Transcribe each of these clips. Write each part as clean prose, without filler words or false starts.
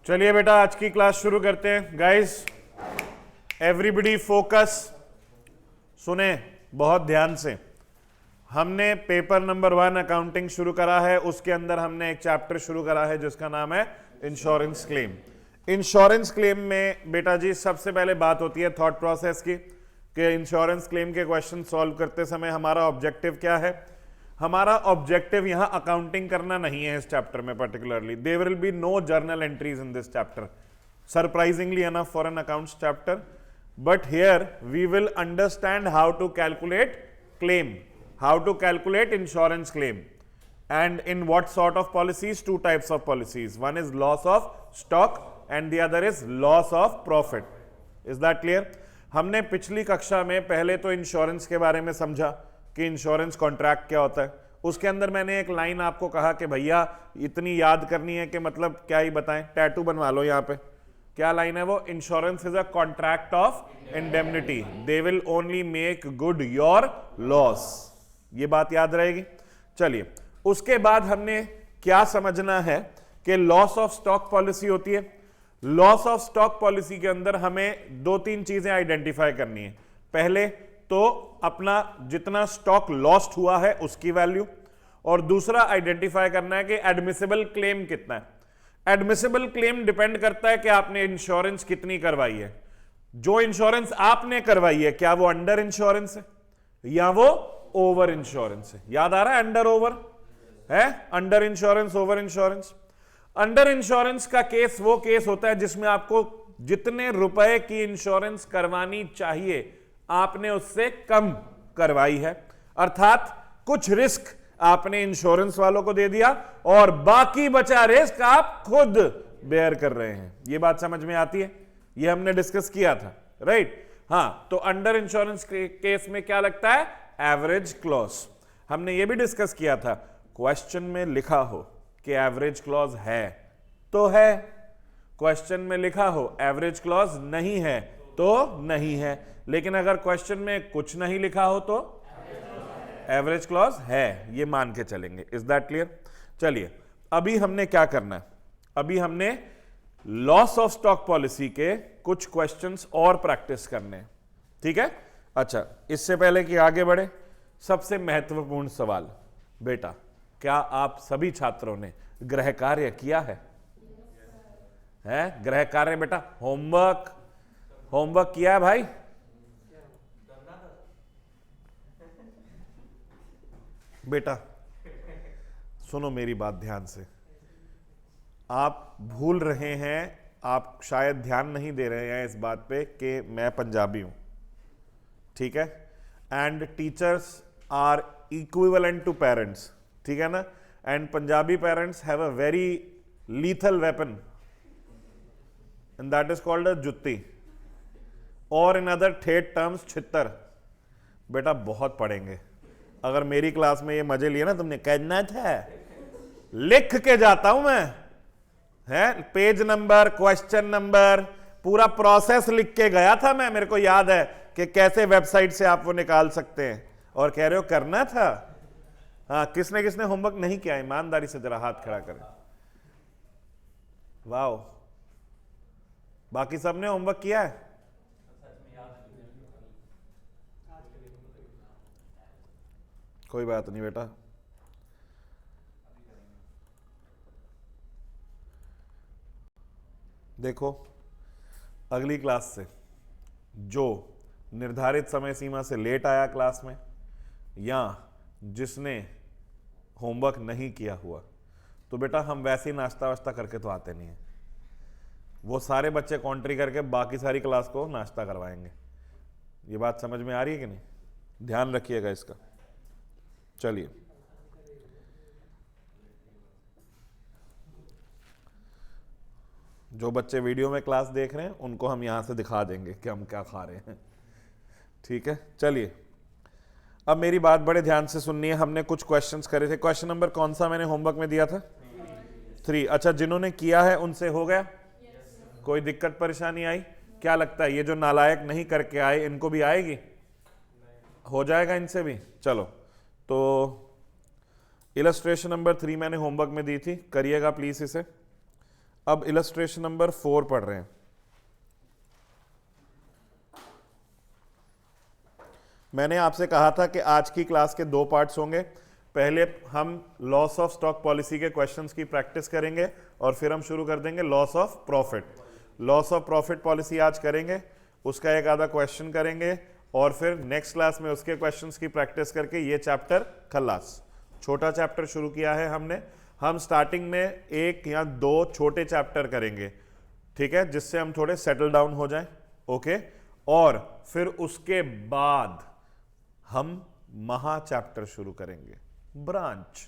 चलिए बेटा आज की क्लास शुरू करते हैं। गाइस एवरीबडी फोकस, सुने बहुत ध्यान से। हमने पेपर नंबर 1 अकाउंटिंग शुरू करा है, उसके अंदर हमने एक चैप्टर शुरू करा है जिसका नाम है इंश्योरेंस क्लेम। इंश्योरेंस क्लेम में बेटा जी सबसे पहले बात होती है थॉट प्रोसेस की कि इंश्योरेंस क्लेम के क्वेश्चन सॉल्व करते समय हमारा ऑब्जेक्टिव क्या है। हमारा ऑब्जेक्टिव यहां अकाउंटिंग करना नहीं है इस चैप्टर में particularly. There will be no journal entries in this chapter, surprisingly enough for an accounts chapter, but here we will understand how to calculate claim, how to calculate insurance claim, and in what sort of policies. Two types of policies, one is loss of stock and the other is loss of profit. Is that clear? हमने पिछली कक्षा में पहले तो insurance के बारे में समझा कि इंश्योरेंस कॉन्ट्रैक्ट क्या होता है। उसके अंदर मैंने एक लाइन आपको कहा कि भैया इतनी याद करनी है कि मतलब क्या ही बताएं, टैटू बनवा लो यहाँ पे। क्या लाइन है वो? Insurance is a contract of indemnity, they will only make good your loss. ये बात याद रहेगी। चलिए उसके बाद हमने क्या समझना है कि लॉस ऑफ स्टॉक पॉलिसी होती है। लॉस ऑफ स्टॉक पॉलिसी के अंदर हमें दो तीन चीजें आइडेंटिफाई करनी है। पहले तो अपना जितना स्टॉक लॉस्ट हुआ है उसकी वैल्यू, और दूसरा आइडेंटिफाई करना है कि एडमिसिबल क्लेम कितना है। एडमिसिबल क्लेम डिपेंड करता है कि आपने इंश्योरेंस कितनी करवाई है। जो इंश्योरेंस आपने करवाई है क्या वो अंडर इंश्योरेंस है या वो ओवर इंश्योरेंस है? याद आ रहा है? अंडर ओवर है, under insurance over insurance. Under insurance का केस वो केस होता है जिसमें आपको जितने रुपए की इंश्योरेंस करवानी चाहिए आपने उससे कम करवाई है, अर्थात कुछ रिस्क आपने इंश्योरेंस वालों को दे दिया और बाकी बचा रिस्क आप खुद बेयर कर रहे हैं। यह बात समझ में आती है? यह हमने डिस्कस किया था, राइट? हां, तो अंडर इंश्योरेंस केस में क्या लगता है? Average clause. हमने ये भी डिस्कस किया था, क्वेश्चन में लिखा हो कि एवरेज क्लॉज है तो है, क्वेश्चन में लिखा हो एवरेज क्लॉज नहीं है तो नहीं है, लेकिन अगर क्वेश्चन में कुछ नहीं लिखा हो तो एवरेज क्लॉज है, ये मान के चलेंगे। Is that clear? चलिए अभी हमने क्या करना है, अभी हमने लॉस ऑफ स्टॉक पॉलिसी के कुछ क्वेश्चंस और प्रैक्टिस करने हैं, ठीक है? अच्छा, इससे पहले कि आगे बढ़े, सबसे महत्वपूर्ण सवाल बेटा, क्या आप सभी छात्रों ने गृह कार्य किया है? गृह कार्य बेटा, होमवर्क किया है भाई? बेटा सुनो मेरी बात ध्यान से, आप भूल रहे हैं, आप शायद ध्यान नहीं दे रहे हैं इस बात पे कि मैं पंजाबी हूं, ठीक है? And teachers are equivalent to parents, ठीक है ना? And Punjabi parents have a very lethal weapon and that is called a jutti, और इन अदर ठेठ टर्म्स छित्तर। बेटा बहुत पढ़ेंगे, अगर मेरी क्लास में ये मजे लिए ना तुमने, कहना था लिख के जाता हूं मैं, है पेज नंबर, क्वेश्चन नंबर, पूरा प्रोसेस लिख के गया था मैं। मेरे को याद है कि कैसे वेबसाइट से आप वो निकाल सकते हैं, और कह रहे हो करना था। हाँ, किसने किसने होमवर्क नहीं किया? ईमानदारी से जरा हाथ खड़ा करें। वाह, बाकी सबने होमवर्क किया है? कोई बात नहीं बेटा, देखो अगली क्लास से जो निर्धारित समय सीमा से लेट आया क्लास में, या जिसने होमवर्क नहीं किया हुआ, तो बेटा हम वैसे ही नाश्ता वाश्ता करके तो आते नहीं हैं। वो सारे बच्चे कॉन्ट्री करके बाकी सारी क्लास को नाश्ता करवाएंगे। ये बात समझ में आ रही है कि नहीं? ध्यान रखिएगा इसका। चलिए जो बच्चे वीडियो में क्लास देख रहे हैं उनको हम यहां से दिखा देंगे कि हम क्या खा रहे हैं, ठीक है? चलिए अब मेरी बात बड़े ध्यान से सुननी है। हमने कुछ क्वेश्चंस करे थे। क्वेश्चन नंबर कौन सा मैंने होमवर्क में दिया था? 3। अच्छा, जिन्होंने किया है उनसे हो गया? कोई दिक्कत परेशानी आई? क्या लगता है ये जो नालायक नहीं करके आए इनको भी आएगी? हो जाएगा इनसे भी? चलो, तो इलस्ट्रेशन नंबर 3 मैंने होमवर्क में दी थी, करिएगा प्लीज इसे। अब इलस्ट्रेशन नंबर 4 पढ़ रहे हैं। मैंने आपसे कहा था कि आज की क्लास के 2 पार्ट्स होंगे। पहले हम लॉस ऑफ स्टॉक पॉलिसी के क्वेश्चंस की प्रैक्टिस करेंगे और फिर हम शुरू कर देंगे loss of profit. Loss of profit policy आज करेंगे, उसका एक आधा क्वेश्चन करेंगे और फिर नेक्स्ट क्लास में उसके क्वेश्चंस की प्रैक्टिस करके ये चैप्टर खलास। छोटा चैप्टर शुरू किया है हमने। हम स्टार्टिंग में 1 या 2 छोटे चैप्टर करेंगे, ठीक है, जिससे हम थोड़े सेटल डाउन हो जाएं, ओके। और फिर उसके बाद हम महा चैप्टर शुरू करेंगे, ब्रांच,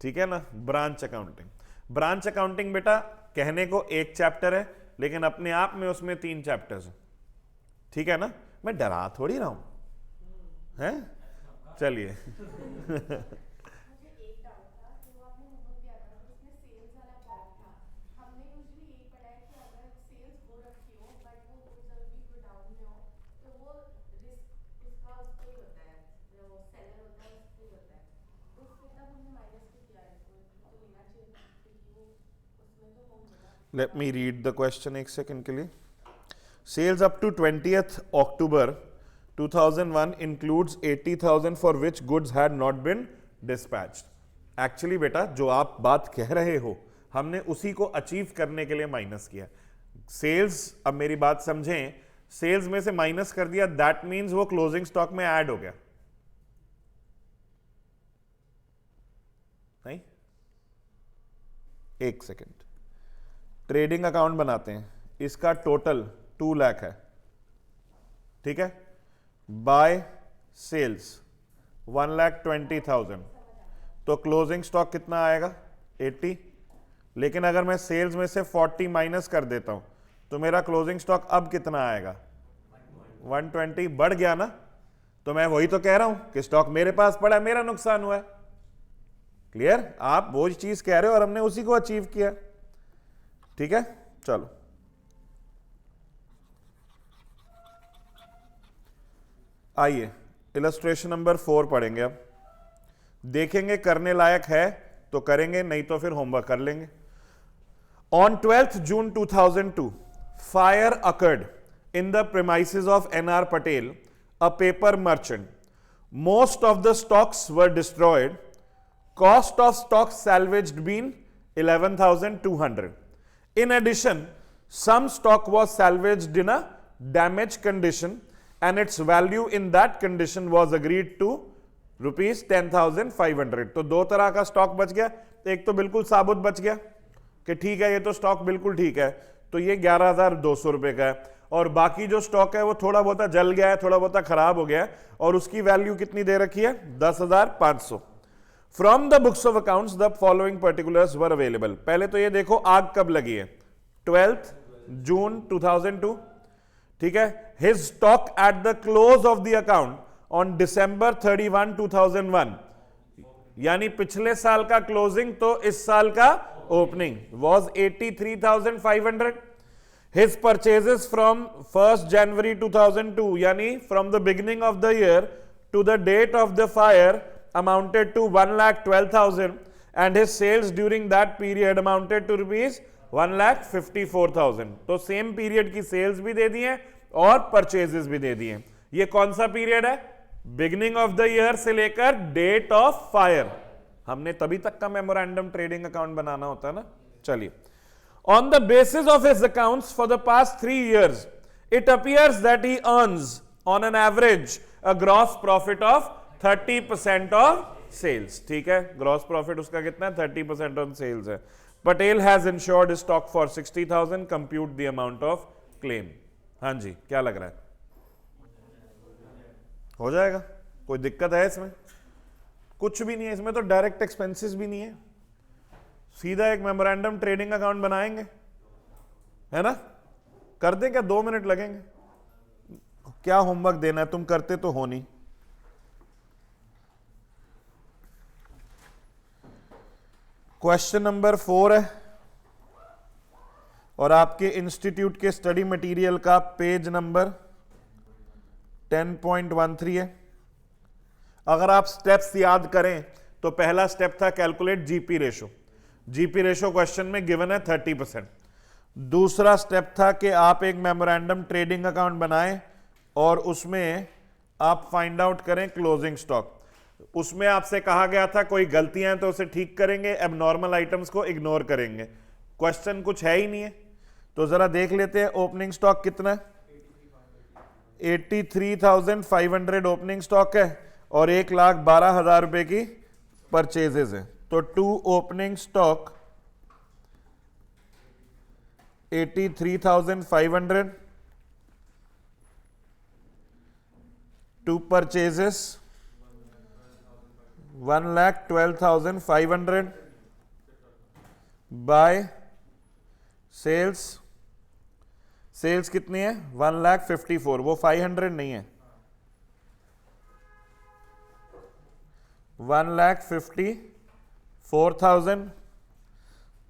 ठीक है ना, ब्रांच अकाउंटिंग। ब्रांच अकाउंटिंग बेटा कहने को एक चैप्टर है, लेकिन अपने आप में उसमें 3 चैप्टर्स हैं, ठीक है ना। मैं डरा थोड़ी रहा हूं, हैं? चलिए Let me read the question एक सेकंड के लिए। Sales up to 20th October 2001 includes 80,000 for which goods had not been dispatched. Actually बेटा जो आप बात कह रहे हो हमने उसी को अचीव करने के लिए माइनस किया। सेल्स, अब मेरी बात समझें, सेल्स में से माइनस कर दिया, दैट मीन्स वो क्लोजिंग स्टॉक में ऐड हो गया, नहीं? एक सेकेंड, ट्रेडिंग अकाउंट बनाते हैं, इसका टोटल 2 लाख है, ठीक है। बाय सेल्स 1,20,000, तो क्लोजिंग स्टॉक कितना आएगा? 80। लेकिन अगर मैं सेल्स में से 40 माइनस कर देता हूं तो मेरा क्लोजिंग स्टॉक अब कितना आएगा? 120। बढ़ गया ना। तो मैं वही तो कह रहा हूं कि स्टॉक मेरे पास पड़ा है, मेरा नुकसान हुआ है। क्लियर? आप वो चीज कह रहे हो और हमने उसी को अचीव किया, ठीक है। चलो आइए इलस्ट्रेशन नंबर 4 पढ़ेंगे। अब देखेंगे करने लायक है तो करेंगे, नहीं तो फिर होमवर्क कर लेंगे। On 12th June 2002 fire occurred in the premises of NR Patel, a paper merchant. Most of the stocks were destroyed. Cost of stocks salvaged been 11,200. In addition, some stock was salvaged in a damaged condition and its value in that condition was agreed to rupees 10,500. तो 2 तरह का stock बच गया। एक तो बिल्कुल साबुत बच गया कि ठीक है ये तो स्टॉक बिल्कुल ठीक है, तो ये 11,200 रुपए का है, और बाकी जो स्टॉक है वो थोड़ा बहुत जल गया है, थोड़ा बहुत खराब हो गया है, और उसकी वैल्यू कितनी दे रखी है? 10,500। From the books of accounts the following particulars were available. पहले तो ये देखो आग कब लगी है? 12th June 2002, ठीक है। His stock at the close of the account on December 31, 2001, यानी पिछले साल का क्लोजिंग तो इस साल का opening, was 83,500. His purchases from 1st January 2002, यानी from the beginning of the year to the date of the fire amounted to 1,12,000 and his sales during that period amounted to rupees 1,54,000. तो same period की sales भी दे दी हैं और purchases भी दे दिए। ये कौन सा पीरियड है? बिगिनिंग ऑफ द ईयर से लेकर डेट ऑफ फायर। हमने तभी तक का मेमोरेंडम ट्रेडिंग अकाउंट बनाना होता है ना। चलिए, on the basis of his accounts for the past 3 years it appears that he earns on an average a gross profit of 30% of sales. ठीक है, ग्रॉस प्रॉफिट उसका कितना है? 30% ऑन सेल्स है। Patel has insured stock for 60,000, compute the amount of claim. हाँ जी, क्या लग रहा है? हो जाएगा? कोई दिक्कत है इसमें? कुछ भी नहीं है इसमें, तो डायरेक्ट एक्सपेंसेस भी नहीं है, सीधा एक मेमोरेंडम ट्रेडिंग अकाउंट बनाएंगे, है ना। कर दें क्या? 2 मिनट लगेंगे। क्या होमवर्क देना है? तुम करते तो हो नहीं। क्वेश्चन नंबर 4 है और आपके इंस्टीट्यूट के स्टडी मटेरियल का पेज नंबर 10.13 है। अगर आप स्टेप्स याद करें तो पहला स्टेप था calculate GP ratio. GP ratio question में गिवन है 30%। दूसरा स्टेप था कि आप एक मेमोरेंडम ट्रेडिंग अकाउंट बनाएं और उसमें आप फाइंड आउट करें क्लोजिंग स्टॉक। उसमें आपसे कहा गया था कोई गलतियां हैं तो उसे ठीक करेंगे, एबनॉर्मल आइटम्स को इग्नोर करेंगे। क्वेश्चन कुछ है ही नहीं है, तो जरा देख लेते हैं ओपनिंग स्टॉक कितना है। 83,500 ओपनिंग स्टॉक है और 1,12,000 रुपए की परचेजेस है। तो to opening stock 83,500, to purchases 1,12,500 by sales कितनी है 1,54,000, वो 500 नहीं है, 1,54,000।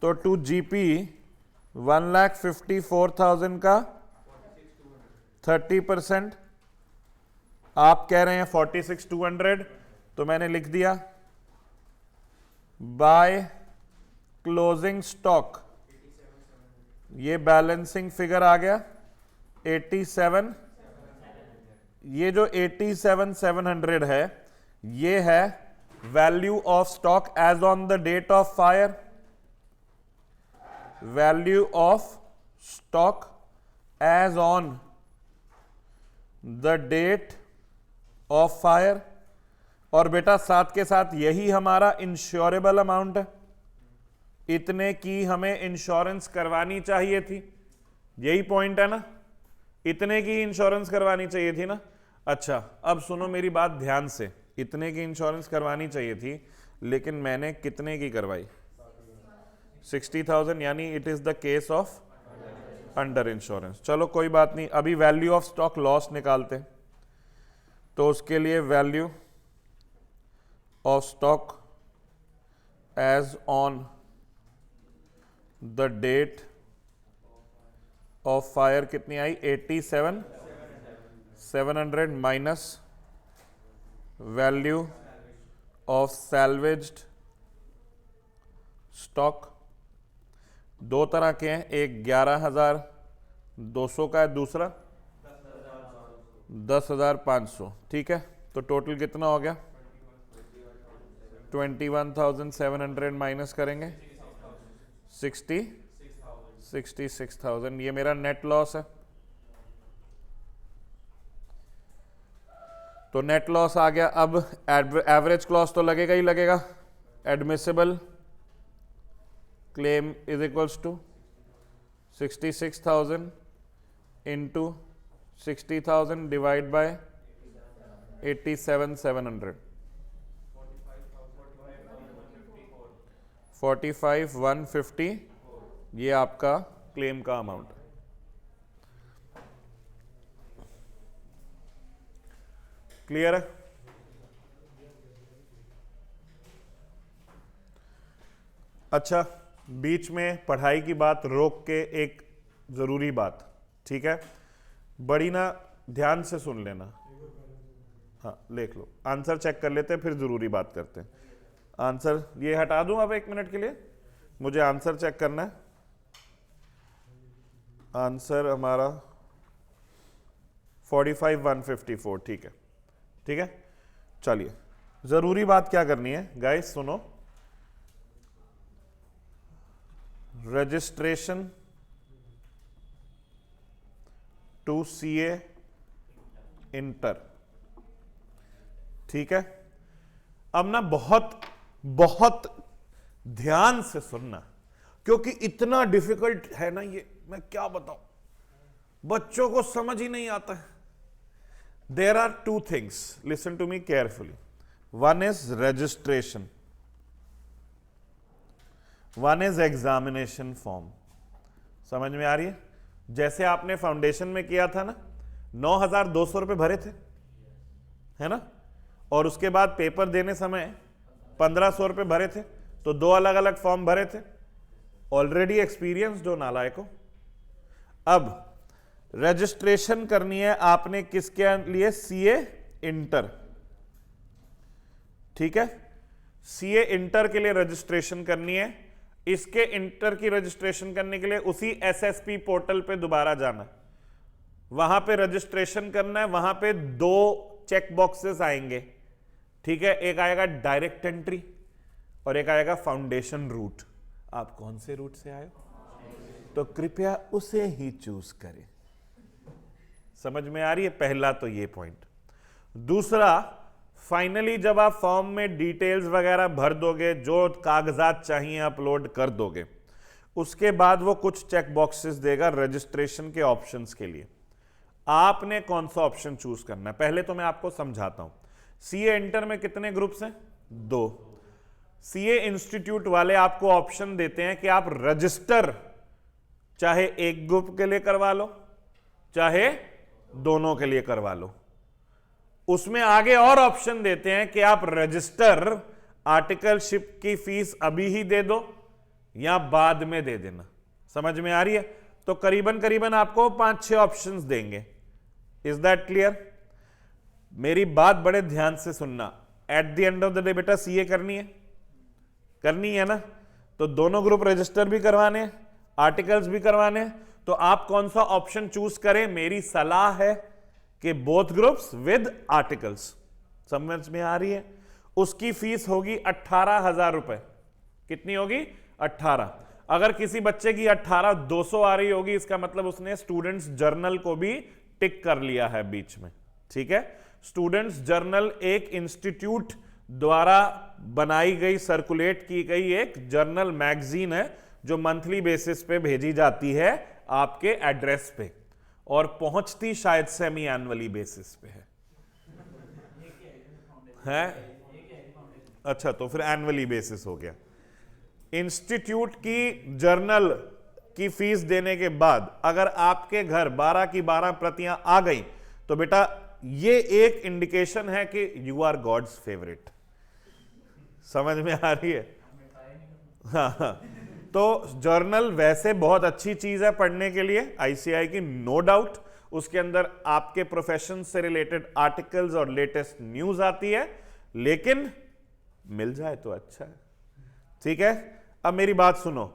तो टू जीपी 1,54,000 का 30%, आप कह रहे हैं 46,200, तो मैंने लिख दिया बाय क्लोजिंग स्टॉक, ये बैलेंसिंग फिगर आ गया 87। ये जो 87,700 है ये है value of stock as on the date of fire, value of stock as on the date of fire. और बेटा साथ के साथ यही हमारा इंश्योरेबल अमाउंट है, इतने की हमें इंश्योरेंस करवानी चाहिए थी, यही पॉइंट है ना, इतने की इंश्योरेंस करवानी चाहिए थी ना। अच्छा अब सुनो मेरी बात ध्यान से, इतने की इंश्योरेंस करवानी चाहिए थी लेकिन मैंने कितने की करवाई 60,000, यानी it is the case of under insurance. चलो कोई बात नहीं, अभी वैल्यू ऑफ स्टॉक लॉस निकालते हैं, तो उसके लिए value of stock as on the date of fire कितनी आई 87,700 minus value of salvaged stock. दो तरह के हैं, एक 11,200 का है, दूसरा 10,500, ठीक है। तो टोटल कितना हो गया 21,700 माइनस करेंगे 66,000, ये मेरा नेट लॉस है। तो नेट लॉस आ गया। अब एवरेज क्लॉज तो लगेगा ही लगेगा, admissible claim is equals to 66,000 into 60,000 divide by 87,700, 45,150, ये आपका क्लेम का अमाउंट। क्लियर है? अच्छा बीच में पढ़ाई की बात रोक के एक जरूरी बात, ठीक है, बड़ी ना ध्यान से सुन लेना। हाँ लिख लो, आंसर चेक कर लेते हैं फिर जरूरी बात करते हैं। आंसर ये हटा दूं अब 1 मिनट के लिए, मुझे आंसर चेक करना है। आंसर हमारा 45,154, ठीक है, ठीक है। चलिए जरूरी बात क्या करनी है गाइस, सुनो। रजिस्ट्रेशन टू सीए इंटर, ठीक है। अब ना बहुत बहुत ध्यान से सुनना, क्योंकि इतना डिफिकल्ट है ना ये, मैं क्या बताऊं, बच्चों को समझ ही नहीं आता है। There are 2 things, listen to me carefully. One is registration, one is examination form. समझ में आ रही है? जैसे आपने फाउंडेशन में किया था ना, 9,200 रुपए भरे थे, है ना, और उसके बाद पेपर देने समय 1,500 रुपए भरे थे, तो 2 अलग अलग फॉर्म भरे थे। ऑलरेडी एक्सपीरियंस्ड हो नालायको। अब रजिस्ट्रेशन करनी है आपने किसके लिए, सीए इंटर, ठीक है। सीए इंटर के लिए रजिस्ट्रेशन करनी है। इसके इंटर की रजिस्ट्रेशन करने के लिए उसी एसएसपी पोर्टल पे दोबारा जाना, वहां पे रजिस्ट्रेशन करना है। वहां पे 2 चेक बॉक्सेस आएंगे, ठीक है, एक आएगा डायरेक्ट एंट्री और एक आएगा फाउंडेशन रूट। आप कौन से रूट से आए तो कृपया उसे ही चूज करें। समझ में आ रही है? पहला तो ये पॉइंट। दूसरा, फाइनली जब आप फॉर्म में डिटेल्स वगैरह भर दोगे, जो कागजात चाहिए अपलोड कर दोगे, उसके बाद वो कुछ चेक बॉक्सेस देगा रजिस्ट्रेशन के ऑप्शंस के लिए। आपने कौन सा ऑप्शन चूज करना है? पहले तो मैं आपको समझाता हूं। सीए इंटर में कितने ग्रुप्स हैं? 2। सीए इंस्टीट्यूट वाले आपको ऑप्शन देते हैं कि आप रजिस्टर चाहे एक ग्रुप के लिए करवा लो, चाहे दोनों के लिए करवा लो। उसमें आगे और ऑप्शन देते हैं कि आप रजिस्टर आर्टिकलशिप की फीस अभी ही दे दो या बाद में दे देना। समझ में आ रही है? तो करीबन करीबन आपको 5-6 ऑप्शंस देंगे। Is that clear? मेरी बात बड़े ध्यान से सुनना। At the end of the day बेटा सीए करनी है ना? तो दोनों ग्रुप रजिस्टर भी करवाने हैं, आर्टिकल्स भी करवाने हैं। तो आप कौन सा ऑप्शन चूज करें? मेरी सलाह है कि बोथ ग्रुप्स विद आर्टिकल्स। समझ में आ रही है? उसकी फीस होगी 18,000 रुपए। कितनी होगी? 18। अगर किसी बच्चे की 18,200 आ रही होगी, इसका मतलब उसने स्टूडेंट्स जर्नल को भी टिक कर लिया है बीच में। ठीक है? स्टूडेंट्स जर्नल एक इंस्टीट्यूट द्वारा बनाई गई, सर्कुलेट की गई एक जर्नल मैगजीन है जो मंथली बेसिस पे भेजी जाती है आपके एड्रेस पे, और पहुंचती शायद सेमी एनुअली बेसिस पे है? अच्छा, तो फिर एनुअली बेसिस हो गया। इंस्टीट्यूट की जर्नल की फीस देने के बाद अगर आपके घर 12 की 12 प्रतियां आ गई तो बेटा ये एक इंडिकेशन है कि यू आर गॉड्स फेवरेट। समझ में आ रही है? हाँ। तो जर्नल वैसे बहुत अच्छी चीज है पढ़ने के लिए, आईसीआई की, नो डाउट। उसके अंदर आपके प्रोफेशन से रिलेटेड आर्टिकल्स और लेटेस्ट न्यूज आती है, लेकिन मिल जाए तो अच्छा है। ठीक है? अब मेरी बात सुनो।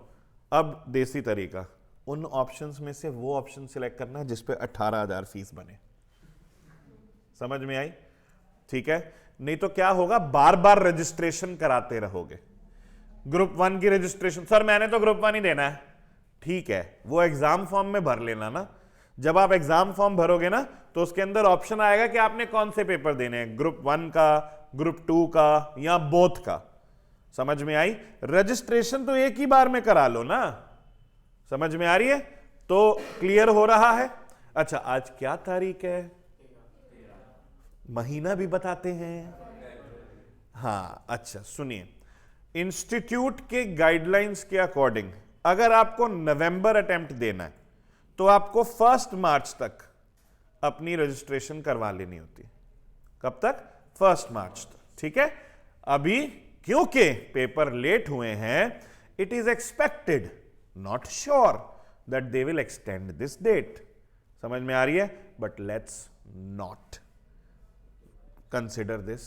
अब देसी तरीका, उन ऑप्शंस में से वो ऑप्शन सिलेक्ट करना है जिसपे 18,000 फीस बने। समझ में आई? ठीक है? नहीं तो क्या होगा, बार बार रजिस्ट्रेशन कराते रहोगे। ग्रुप 1 की रजिस्ट्रेशन, सर मैंने तो ग्रुप 1 ही देना है। ठीक है, वो एग्जाम फॉर्म में भर लेना ना। जब आप एग्जाम फॉर्म भरोगे ना तो उसके अंदर ऑप्शन आएगा कि आपने कौन से पेपर देने हैं, ग्रुप 1 का, ग्रुप 2 का या बोथ का। समझ में आई? रजिस्ट्रेशन तो एक ही बार में करा लो ना। समझ में आ रही है? तो क्लियर हो रहा है? अच्छा, आज क्या तारीख है? महीना भी बताते हैं? हाँ, अच्छा सुनिए। इंस्टीट्यूट के गाइडलाइंस के अकॉर्डिंग अगर आपको नवंबर अटेम्प्ट देना है तो आपको 1 मार्च तक अपनी रजिस्ट्रेशन करवा लेनी होती है। कब तक? 1 मार्च तक। ठीक है? अभी क्योंकि पेपर लेट हुए हैं, it is expected, not sure, that they will extend this date. समझ में आ रही है? But let's not consider this,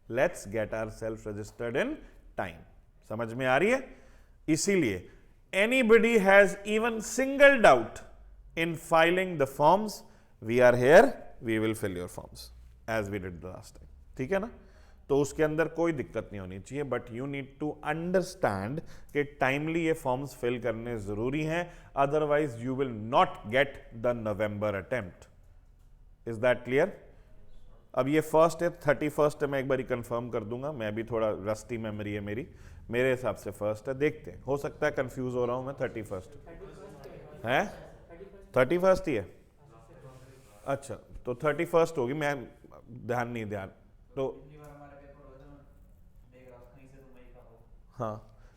let's get ourselves registered in time. समझ में आ रही है? इसीलिए anybody has even single doubt in filing the forms, we are here, we will fill your forms as we did the last time. ठीक है ना? तो उसके अंदर कोई दिक्कत नहीं होनी चाहिए, but you need to understand कि टाइमली ये फॉर्म्स फिल करने जरूरी हैं, otherwise you will not get the November attempt. Is that clear? अब ये फर्स्ट है, 31st है, मैं एक बार कंफर्म कर दूंगा, मैं भी थोड़ा रस्टी मेमोरी है मेरी, मेरे हिसाब से फर्स्ट है। देखते हैं, हो सकता है कंफ्यूज हो रहा हूं मैं। 31st है? 31st ही है? अच्छा, तो 31st होगी, मैं ध्यान नहीं ध्यान तो हाँ,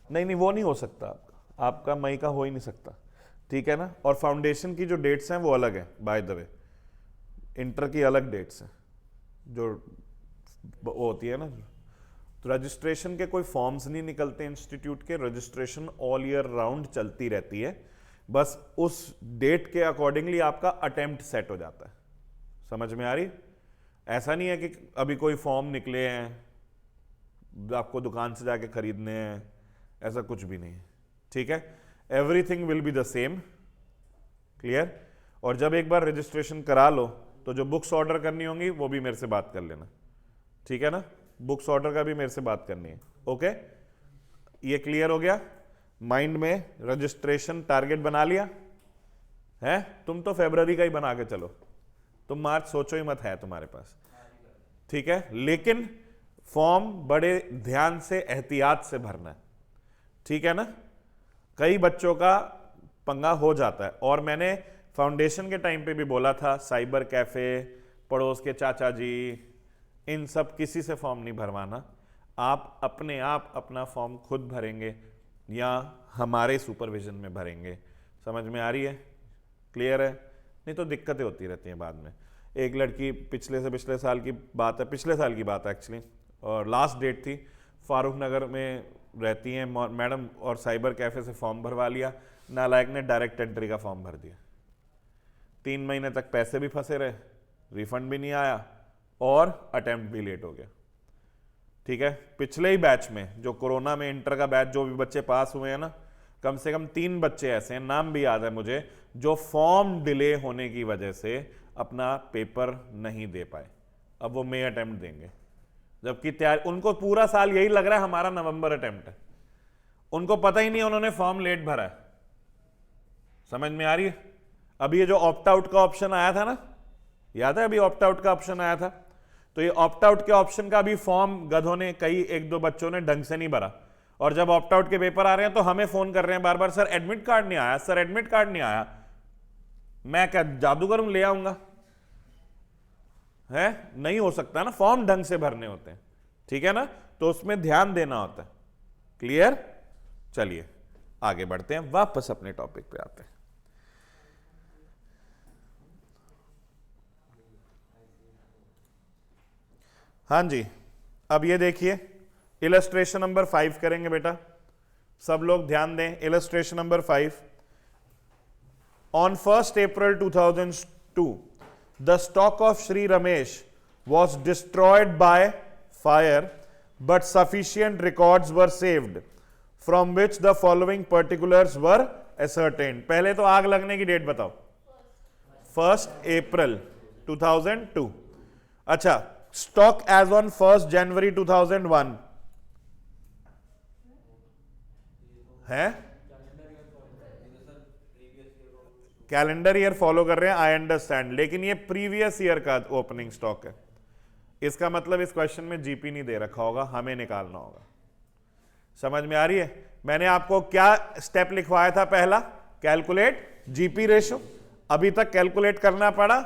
नहीं वो नहीं हो सकता आपका मई का हो ही नहीं सकता। ठीक है ना? और फाउंडेशन की जो डेट्स हैं वो अलग है, बाय द वे। इंटर की अलग डेट्स हैं जो होती है ना। तो रजिस्ट्रेशन के कोई फॉर्म्स नहीं निकलते इंस्टीट्यूट के, रजिस्ट्रेशन ऑल ईयर राउंड चलती रहती है, बस उस डेट के अकॉर्डिंगली आपका अटेम्प्ट सेट हो जाता है। समझ में आ रही? ऐसा नहीं है कि अभी कोई फॉर्म निकले हैं आपको दुकान से जाके खरीदने हैं, ऐसा कुछ भी नहीं है। ठीक है, everything will be the same, clear. और जब एक बार रजिस्ट्रेशन करा लो तो जो बुक्स ऑर्डर करनी होंगी वो भी मेरे से बात कर लेना, ठीक है ना, बुक्स ऑर्डर का भी मेरे से बात करनी है, ओके। ये क्लियर हो गया, माइंड में रजिस्ट्रेशन टारगेट बना लिया है। तुम तो फरवरी का ही बना के चलो, तुम मार्च सोचो ही मत, है तुम्हारे पास, ठीक है। लेकिन फॉर्म बड़े ध्यान से एहतियात से भरना है, ठीक है ना। कई बच्चों का पंगा हो जाता है, और मैंने फाउंडेशन के टाइम पे भी बोला था, साइबर कैफे, पड़ोस के चाचा जी, इन सब किसी से फॉर्म नहीं भरवाना। आप अपने आप अपना फॉर्म खुद भरेंगे या हमारे सुपरविजन में भरेंगे। समझ में आ रही है, क्लियर है? नहीं तो दिक्कतें होती रहती हैं बाद में। एक लड़की पिछले साल की बात है, पिछले साल की बात है एक्चुअली, और लास्ट डेट थी, फारूक नगर में रहती हैं मैडम, और साइबर कैफे से फॉर्म भरवा लिया, नालायक ने डायरेक्ट एंट्री का फॉर्म भर दिया। 3 महीने तक पैसे भी फंसे रहे, रिफंड भी नहीं आया, और अटेम्प्ट भी लेट हो गया, ठीक है। पिछले ही बैच में, जो कोरोना में इंटर का बैच, जो भी बच्चे पास हुए हैं ना, कम से कम 3 बच्चे ऐसे हैं, नाम भी याद है मुझे, जो फॉर्म डिले होने की वजह से अपना पेपर नहीं दे पाए। अब वो मई अटेम्प्ट देंगे, जबकि तैयार, उनको पूरा साल यही लग रहा है हमारा नवंबर अटेम्प्ट है, उनको पता ही नहीं उन्होंने फॉर्म लेट भरा है। समझ में आ रही है? अभी ये जो ऑप्ट आउट का ऑप्शन आया था ना, याद है अभी ऑप्ट आउट का ऑप्शन आया था, तो ये ऑप्ट आउट के ऑप्शन का भी फॉर्म गधों ने, कई 1-2 बच्चों ने ढंग से नहीं भरा, और जब ऑप्ट आउट के पेपर आ रहे हैं तो हमें फोन कर रहे हैं बार बार, सर एडमिट कार्ड नहीं आया, सर एडमिट कार्ड नहीं आया। मैं क्या जादूगर हूं, ले आऊंगा? है नहीं हो सकता ना, फॉर्म ढंग से भरने होते हैं, ठीक है ना, तो उसमें ध्यान देना होता है, क्लियर। चलिए आगे बढ़ते हैं, वापस अपने टॉपिक पे आते हैं। हाँ जी, अब ये देखिए, इलस्ट्रेशन नंबर 5 करेंगे बेटा, सब लोग ध्यान दें। Illustration number 5, on 1st April 2002 the stock of Sri Ramesh was destroyed by fire, but sufficient records were saved from which the following particulars were ascertained। पहले तो आग लगने की डेट बताओ। 1st April 2002। अच्छा, stock as on 1st January 2001 है, calendar year follow कर रहे हैं, आई अंडरस्टैंड, लेकिन ये प्रीवियस ईयर का ओपनिंग स्टॉक है। इसका मतलब इस क्वेश्चन में जीपी नहीं दे रखा होगा, हमें निकालना होगा। समझ में आ रही है? मैंने आपको क्या स्टेप लिखवाया था? पहला, कैलकुलेट जीपी रेशो। अभी तक कैलकुलेट करना पड़ा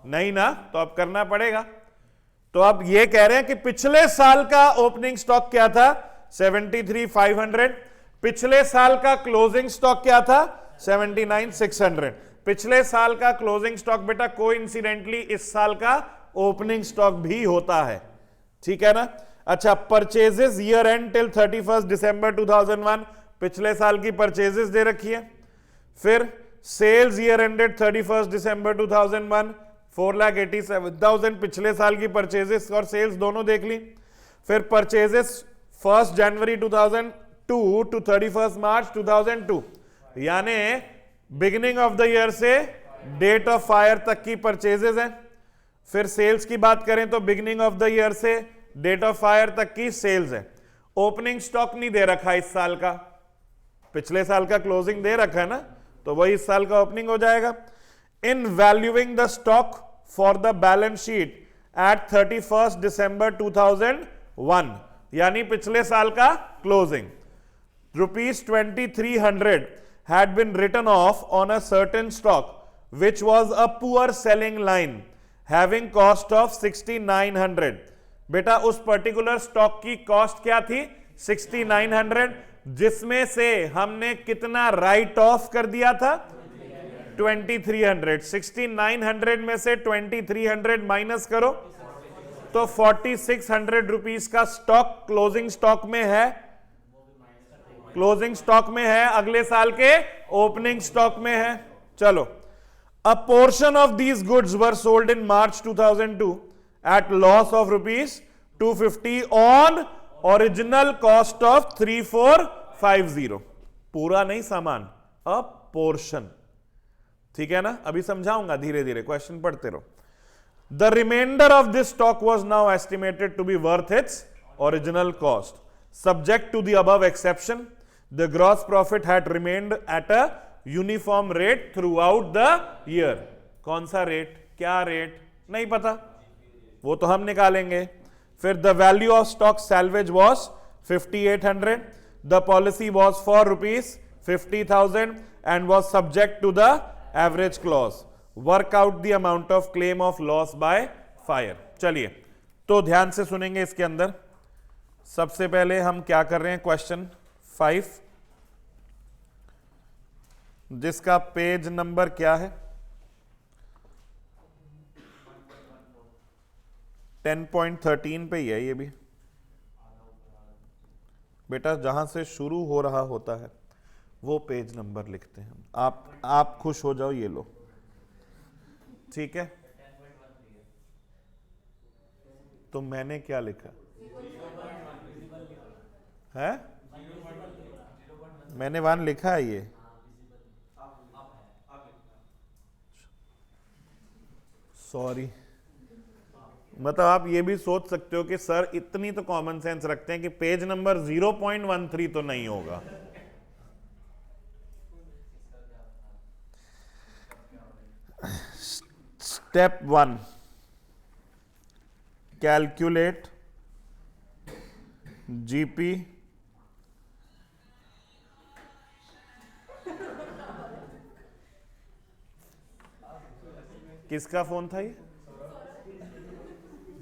नहीं ना, तो अब करना पड़ेगा। तो अब ये कह रहे हैं कि पिछले साल का ओपनिंग स्टॉक क्या था? 73,500। पिछले साल का क्लोजिंग स्टॉक क्या था? 79,600। पिछले साल का क्लोजिंग स्टॉक बेटा कोइंसिडेंटली इस साल का ओपनिंग स्टॉक भी होता है, ठीक है ना। अच्छा, purchases year and till 31st December 2001, पिछले साल की परचेजेस दे रखी है। फिर sales year ended 31st December 2001, 4,87,000 पिछले साल की परचेजेस और सेल्स दोनों देख ली। फिर purchases 1st January 2002 to 31st March 2002, यानी बिगिनिंग ऑफ द ईयर से डेट ऑफ फायर तक की परचेजेस हैं। फिर सेल्स की बात करें तो बिगिनिंग ऑफ द ईयर से डेट ऑफ फायर तक की सेल्स है। ओपनिंग स्टॉक नहीं दे रखा इस साल का, पिछले साल का क्लोजिंग दे रखा है ना, तो वही इस साल का ओपनिंग हो जाएगा। In valuing the stock for the balance sheet at 31st December 2001, यानी पिछले साल का closing, ₹23,300 had been written off on a certain stock which was a poor selling line having cost of 6,900। बेटा उस पर्टिकुलर स्टॉक की cost क्या थी? 6,900, जिसमें से हमने कितना राइट ऑफ कर दिया था? 2,300। 6,900 में से 2,300 माइनस करो तो 4,600 रुपीस का स्टॉक क्लोजिंग स्टॉक में है, क्लोजिंग स्टॉक में है, अगले साल के ओपनिंग स्टॉक में है। चलो, अ portion of these goods were sold in March 2002 at loss of ₹250 on original cost of 3,450। पूरा नहीं सामान, अ पोर्शन, ठीक है ना, अभी समझाऊंगा धीरे धीरे, क्वेश्चन पढ़ते रहो। The remainder of this stock was now estimated to be worth its original cost, subject to the above exception the gross profit had remained at a uniform rate throughout the year. कौन सा rate, क्या rate नहीं पता, वो तो हम निकालेंगे। फिर the value of stock salvage was 5800, the policy was for ₹50,000 and was subject to the average clause. Work out the amount of claim of loss by fire. चलिए तो ध्यान से सुनेंगे। इसके अंदर सबसे पहले हम क्या कर रहे हैं, क्वेश्चन 5 जिसका पेज नंबर क्या है, 10.13 पे ही है ये भी बेटा, जहां से शुरू हो रहा होता है वो पेज नंबर लिखते हैं। आप खुश हो जाओ, ये लो, ठीक है। तो मैंने क्या लिखा है, मैंने 1 लिखा है ये, सॉरी। मतलब आप ये भी सोच सकते हो कि सर इतनी तो कॉमन सेंस रखते हैं कि पेज नंबर 0.13 तो नहीं होगा। स्टेप 1, कैलकुलेट जीपी किसका फोन था ये,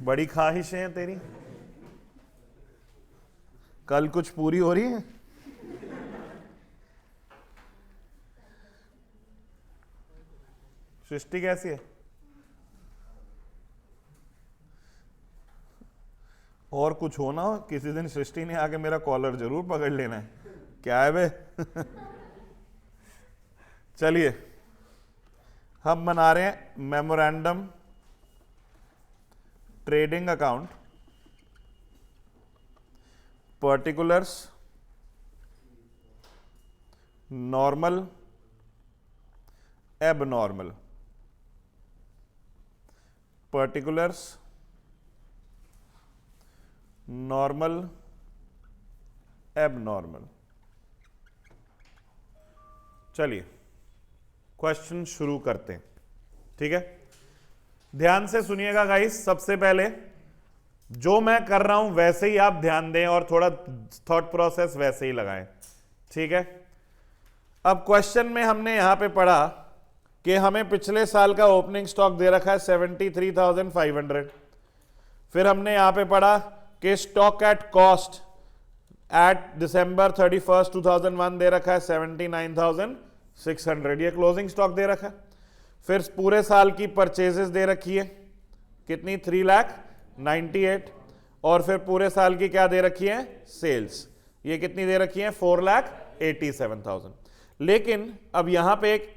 बड़ी ख्वाहिशें हैं तेरी, कल कुछ पूरी हो रही है। सृष्टि कैसी है, और कुछ होना हो किसी दिन सृष्टि ने आके मेरा कॉलर जरूर पकड़ लेना है, क्या है बे चलिए हम बना रहे हैं memorandum trading account, particulars, normal, abnormal, particulars, normal, abnormal. चलिए क्वेश्चन शुरू करते हैं, ठीक है। ध्यान से सुनिएगा गाइस, सबसे पहले जो मैं कर रहा हूं वैसे ही आप ध्यान दें और थोड़ा थॉट प्रोसेस वैसे ही लगाएं, ठीक है। अब क्वेश्चन में हमने यहां पे पढ़ा कि हमें पिछले साल का ओपनिंग स्टॉक दे रखा है 73,500। फिर हमने यहां पे पढ़ा कि stock at cost at December 31, 2001 दे रखा है 79,600, ये क्लोजिंग स्टॉक दे रखा है। फिर पूरे साल की परचेजेस दे रखी है कितनी, 3,98,000, और फिर पूरे साल की क्या दे रखी है, सेल्स, ये कितनी दे रखी है, 4,87,000। लेकिन अब यहां पे एक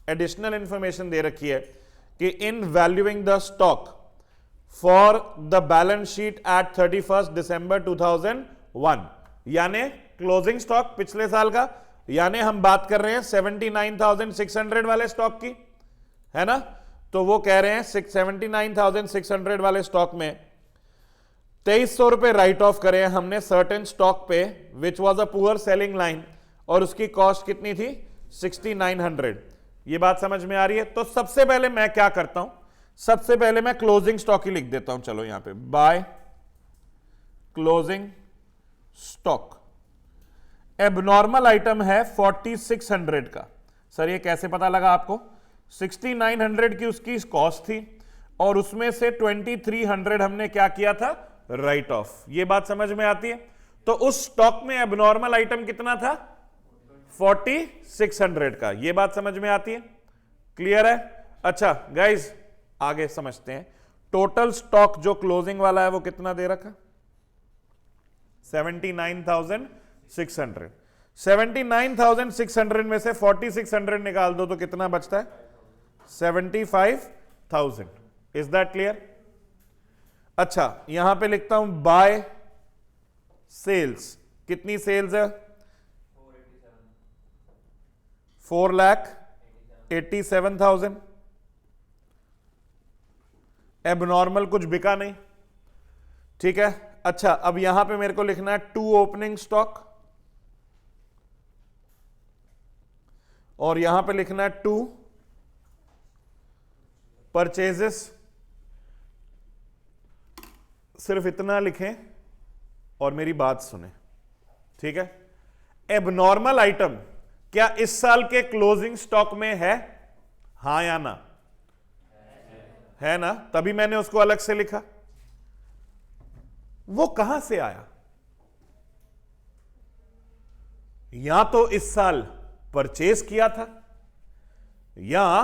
एडिशनल इंफॉर्मेशन दे रखी है कि in valuing the stock for the balance sheet at 31 December 2001, यानी क्लोजिंग स्टॉक पिछले साल का, यानी हम बात कर रहे हैं 79,600 वाले स्टॉक की, है ना। तो वो कह रहे हैं 79,600 वाले स्टॉक में 2300 रुपए राइट ऑफ करे हमने सर्टेन स्टॉक पे which was a poor selling line, और उसकी कॉस्ट कितनी थी, 6,900। ये बात समझ में आ रही है। तो सबसे पहले मैं क्या करता हूं, सबसे पहले मैं क्लोजिंग स्टॉक ही लिख देता हूं। चलो यहां पे bye closing stock, abnormal item है 4600 का। सर ये कैसे पता लगा आपको, 6900 की उसकी कॉस्ट थी और उसमें से 2300 हमने क्या किया था, राइट ऑफ। ये बात समझ में आती है। तो उस स्टॉक में एबनॉर्मल आइटम कितना था, 4600 का। ये बात समझ में आती है, क्लियर है। अच्छा गाइज आगे समझते हैं। टोटल स्टॉक जो क्लोजिंग वाला है वो कितना दे रखा, 79,600। 79,600 में से 4600 निकाल दो तो कितना बचता है, 75,000। Is that clear. अच्छा यहां पे लिखता हूं बाय सेल्स, कितनी सेल्स है, 4,87,000। एबनॉर्मल कुछ बिका नहीं, ठीक है। अच्छा, अब यहां पे मेरे को लिखना है 2 ओपनिंग स्टॉक और यहां पे लिखना है 2 परचेजेस। सिर्फ इतना लिखें और मेरी बात सुने, ठीक है। एबनॉर्मल आइटम क्या इस साल के क्लोजिंग स्टॉक में है? हां या ना? है ना, तभी मैंने उसको अलग से लिखा। वो कहां से आया? या तो इस साल परचेज किया था या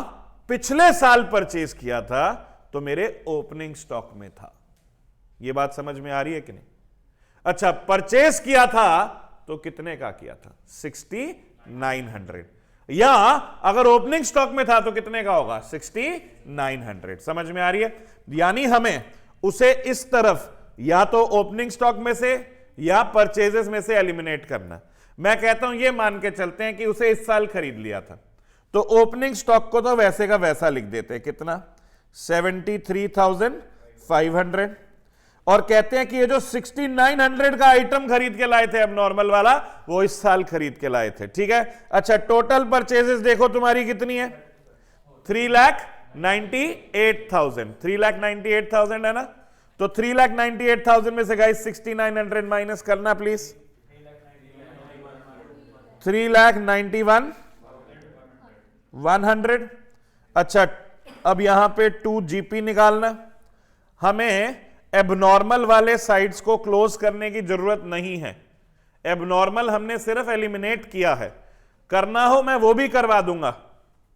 पिछले साल परचेज किया था, तो मेरे ओपनिंग स्टॉक में था। यह बात समझ में आ रही है कि नहीं? अच्छा, परचेज किया था तो कितने का किया था? 6,900। या अगर ओपनिंग स्टॉक में था तो कितने का होगा? 6,900। समझ में आ रही है? यानी हमें उसे इस तरफ या तो ओपनिंग स्टॉक में से या परचेजेस में से एलिमिनेट करना। मैं कहता हूं ये मान के चलते हैं कि उसे इस साल खरीद लिया था, तो ओपनिंग स्टॉक को तो वैसे का वैसा लिख देते हैं। कितना? 73,500। और कहते हैं कि ये जो 6,900 का आइटम खरीद के लाए थे, अब नॉर्मल वाला, वो इस साल खरीद के लाए थे, ठीक है। अच्छा, टोटल परचेजेस देखो तुम्हारी कितनी है? 3,98,000। 3,98,000 है ना? तो 3,98,000 में से गाइस 6,900 माइनस करना प्लीज। 3,91,100। अच्छा, अब यहां पे 2 जीपी निकालना। हमें एबनॉर्मल वाले साइड्स को क्लोज करने की जरूरत नहीं है। एबनॉर्मल हमने सिर्फ एलिमिनेट किया है। करना हो मैं वो भी करवा दूंगा,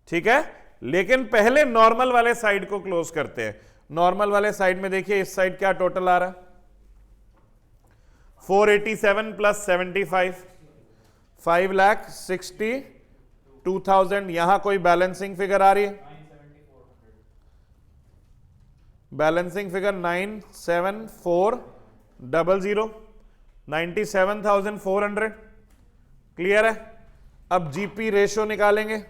ठीक है, लेकिन पहले नॉर्मल वाले साइड को क्लोज करते हैं। नॉर्मल वाले साइड में देखिए इस साइड क्या टोटल आ रहा है? 487 प्लस 75, 5,62,000। यहां कोई बैलेंसिंग फिगर आ रही है? Balancing figure 97400, 97,400। क्लियर है? अब जीपी रेशो निकालेंगे।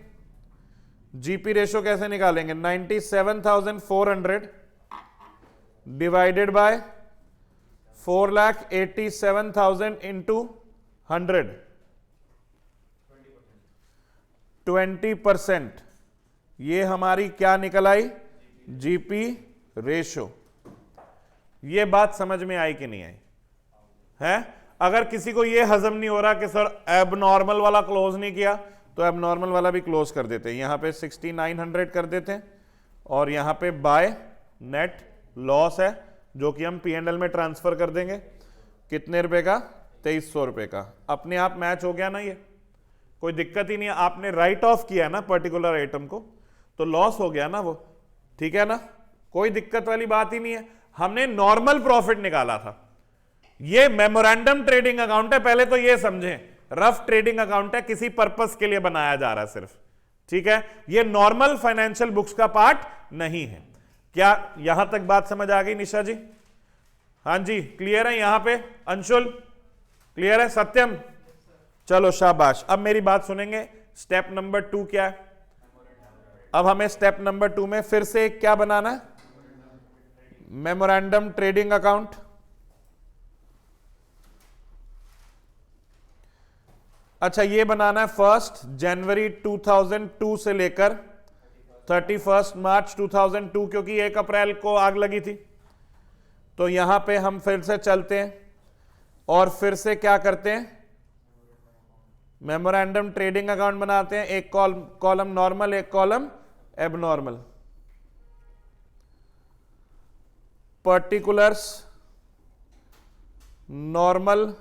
जीपी रेशो कैसे निकालेंगे? 97,400 डिवाइडेड बाय 4,87,000 इंटू 100, 20%। ये हमारी क्या निकल आई? GP ratio. ये बात समझ में आई कि नहीं आई है? अगर किसी को ये हजम नहीं हो रहा कि सर एबनॉर्मल वाला क्लोज नहीं किया, तो एबनॉर्मल वाला भी क्लोज कर देते हैं। यहां पे 6,900 कर देते हैं और यहां पे बाय नेट लॉस है जो कि हम P&L में ट्रांसफर कर देंगे। कितने रुपए का? 2,300 रुपए का। अपने आप मैच हो गया ना, ये कोई दिक्कत ही नहीं है। आपने राइट ऑफ किया ना पर्टिकुलर आइटम को, तो लॉस हो गया ना वो, ठीक है ना? कोई दिक्कत वाली बात ही नहीं है। हमने नॉर्मल प्रॉफिट निकाला था। ये मेमोरेंडम ट्रेडिंग अकाउंट है, पहले तो ये समझें, रफ ट्रेडिंग अकाउंट है, किसी पर्पस के लिए बनाया जा रहा है सिर्फ, ठीक है। ये नॉर्मल फाइनेंशियल बुक्स का पार्ट नहीं है। क्या यहां तक बात समझ आ गई निशा जी? हां जी, क्लियर है यहां पे? अंशुल क्लियर है? सत्यम, चलो शाबाश। अब मेरी बात सुनेंगे। स्टेप नंबर 2 क्या है? अब हमें स्टेप नंबर 2 में फिर से क्या बनाना है? Memorandum trading account. अच्छा, ये बनाना है 1 जनवरी 2002 से लेकर 31 मार्च 2002, क्योंकि 1 अप्रैल को आग लगी थी। तो यहां पे हम फिर से चलते हैं और फिर से क्या करते हैं? मेमोरेंडम ट्रेडिंग अकाउंट बनाते हैं। एक कॉलम नॉर्मल, एक column abnormal. Particulars, normal,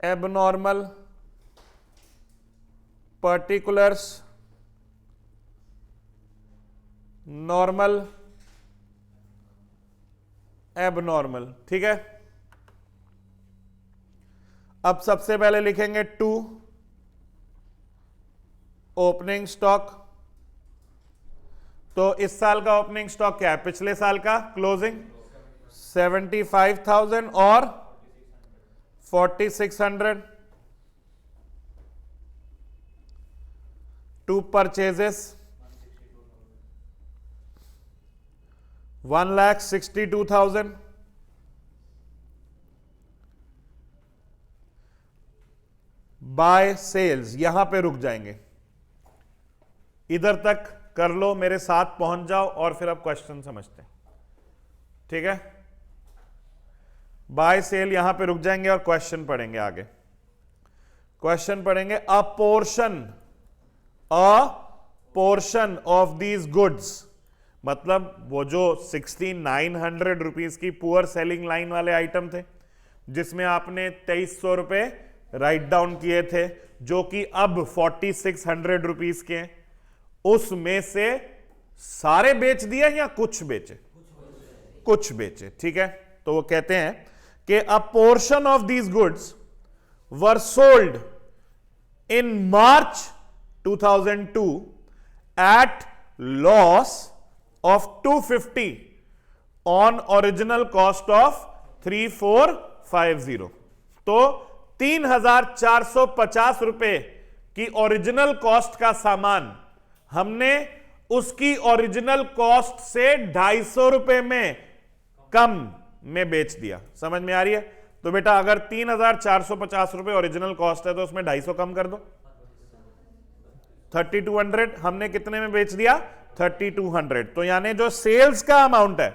abnormal, particulars, normal, abnormal, ठीक है। अब सबसे पहले लिखेंगे 2 ओपनिंग स्टॉक। तो इस साल का ओपनिंग स्टॉक क्या है? पिछले साल का क्लोजिंग 75,000 और 4,600। टू परचेजेस 1,62,000, बाय सेल्स, यहां पे रुक जाएंगे, इधर तक कर लो, मेरे साथ पहुंच जाओ और फिर अब क्वेश्चन समझते हैं, ठीक है। बाय सेल यहां पे रुक जाएंगे और क्वेश्चन पढ़ेंगे आगे। क्वेश्चन पढ़ेंगे, अ पोर्शन ऑफ दीज गुड्स, मतलब वो जो 6,900 रुपीज की पुअर सेलिंग लाइन वाले आइटम थे जिसमें आपने 2,300 रुपए राइट डाउन किए थे, जो कि अब 4,600 रुपीज के हैं, उसमें से सारे बेच दिए या कुछ बेचे? कुछ बेचे, ठीक है। तो वो कहते हैं कि a portion of these goods were sold in March 2002 at loss of 250 on original cost of 3,450। तो 3,450 रुपए की ओरिजिनल कॉस्ट का सामान हमने उसकी ओरिजिनल कॉस्ट से 250 रुपए में कम में बेच दिया। समझ में आ रही है? तो बेटा अगर 3,450 रुपए ओरिजिनल कॉस्ट है तो उसमें 250 कम कर दो, 3,200। हमने कितने में बेच दिया? 3,200। तो यानी जो सेल्स का अमाउंट है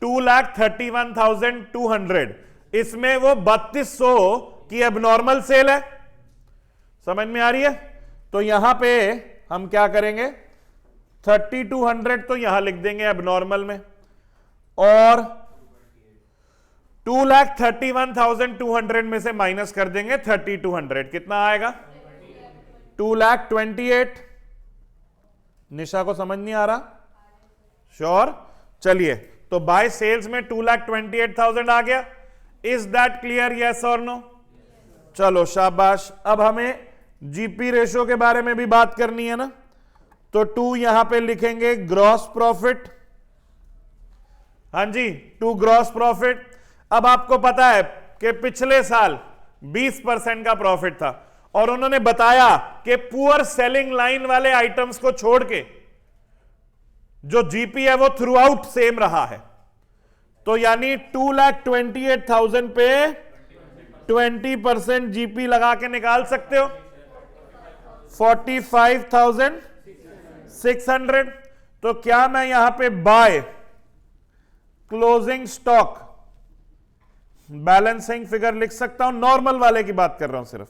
2,31,200, इसमें वो 3,200 की एबनॉर्मल सेल है। समझ में आ रही है? तो यहां पे हम क्या करेंगे, 3,200 तो यहां लिख देंगे एबनॉर्मल में, और 2,31,200 में से माइनस कर देंगे 3,200। कितना आएगा? 2,28,000। निशा को समझ नहीं आ रहा? श्योर? चलिए, तो बाय सेल्स में 2,28,000 आ गया। Is that clear? यस और नो? चलो शाबाश। अब हमें जीपी रेशो के बारे में भी बात करनी है ना, तो 2 यहां पे लिखेंगे ग्रॉस प्रॉफिट। हां जी, 2 ग्रॉस प्रॉफिट। अब आपको पता है कि पिछले साल 20% का प्रॉफिट था और उन्होंने बताया कि पुअर सेलिंग लाइन वाले आइटम्स को छोड़ के जो जीपी है वो थ्रू आउट सेम रहा है। तो यानी 2,28,000 पे 20% जीपी लगा के निकाल सकते हो, 45,600। तो क्या मैं यहां पे bye closing stock balancing figure लिख सकता हूं? नॉर्मल वाले की बात कर रहा हूं सिर्फ,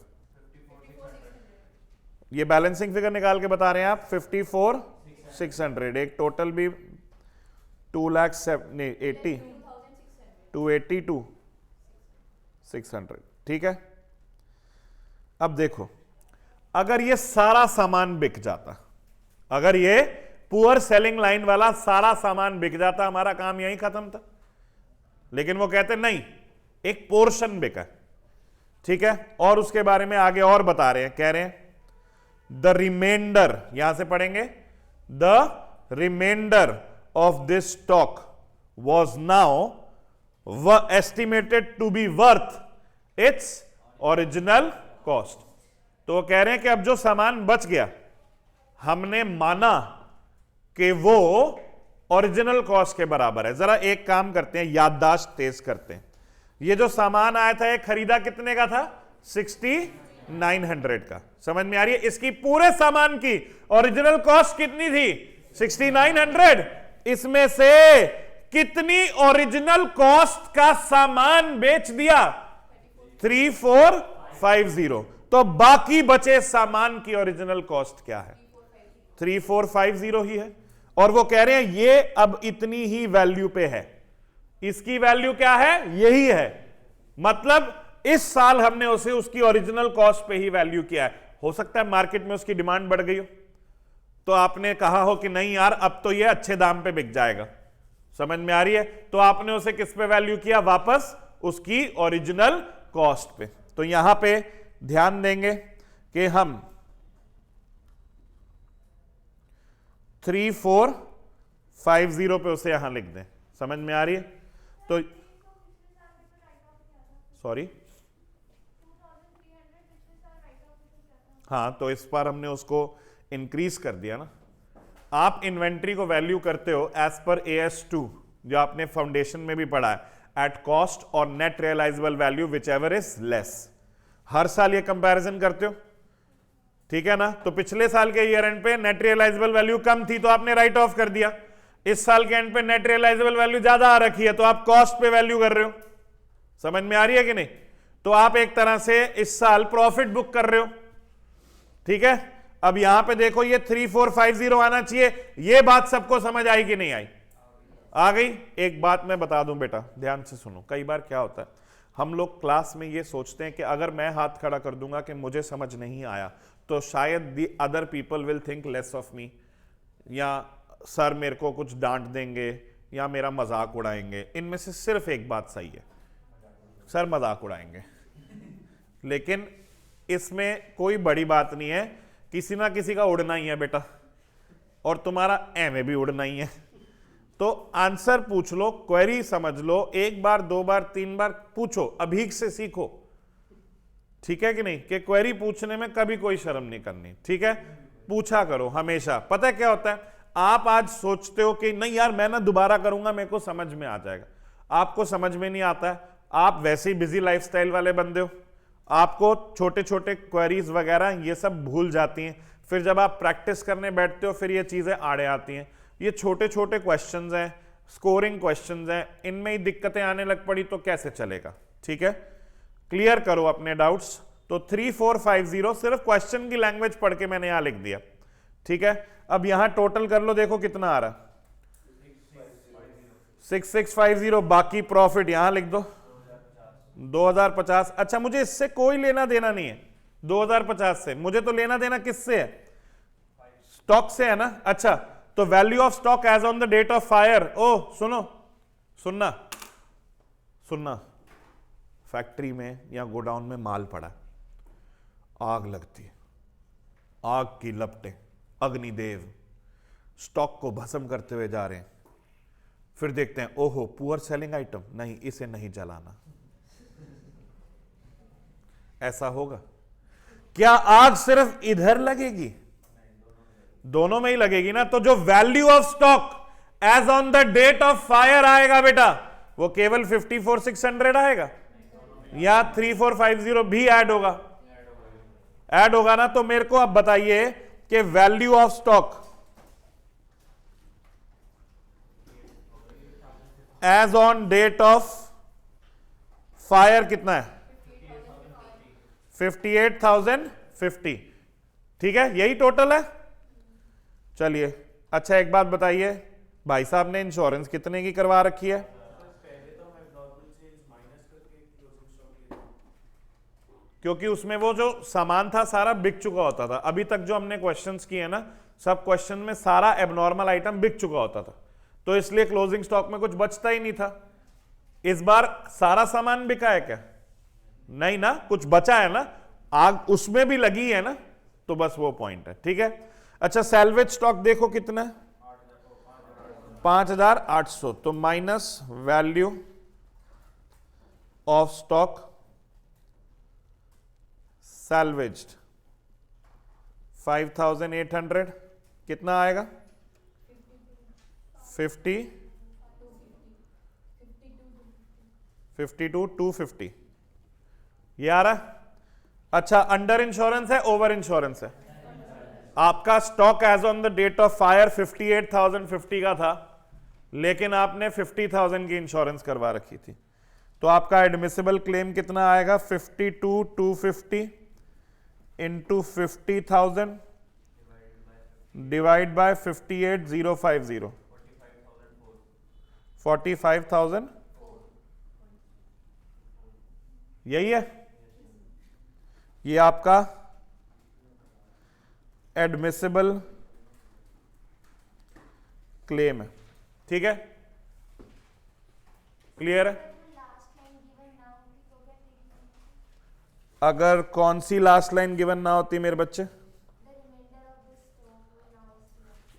ये बैलेंसिंग फिगर निकाल के बता रहे हैं आप। 54,600, एक टोटल भी 282,600, ठीक है। अब देखो, अगर ये सारा सामान बिक जाता, अगर ये पुअर सेलिंग लाइन वाला सारा सामान बिक जाता, हमारा काम यहीं खत्म था। लेकिन वो कहते नहीं, एक पोर्शन बिका, ठीक है। और उसके बारे में आगे और बता रहे हैं, कह रहे हैं द रिमाइंडर, यहां से पढ़ेंगे, the remainder of this stock was now estimated to be worth its original cost. तो वो कह रहे हैं कि अब जो सामान बच गया, हमने माना कि वो ओरिजिनल कॉस्ट के बराबर है। जरा एक काम करते हैं, याददाश्त तेज करते हैं। ये जो सामान आया था, ये खरीदा कितने का था? 6,900 का। समझ में आ रही है? इसकी पूरे सामान की ओरिजिनल कॉस्ट कितनी थी? 6,900। इसमें से कितनी ओरिजिनल कॉस्ट का सामान बेच दिया? 3,450। तो बाकी बचे सामान की ओरिजिनल कॉस्ट क्या है? 3,450 ही है। और वो कह रहे हैं ये अब इतनी ही वैल्यू पे है। इसकी वैल्यू क्या है? यही है। मतलब इस साल हमने उसे उसकी ओरिजिनल कॉस्ट पे ही वैल्यू किया है। हो सकता है मार्केट में उसकी डिमांड बढ़ गई हो, तो आपने कहा हो कि नहीं यार अब तो ये अच्छे दाम पे बिक जाएगा। समझ में आ रही है? तो आपने उसे किस पे वैल्यू किया? वापस उसकी ओरिजिनल कॉस्ट पे। तो यहां पे ध्यान देंगे कि हम 3,450 पे उसे यहां लिख दें। समझ में आ रही है? तो सॉरी, हाँ, तो इस बार हमने उसको इंक्रीज कर दिया ना। आप इन्वेंट्री को वैल्यू करते हो एज पर AS2 जो आपने फाउंडेशन में भी पढ़ा है, एट कॉस्ट और net realisable value whichever is less. हर साल ये कंपैरिजन करते हो, ठीक है ना। तो पिछले साल के ईयर एंड पे नेट रियलाइजेबल वैल्यू कम थी तो आपने राइट ऑफ कर दिया, इस साल के एंड पे नेट रियलाइजेबल वैल्यू ज्यादा आ रखी है तो आप कॉस्ट पे वैल्यू कर रहे हो। समझ में आ रही है कि नहीं? तो आप एक तरह से इस साल प्रॉफिट बुक कर रहे हो, ठीक है। अब यहां पे देखो ये 3450 आना चाहिए, ये बात सबको समझ आई कि नहीं आई? आ गई। एक बात मैं बता दूं बेटा, ध्यान से सुनो। कई बार क्या होता है, हम लोग क्लास में ये सोचते हैं कि अगर मैं हाथ खड़ा कर दूंगा कि मुझे समझ नहीं आया तो शायद the other people will think less of me, या सर मेरे को कुछ डांट देंगे या मेरा मजाक उड़ाएंगे। इनमें से सिर्फ एक बात सही है, सर मजाक उड़ाएंगे, लेकिन इसमें कोई बड़ी बात नहीं है। किसी ना किसी का उड़ना ही है बेटा, और तुम्हारा एम भी उड़ना ही है। तो आंसर पूछ लो, क्वेरी समझ लो, एक बार, दो बार, तीन बार पूछो, अभीक से सीखो, ठीक है कि नहीं? कि क्वेरी पूछने में कभी कोई शर्म नहीं करनी, ठीक है। पूछा करो हमेशा। पता है क्या होता है, आप आज सोचते हो कि नहीं यार मैं ना दोबारा करूंगा, मेरे को समझ में आ जाएगा। आपको समझ में नहीं आता है, आप वैसे ही बिजी लाइफस्टाइल वाले बंदे हो, आपको छोटे छोटे क्वेरीज वगैरह ये सब भूल जाती हैं। फिर जब आप प्रैक्टिस करने बैठते हो फिर ये चीजें आड़े आती हैं। ये छोटे छोटे क्वेश्चंस हैं, स्कोरिंग क्वेश्चंस हैं, इनमें ही दिक्कतें आने लग पड़ी तो कैसे चलेगा, ठीक है। क्लियर करो अपने डाउट्स। तो 3450 सिर्फ क्वेश्चन की लैंग्वेज पढ़ के मैंने यहां लिख दिया, ठीक है। अब यहां टोटल कर लो, देखो कितना आ रहा, 6650। बाकी प्रॉफिट यहां लिख दो 2050। अच्छा, मुझे इससे कोई लेना देना नहीं है 2050 से, मुझे तो लेना देना किससे है? स्टॉक से है ना। अच्छा, तो value of stock as on the date of fire. ओ सुनो, सुनना सुनना, फैक्ट्री में या गोडाउन में माल पड़ा, आग लगती है, आग की लपटें, अग्निदेव स्टॉक को भस्म करते हुए जा रहे हैं। फिर देखते हैं ओहो पुअर सेलिंग आइटम, नहीं इसे नहीं जलाना। ऐसा होगा क्या? आग सिर्फ इधर लगेगी? दोनों में ही लगेगी ना। तो जो value of stock as on the date of fire आएगा बेटा, वो केवल 54,600 आएगा या 3450 भी ऐड होगा? ऐड होगा ना। तो मेरे को अब बताइए कि value of stock as on date of fire कितना है? 58,050, ठीक है, यही टोटल है। चलिए, अच्छा एक बात बताइए, भाई साहब ने इंश्योरेंस कितने की करवा रखी है? क्योंकि उसमें वो जो सामान था सारा बिक चुका होता था। अभी तक जो हमने क्वेश्चंस किए ना, सब क्वेश्चन में सारा एबनॉर्मल आइटम बिक चुका होता था, तो इसलिए क्लोजिंग स्टॉक में कुछ बचता ही नहीं था। इस बार सारा सामान बिका है क्या? नहीं ना, कुछ बचा है ना, आग उसमें भी लगी है ना, तो बस वो पॉइंट है, ठीक है। अच्छा, सैल्वेज स्टॉक देखो कितना है? 5,800। तो minus value of stock salvaged 5,800, कितना आएगा? 52,250 ये आ रहा है। अच्छा, अंडर इंश्योरेंस है, ओवर इंश्योरेंस है? आपका stock as on the date of fire 58,050 का था, लेकिन आपने 50,000 की इंश्योरेंस करवा रखी थी, तो आपका एडमिसिबल क्लेम कितना आएगा? 52,250 इंटू 50,000 डिवाइड बाय 58,050, 45,000, यही है। ये आपका एडमिसिबल क्लेम है, ठीक है, क्लियर है। अगर कौन सी लास्ट लाइन गिवन ना होती मेरे बच्चे?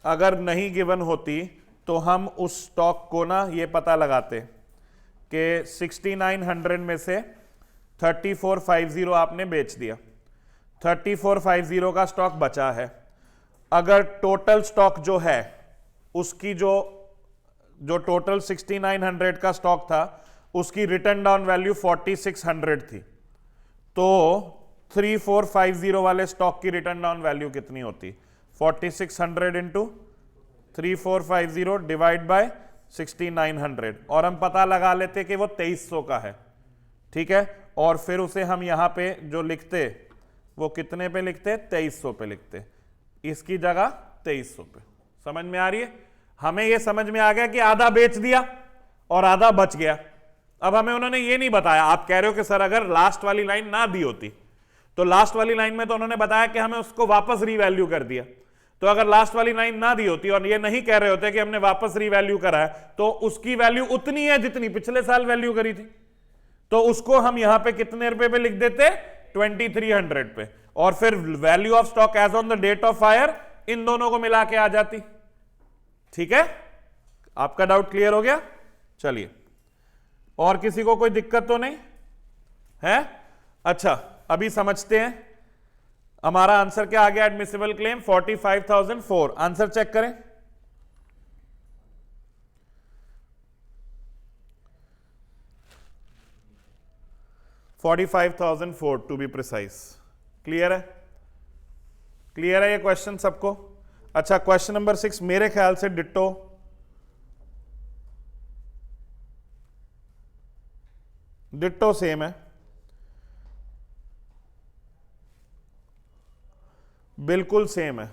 अगर नहीं गिवन होती तो हम उस स्टॉक को ना ये पता लगाते कि 6900 में से 3450 आपने बेच दिया, 3450 का स्टॉक बचा है। अगर टोटल स्टॉक जो है उसकी जो टोटल 6900 का स्टॉक था उसकी रिटर्न डाउन वैल्यू 4600 थी, तो 3450 वाले स्टॉक की रिटर्न डाउन वैल्यू कितनी होती? 4600 इंटू 3450 डिवाइड बाय 6900, और हम पता लगा लेते कि वो 2300 का है, ठीक है। और फिर उसे हम यहां पे जो लिखते वो कितने पे लिखते? 2300 पे लिखते, इसकी जगह 2300 पे। समझ में आ रही है? हमें ये समझ में आ गया कि आधा बेच दिया और आधा बच गया। अब हमें उन्होंने ये नहीं बताया, आप कह रहे हो कि सर अगर लास्ट वाली लाइन ना दी होती, तो लास्ट वाली लाइन में तो उन्होंने बताया कि हमें उसको वापस रीवैल्यू कर दिया, तो अगर लास्ट वाली लाइन ना दी होती और ये नहीं कह रहे होते कि हमने वापस रीवैल्यू करा है, तो उसकी वैल्यू उतनी है जितनी पिछले साल वैल्यू करी थी, तो उसको हम यहां पे कितने रुपए पे लिख देते? 2300 पे, और फिर value of stock as on the date of fire इन दोनों को मिला के आ जाती। ठीक है, आपका डाउट क्लियर हो गया? चलिए, और किसी को कोई दिक्कत तो नहीं है? अच्छा, अभी समझते हैं हमारा आंसर क्या आ गया। एडमिसिबल क्लेम 45,004, आंसर चेक करें। $45,004 टू बी प्रिसाइज। क्लियर है? क्लियर है ये क्वेश्चन सबको? अच्छा, क्वेश्चन नंबर 6 मेरे ख्याल से डिट्टो। डिट्टो सेम है, बिल्कुल सेम है।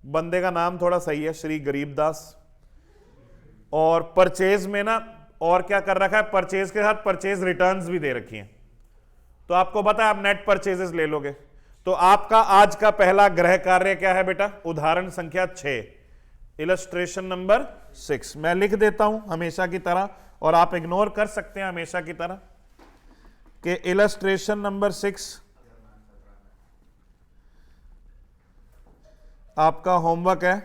बंदे का नाम थोड़ा सही है, श्री गरीबदास। और परचेज में ना और क्या कर रखा है, परचेज के साथ परचेज रिटर्न्स भी दे रखी हैं, तो आपको पता है आप नेट परचेजेस ले लोगे। तो आपका आज का पहला गृह कार्य क्या है बेटा? उदाहरण संख्या 6, इलस्ट्रेशन नंबर 6। मैं लिख देता हूं हमेशा की तरह, और आप इग्नोर कर सकते हैं हमेशा की तरह, कि इलस्ट्रेशन नंबर 6 आपका होमवर्क है।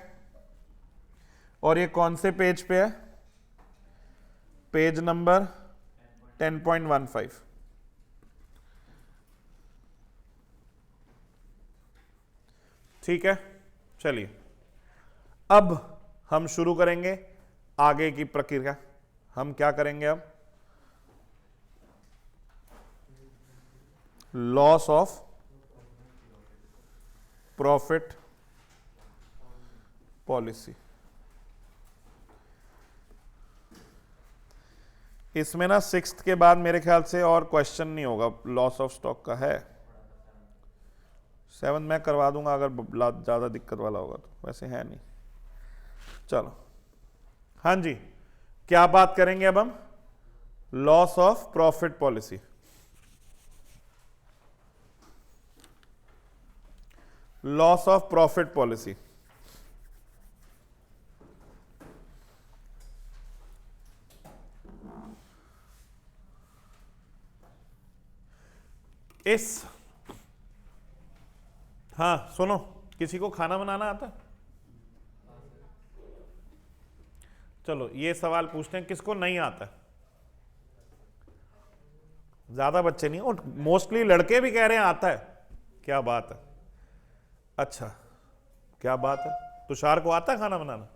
और ये कौन से पेज पे है? Page number 10.15। ठीक है, चलिए अब हम शुरू करेंगे आगे की प्रक्रिया। हम क्या करेंगे अब? Loss of profit policy. इसमें ना 6th के बाद मेरे ख्याल से और क्वेश्चन नहीं होगा, लॉस ऑफ स्टॉक का है। 7 मैं करवा दूंगा अगर ज्यादा दिक्कत वाला होगा तो, वैसे है नहीं। चलो, हाँ जी, क्या बात करेंगे अब हम? Loss of profit policy. Loss of profit policy. इस हाँ सुनो, किसी को खाना बनाना आता? चलो ये सवाल पूछते हैं, किसको नहीं आता? ज्यादा बच्चे नहीं, और मोस्टली लड़के भी कह रहे हैं आता है। क्या बात है, अच्छा क्या बात है। तुषार को आता है खाना बनाना?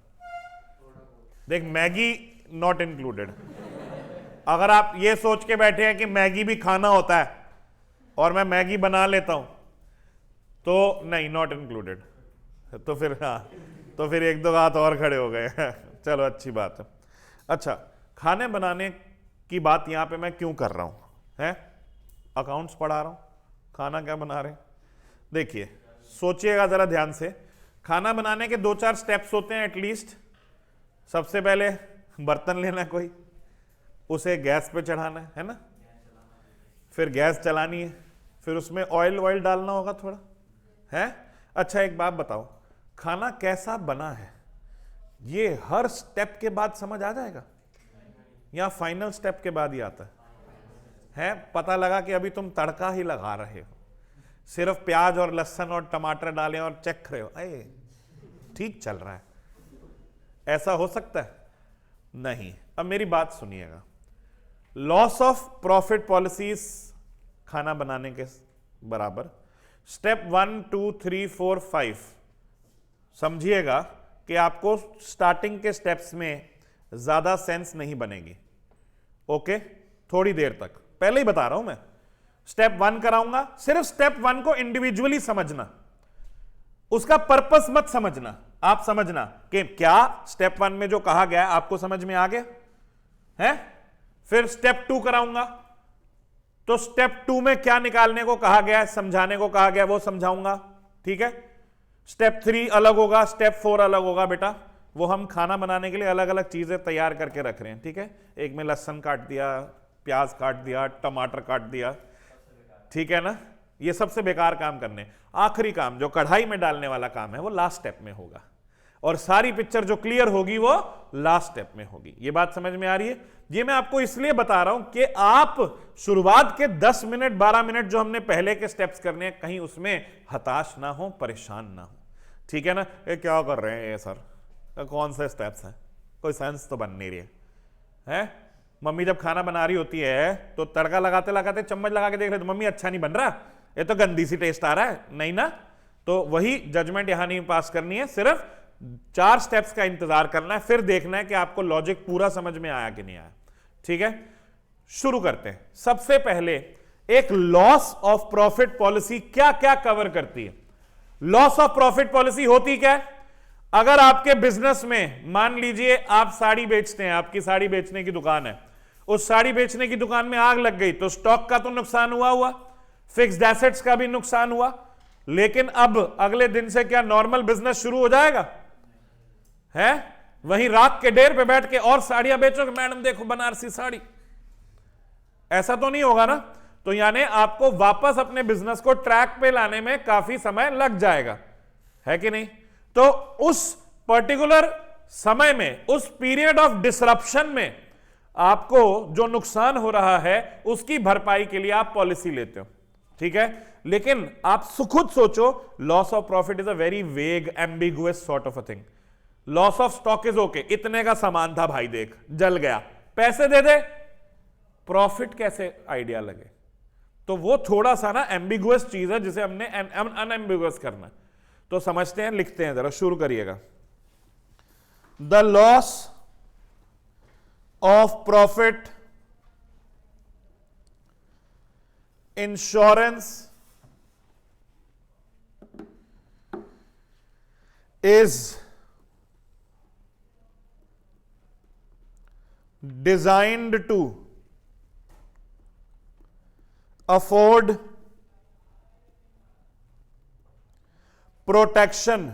देख, मैगी नॉट इंक्लूडेड। अगर आप ये सोच के बैठे हैं कि मैगी भी खाना होता है और मैं मैगी बना लेता हूं, तो नहीं, नॉट इंक्लूडेड। तो फिर हाँ, तो फिर एक दो हाथ और खड़े हो गए। चलो अच्छी बात है। अच्छा, खाने बनाने की बात यहां पे मैं क्यों कर रहा हूं? है अकाउंट्स पढ़ा रहा हूं, खाना क्या बना रहे हैं? देखिए, सोचिएगा जरा ध्यान से। खाना बनाने के 2-4 स्टेप्स होते हैं एटलीस्ट। सबसे पहले बर्तन लेना कोई, उसे गैस पे चढ़ाना है ना, फिर गैस चलानी है, फिर उसमें ऑयल डालना होगा थोड़ा, है? अच्छा एक बात बताओ, खाना कैसा बना है ये हर स्टेप के बाद समझ आ जाएगा या फाइनल स्टेप के बाद ही आता है? पता लगा कि अभी तुम तड़का ही लगा रहे हो, सिर्फ प्याज और लहसुन और टमाटर डालें और चेक रहे हो, अरे ठीक चल रहा है, ऐसा हो सकता है? नहीं। अब मेरी बात सुनिएगा, लॉस ऑफ प्रॉफिट पॉलिसीज खाना बनाने के बराबर। स्टेप 1, 2, 3, 4, 5 समझिएगा कि आपको स्टार्टिंग के स्टेप्स में ज्यादा सेंस नहीं बनेगी। ओके, थोड़ी देर तक, पहले ही बता रहा हूं मैं। स्टेप 1 कराऊंगा, सिर्फ स्टेप 1 को इंडिविजुअली समझना, उसका पर्पस मत समझना। आप समझना कि क्या स्टेप 1 में जो कहा गया है आपको समझ में आ गया है। फिर स्टेप 2 कराऊंगा, तो स्टेप 2 में क्या निकालने को कहा गया है, समझाने को कहा गया, वो समझाऊंगा। ठीक है, स्टेप 3 अलग होगा, स्टेप 4 अलग होगा बेटा। वो हम खाना बनाने के लिए अलग अलग चीजें तैयार करके रख रहे हैं। ठीक है, एक में लहसुन काट दिया, प्याज काट दिया, टमाटर काट दिया, ठीक है ना। ये सबसे बेकार काम करने, आखिरी काम जो कढ़ाई में डालने वाला काम है वो लास्ट स्टेप में होगा, और सारी पिक्चर जो क्लियर होगी वो लास्ट स्टेप में होगी। ये बात समझ में आ रही है। ये मैं आपको इसलिए बता रहा हूं कि आप शुरुआत के 10 मिनट 12 मिनट जो हमने पहले के स्टेप्स करने हैं, कहीं उसमें हताश ना हो, परेशान ना हो। ठीक है ना। ये क्या कर रहे हैं ये सर, कौन से स्टेप्स हैं, कोई सेंस तो बन नहीं रही है। मम्मी जब खाना बना रही होती है तो तड़का लगाते लगाते चम्मच लगा के देख रहे तो मम्मी अच्छा नहीं बन रहा, ये तो गंदी सी टेस्ट आ रहा है, नहीं ना। तो वही जजमेंट यहां नहीं पास करनी है, सिर्फ 4 स्टेप्स का इंतजार करना है, फिर देखना है कि आपको लॉजिक पूरा समझ में आया कि नहीं आया। ठीक है, शुरू करते हैं। सबसे पहले एक लॉस ऑफ प्रॉफिट पॉलिसी क्या क्या कवर करती है। लॉस ऑफ प्रॉफिट पॉलिसी होती क्या है? अगर आपके बिजनेस में मान लीजिए आप साड़ी बेचते हैं, आपकी साड़ी बेचने की दुकान है, उस साड़ी बेचने की दुकान में आग लग गई तो स्टॉक का तो नुकसान हुआ, फिक्स्ड एसेट्स का भी नुकसान हुआ, लेकिन अब अगले दिन से क्या नॉर्मल बिजनेस शुरू हो जाएगा? है वहीं रात के डेर पे बैठ के और साड़ियां बेचोगे, मैडम देखो बनारसी साड़ी, ऐसा तो नहीं होगा ना। तो यानी आपको वापस अपने बिजनेस को ट्रैक पे लाने में काफी समय लग जाएगा, है कि नहीं। तो उस पर्टिकुलर समय में, उस पीरियड ऑफ डिसरप्शन में आपको जो नुकसान हो रहा है उसकी भरपाई के लिए आप पॉलिसी लेते हो। ठीक है, लेकिन आप खुद सोचो, loss of profit is a very vague ambiguous sort of a thing. Loss of stock is okay, इतने का सामान था भाई, देख जल गया, पैसे दे दे, प्रॉफिट कैसे आइडिया लगे? तो वो थोड़ा सा ना एम्बिगुअस चीज है जिसे हमने अनएम्बिगुअस करना। तो समझते हैं, लिखते हैं, जरा शुरू करिएगा। The loss of profit insurance is designed to afford protection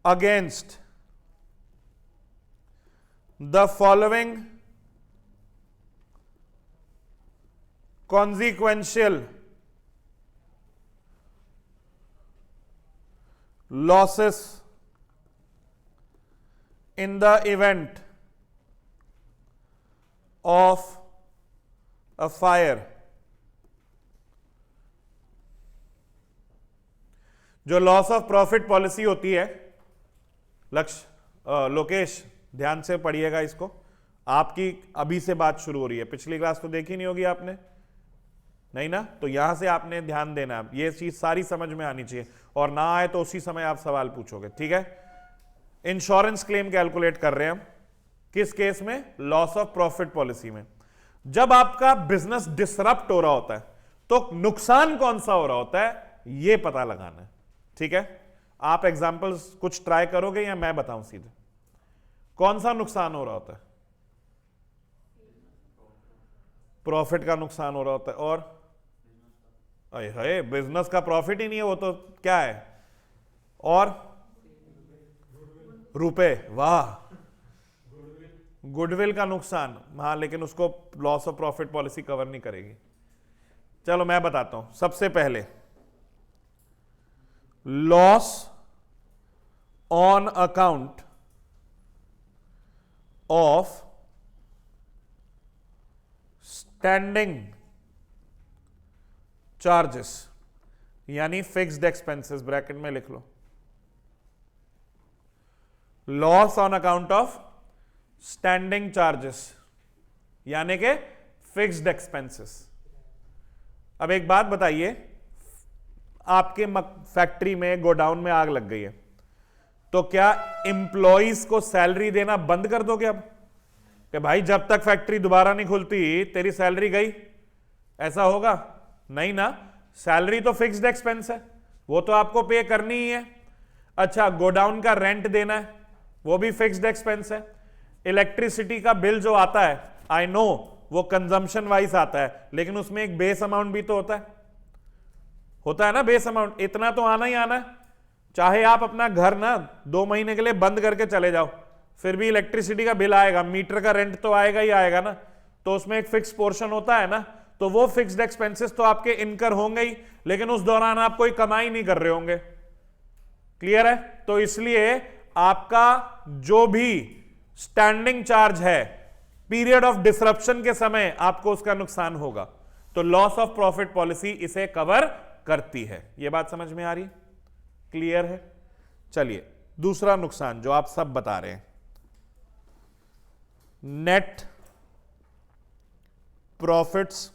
against the following consequential losses in the event of a fire। जो लॉस ऑफ प्रॉफिट पॉलिसी होती है, लक्ष्य लोकेश ध्यान से पढ़िएगा इसको, आपकी अभी से बात शुरू हो रही है, पिछली क्लास तो देखी नहीं होगी आपने, नहीं ना। तो यहां से आपने ध्यान देना, ये चीज सारी समझ में आनी चाहिए, और ना आए तो उसी समय आप सवाल पूछोगे। ठीक है, इंश्योरेंस क्लेम कैलकुलेट कर रहे हैं हम, किस केस में? लॉस ऑफ प्रॉफिट पॉलिसी में। जब आपका बिजनेस डिसरप्ट हो रहा होता है तो नुकसान कौन सा हो रहा होता है, यह पता लगाना है। ठीक है, आप एग्जांपल्स कुछ ट्राई करोगे या मैं बताऊं सीधे? कौन सा नुकसान हो रहा होता है? प्रॉफिट का नुकसान हो रहा होता है। और अरे बिजनेस का प्रॉफिट ही नहीं है वो, तो क्या है? और रुपए, वाह, गुडविल का नुकसान, हाँ, लेकिन उसको loss of profit policy cover नहीं करेगी। चलो मैं बताता हूं। सबसे पहले loss on account of standing charges, यानी फिक्स्ड एक्सपेंसेस, ब्रैकेट में लिख लो, loss on account of standing charges यानी के फिक्स्ड एक्सपेंसेस। अब एक बात बताइए, आपके फैक्ट्री में गोडाउन में आग लग गई है, तो क्या इंप्लॉइज को सैलरी देना बंद कर दोगे अब कि भाई जब तक फैक्ट्री दोबारा नहीं खुलती तेरी सैलरी गई? ऐसा होगा नहीं ना। सैलरी तो फिक्स्ड एक्सपेंस है, वो तो आपको पे करनी ही है। अच्छा, गोडाउन का रेंट देना है, वो भी फिक्स्ड एक्सपेंस है। इलेक्ट्रिसिटी का बिल जो आता है, आई नो वो कंजम्पशन वाइज आता है, लेकिन उसमें एक बेस अमाउंट भी तो होता है ना, बेस अमाउंट इतना तो आना ही आना है। चाहे आप अपना घर ना 2 महीने के लिए बंद करके चले जाओ, फिर भी इलेक्ट्रिसिटी का बिल आएगा, मीटर का रेंट तो आएगा ही आएगा ना। तो उसमें एक फिक्स पोर्शन होता है ना, तो वो फिक्स्ड एक्सपेंसेस तो आपके इनकर होंगे ही, लेकिन उस दौरान आप कोई कमाई नहीं कर रहे होंगे। क्लियर है? तो इसलिए आपका जो भी स्टैंडिंग चार्ज है पीरियड ऑफ डिसरप्शन के समय आपको उसका नुकसान होगा, तो लॉस ऑफ प्रॉफिट पॉलिसी इसे कवर करती है। यह बात समझ में आ रही है? क्लियर है? चलिए दूसरा नुकसान जो आप सब बता रहे हैं, net profits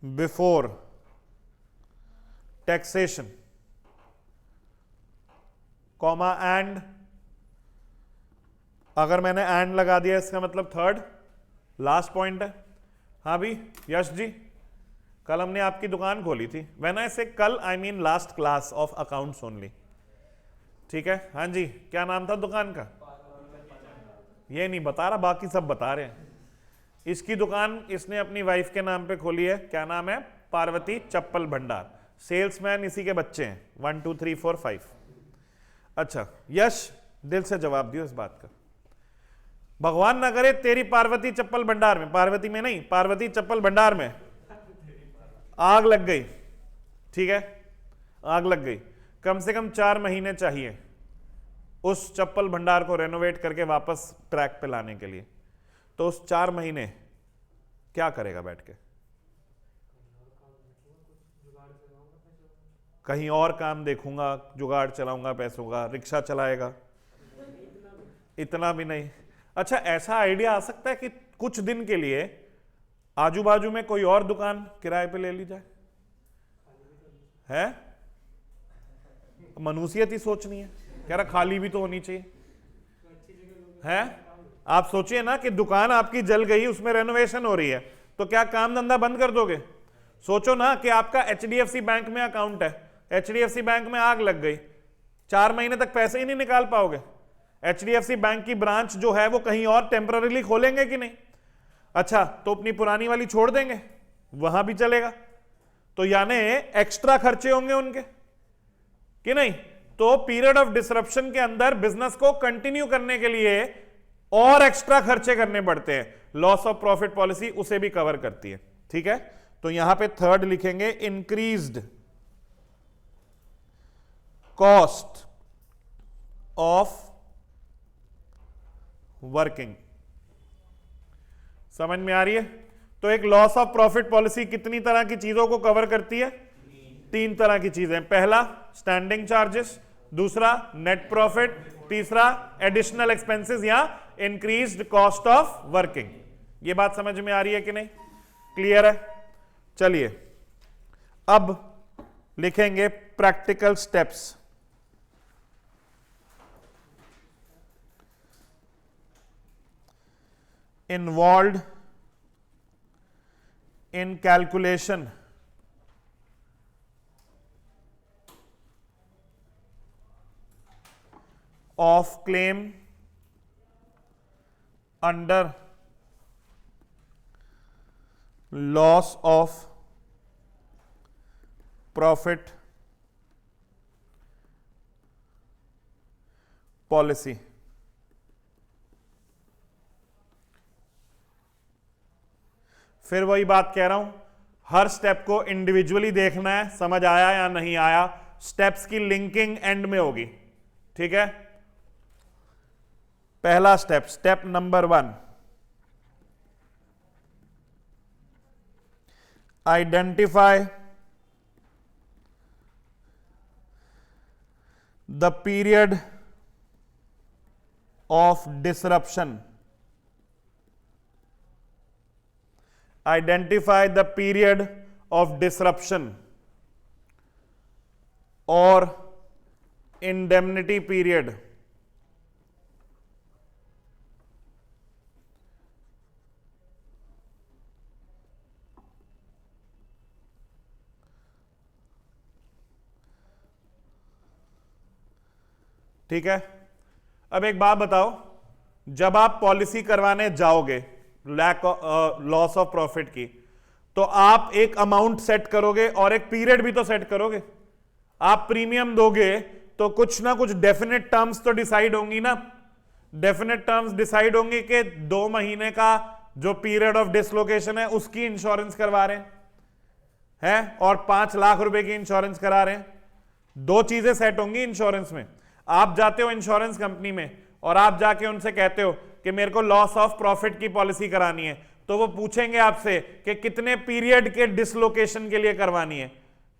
before taxation, comma and. अगर मैंने एंड लगा दिया इसका मतलब थर्ड लास्ट पॉइंट है। हाँ भी यश जी, कल हमने आपकी दुकान खोली थी। व्हेन आई से कल, I mean last class of accounts only. ठीक है? हाँ जी, क्या नाम था दुकान का? ये नहीं बता रहा, बाकी सब बता रहे हैं। इसकी दुकान इसने अपनी वाइफ के नाम पे खोली है। क्या नाम है? पार्वती चप्पल भंडार। सेल्समैन इसी के बच्चे हैं, 1 2 3 4 5। अच्छा यश, दिल से जवाब दियो इस बात का। भगवान ना करे तेरी पार्वती चप्पल भंडार में, पार्वती में नहीं, पार्वती चप्पल भंडार में आग लग गई। ठीक है? आग लग गई, कम से कम 4 महीने चाहिए उस चप्पल भंडार को रेनोवेट करके वापस ट्रैक पे लाने के लिए। तो उस 4 महीने क्या करेगा बैठ के? कहीं और काम देखूंगा, जुगाड़ चलाऊंगा पैसों का, रिक्शा चलाएगा। इतना भी नहीं। अच्छा, ऐसा आइडिया आ सकता है कि कुछ दिन के लिए आजू बाजू में कोई और दुकान किराए पे ले ली जाए? है? मनुष्यत ही सोचनी है, कह रहा खाली भी तो होनी चाहिए। है? आप सोचिए ना कि दुकान आपकी जल गई, उसमें रेनोवेशन हो रही है, तो क्या काम धंधा बंद कर दोगे? सोचो ना कि आपका HDFC बैंक में अकाउंट है, HDFC बैंक में आग लग गई, 4 महीने तक पैसे ही नहीं निकाल पाओगे। HDFC बैंक की ब्रांच जो है वो कहीं और टेम्पररीली खोलेंगे कि नहीं? अच्छा, तो अपनी पुरानी वाली छोड़ देंगे, वहां भी चलेगा। तो यानी एक्स्ट्रा खर्चे होंगे उनके कि नहीं? तो पीरियड ऑफ डिसरप्शन के अंदर बिजनेस को कंटिन्यू करने के लिए और एक्स्ट्रा खर्चे करने पड़ते हैं। लॉस ऑफ प्रॉफिट पॉलिसी उसे भी कवर करती है। ठीक है? तो यहां पे थर्ड लिखेंगे, इंक्रीज्ड कॉस्ट ऑफ वर्किंग। समझ में आ रही है? तो एक लॉस ऑफ प्रॉफिट पॉलिसी कितनी तरह की चीजों को कवर करती है? 3 तरह की चीजें। पहला स्टैंडिंग चार्जेस, दूसरा नेट प्रॉफिट, तीसरा एडिशनल एक्सपेंसेस या इंक्रीज्ड कॉस्ट ऑफ वर्किंग। ये बात समझ में आ रही है कि नहीं? क्लियर है? चलिए अब लिखेंगे practical steps. Involved in calculation of claim under loss of profit policy। फिर वही बात कह रहा हूं, हर स्टेप को इंडिविजुअली देखना है, समझ आया या नहीं आया। स्टेप्स की लिंकिंग एंड में होगी। ठीक है? पहला step, step number 1, identify the period of disruption. Identify the period of disruption और इंडेमनिटी पीरियड ठीक है। अब एक बात बताओ, जब आप पॉलिसी करवाने जाओगे लॉस ऑफ प्रॉफिट की, तो आप एक अमाउंट सेट करोगे और एक पीरियड भी तो सेट करोगे। आप प्रीमियम दोगे तो कुछ ना कुछ डेफिनेट टर्म्स तो डिसाइड होंगी ना। डेफिनेट टर्म्स डिसाइड होंगी कि 2 महीने का जो पीरियड ऑफ डिसलोकेशन है उसकी इंश्योरेंस करवा रहे हैं और 5 लाख रुपए की इंश्योरेंस करा रहे हैं। 2 चीजें सेट होंगी इंश्योरेंस में। आप जाते हो इंश्योरेंस कंपनी में और आप जाके उनसे कहते हो कि मेरे को लॉस ऑफ प्रॉफिट की पॉलिसी करानी है, तो वो पूछेंगे आपसे कि कितने पीरियड के डिसलोकेशन के लिए करवानी है।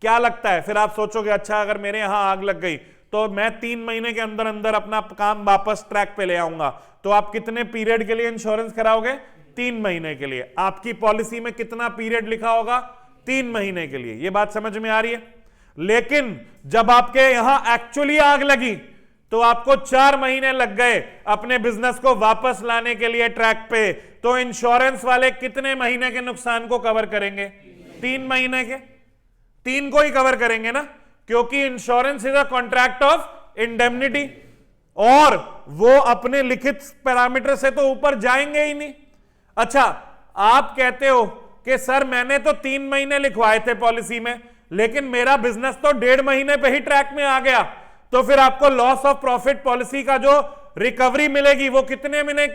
क्या लगता है फिर आप सोचोगे अच्छा अगर मेरे यहां आग लग गई तो मैं 3 महीने के अंदर अंदर अपना काम वापस ट्रैक पे ले आऊंगा, तो आप कितने पीरियड के लिए इंश्योरेंस कराओगे? 3 महीने के लिए। आपकी पॉलिसी में कितना पीरियड लिखा होगा? 3 महीने के लिए। यह बात समझ में आ रही है? लेकिन जब आपके यहां एक्चुअली आग लगी तो आपको 4 महीने लग गए अपने बिजनेस को वापस लाने के लिए ट्रैक पे, तो इंश्योरेंस वाले कितने महीने के नुकसान को कवर करेंगे? 3 महीने के। 3 को ही कवर करेंगे ना, क्योंकि insurance is a contract of indemnity और वो अपने लिखित पैरामीटर से तो ऊपर जाएंगे ही नहीं। अच्छा, आप कहते हो कि सर मैंने तो 3 महीने लिखवाए थे पॉलिसी में, लेकिन मेरा बिजनेस तो 1.5 महीने पे ही ट्रैक में आ गया, तो फिर आपको लॉस ऑफ प्रॉफिट पॉलिसी का जो रिकवरी मिलेगी वो कितने महीने?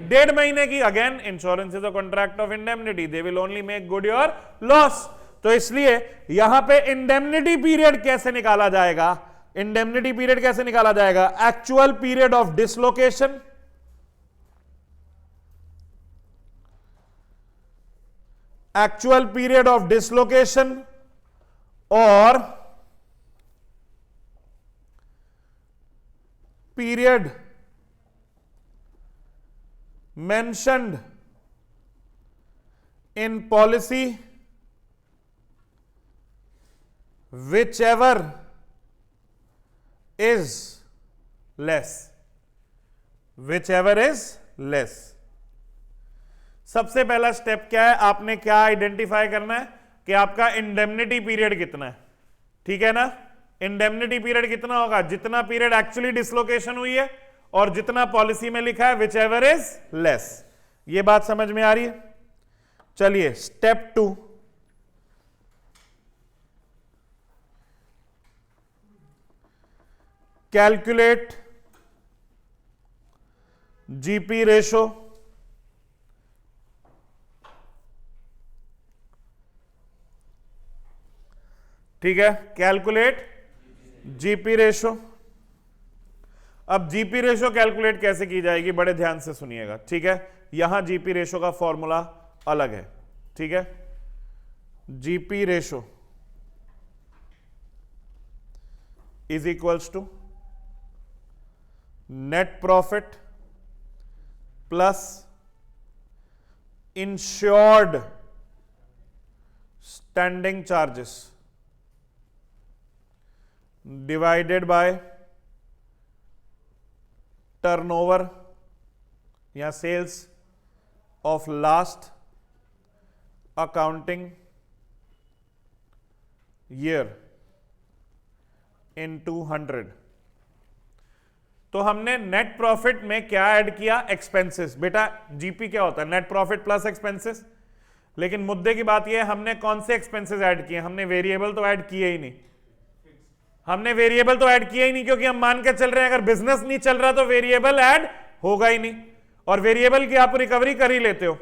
1.5 महीने की। Again insurance is a contract of indemnity, they will only make good your loss. तो इसलिए यहां पे इंडेमनिटी पीरियड कैसे निकाला जाएगा? इंडेमनिटी पीरियड कैसे निकाला जाएगा? एक्चुअल पीरियड ऑफ डिसलोकेशन और period mentioned in policy whichever is less, whichever is less। सबसे पहला स्टेप क्या है? आपने क्या आइडेंटिफाई करना है कि आपका इंडेमनिटी पीरियड कितना है। ठीक है ना? इंडेमनिटी पीरियड कितना होगा? जितना पीरियड एक्चुअली डिसलोकेशन हुई है और जितना पॉलिसी में लिखा है विच एवर इज लेस। ये बात समझ में आ रही है? चलिए स्टेप 2, कैलकुलेट जीपी रेशो ठीक है, कैलकुलेट जीपी रेशो। अब जीपी रेशो कैलकुलेट कैसे की जाएगी? बड़े ध्यान से सुनिएगा, ठीक है? यहां जीपी रेशो का फॉर्मूला अलग है, ठीक है? GP ratio is equals to net profit plus insured standing charges divided by turnover या sales of last accounting year in 200। तो हमने नेट प्रॉफिट में क्या ऐड किया? एक्सपेंसेस। बेटा जीपी क्या होता है? Net profit plus expenses. लेकिन मुद्दे की बात यह है हमने कौन से एक्सपेंसेस ऐड किए? हमने वेरिएबल तो ऐड किए ही नहीं। हमने वेरिएबल तो ऐड किया ही नहीं क्योंकि हम मान के चल रहे हैं अगर बिजनेस नहीं चल रहा तो वेरिएबल ऐड होगा ही नहीं, और वेरिएबल की आप रिकवरी कर ही लेते हो।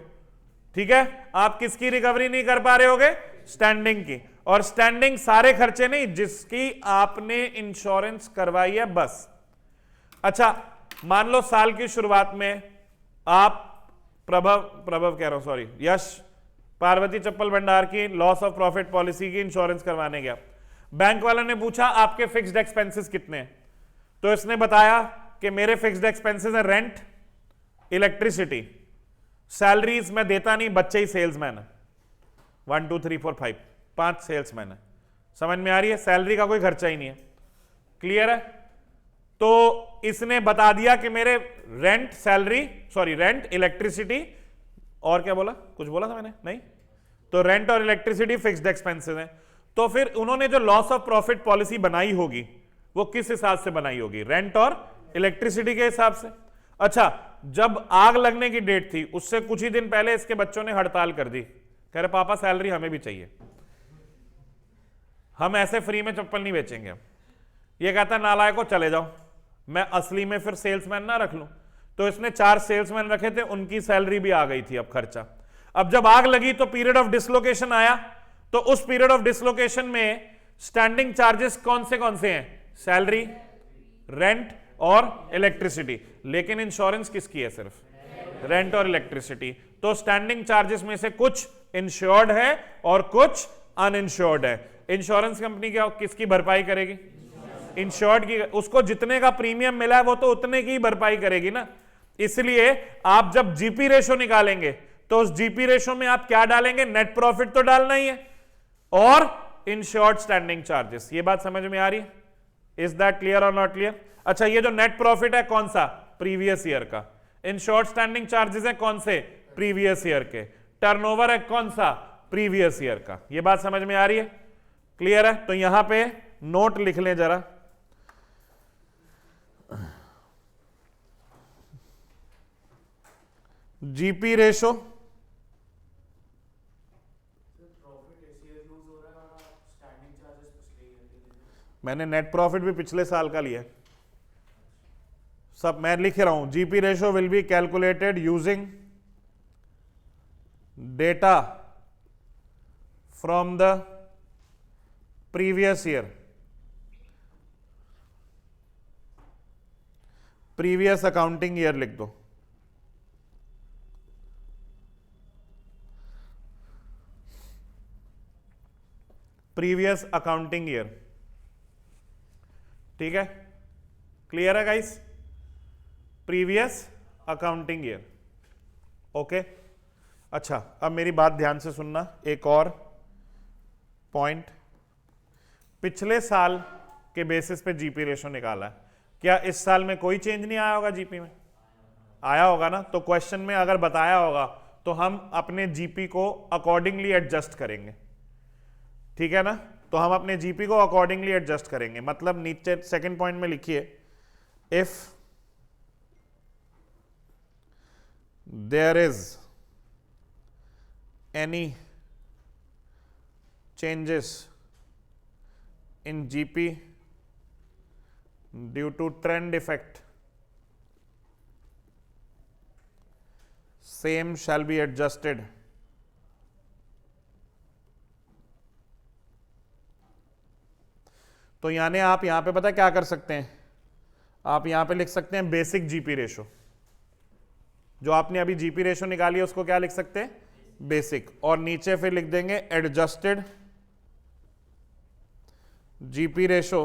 ठीक है, आप किसकी रिकवरी नहीं कर पा रहे होगे? स्टैंडिंग की। और स्टैंडिंग सारे खर्चे नहीं जिसकी आपने इंश्योरेंस करवाई है, बस। अच्छा, मान लो साल की शुरुआत में आप प्रभव कह रहा हूं, सॉरी, यश पार्वती चप्पल भंडार की लॉस ऑफ प्रॉफिट पॉलिसी की इंश्योरेंस करवाने गया। बैंक वाला ने पूछा आपके फिक्स्ड एक्सपेंसेस कितने हैं, तो इसने बताया कि मेरे फिक्स्ड एक्सपेंसेस है रेंट, इलेक्ट्रिसिटी, सैलरीज मैं देता नहीं, बच्चे ही सेल्समैन है, 1 2 3 4 5, 5 सेल्समैन है। समझ में आ रही है? सैलरी का कोई खर्चा ही नहीं है। क्लियर है? तो इसने बता दिया कि मेरे rent, salary, sorry rent, electricity और क्या बोला, कुछ बोला था मैंने? नहीं। तो रेंट और इलेक्ट्रिसिटी फिक्स्ड एक्सपेंसेस हैं। तो फिर उन्होंने जो लॉस ऑफ प्रॉफिट पॉलिसी बनाई होगी वो किस हिसाब से बनाई होगी? रेंट और इलेक्ट्रिसिटी के हिसाब से। अच्छा, जब आग लगने की डेट थी उससे कुछ ही दिन पहले इसके बच्चों ने हड़ताल कर दी, कह रहे पापा सैलरी हमें भी चाहिए, हम ऐसे फ्री में चप्पल नहीं बेचेंगे। ये कहता नालायक को चले जाओ, मैं असली में फिर सेल्समैन ना रख लूं। तो इसने 4 सेल्समैन रखे थे, उनकी सैलरी भी आ गई थी अब खर्चा। अब जब आग लगी तो पीरियड ऑफ डिसलोकेशन आया, तो उस पीरियड ऑफ डिसलोकेशन में स्टैंडिंग चार्जेस कौन से हैं? सैलरी, रेंट और इलेक्ट्रिसिटी। लेकिन इंश्योरेंस किसकी है? सिर्फ रेंट और इलेक्ट्रिसिटी। तो स्टैंडिंग चार्जेस में से कुछ इंश्योर्ड है और कुछ अनइंश्योर्ड है। इंश्योरेंस कंपनी क्या किसकी भरपाई करेगी? इंश्योर्ड की। उसको जितने का प्रीमियम मिला है वो तो उतने की भरपाई करेगी ना। इसलिए आप जब जीपी रेशो निकालेंगे तो उस जीपी रेशो में आप क्या डालेंगे? नेट प्रॉफिट तो डालना ही है और इंश्योर्ड स्टैंडिंग चार्जेस। ये बात समझ में आ रही है? इज दैट क्लियर और नॉट क्लियर? अच्छा, ये जो नेट प्रॉफिट है कौन सा? प्रीवियस ईयर का। इंश्योर्ड स्टैंडिंग चार्जेस है कौन से? प्रीवियस ईयर के। टर्नओवर है कौन सा? प्रीवियस ईयर का। ये बात समझ में आ रही है? क्लियर है? तो यहां पे नोट लिख लें जरा। जीपी रेशो, मैंने नेट प्रॉफिट भी पिछले साल का लिया, सब मैं लिख रहा हूं। GP ratio will be calculated using data from the previous year, previous accounting year लिख दो। Previous accounting year. ठीक है? क्लियर है guys? Previous accounting year. Okay. अच्छा, अब मेरी बात ध्यान से सुनना, एक और पॉइंट। पिछले साल के बेसिस पे जीपी रेशो निकाला है, क्या इस साल में कोई चेंज नहीं आया होगा? जीपी में आया होगा ना। तो क्वेश्चन में अगर बताया होगा तो हम अपने जीपी को अकॉर्डिंगली एडजस्ट करेंगे। ठीक है ना? तो हम अपने जीपी को अकॉर्डिंगली एडजस्ट करेंगे। मतलब नीचे सेकंड पॉइंट में लिखिए, if there is any changes in GP due to trend effect, same shall be adjusted तो यानी आप यहां पे पता क्या कर सकते हैं? आप यहां पे लिख सकते हैं बेसिक जीपी रेशो। जो आपने अभी जीपी रेशो निकाली है उसको क्या लिख सकते हैं? बेसिक। और नीचे फिर लिख देंगे adjusted GP ratio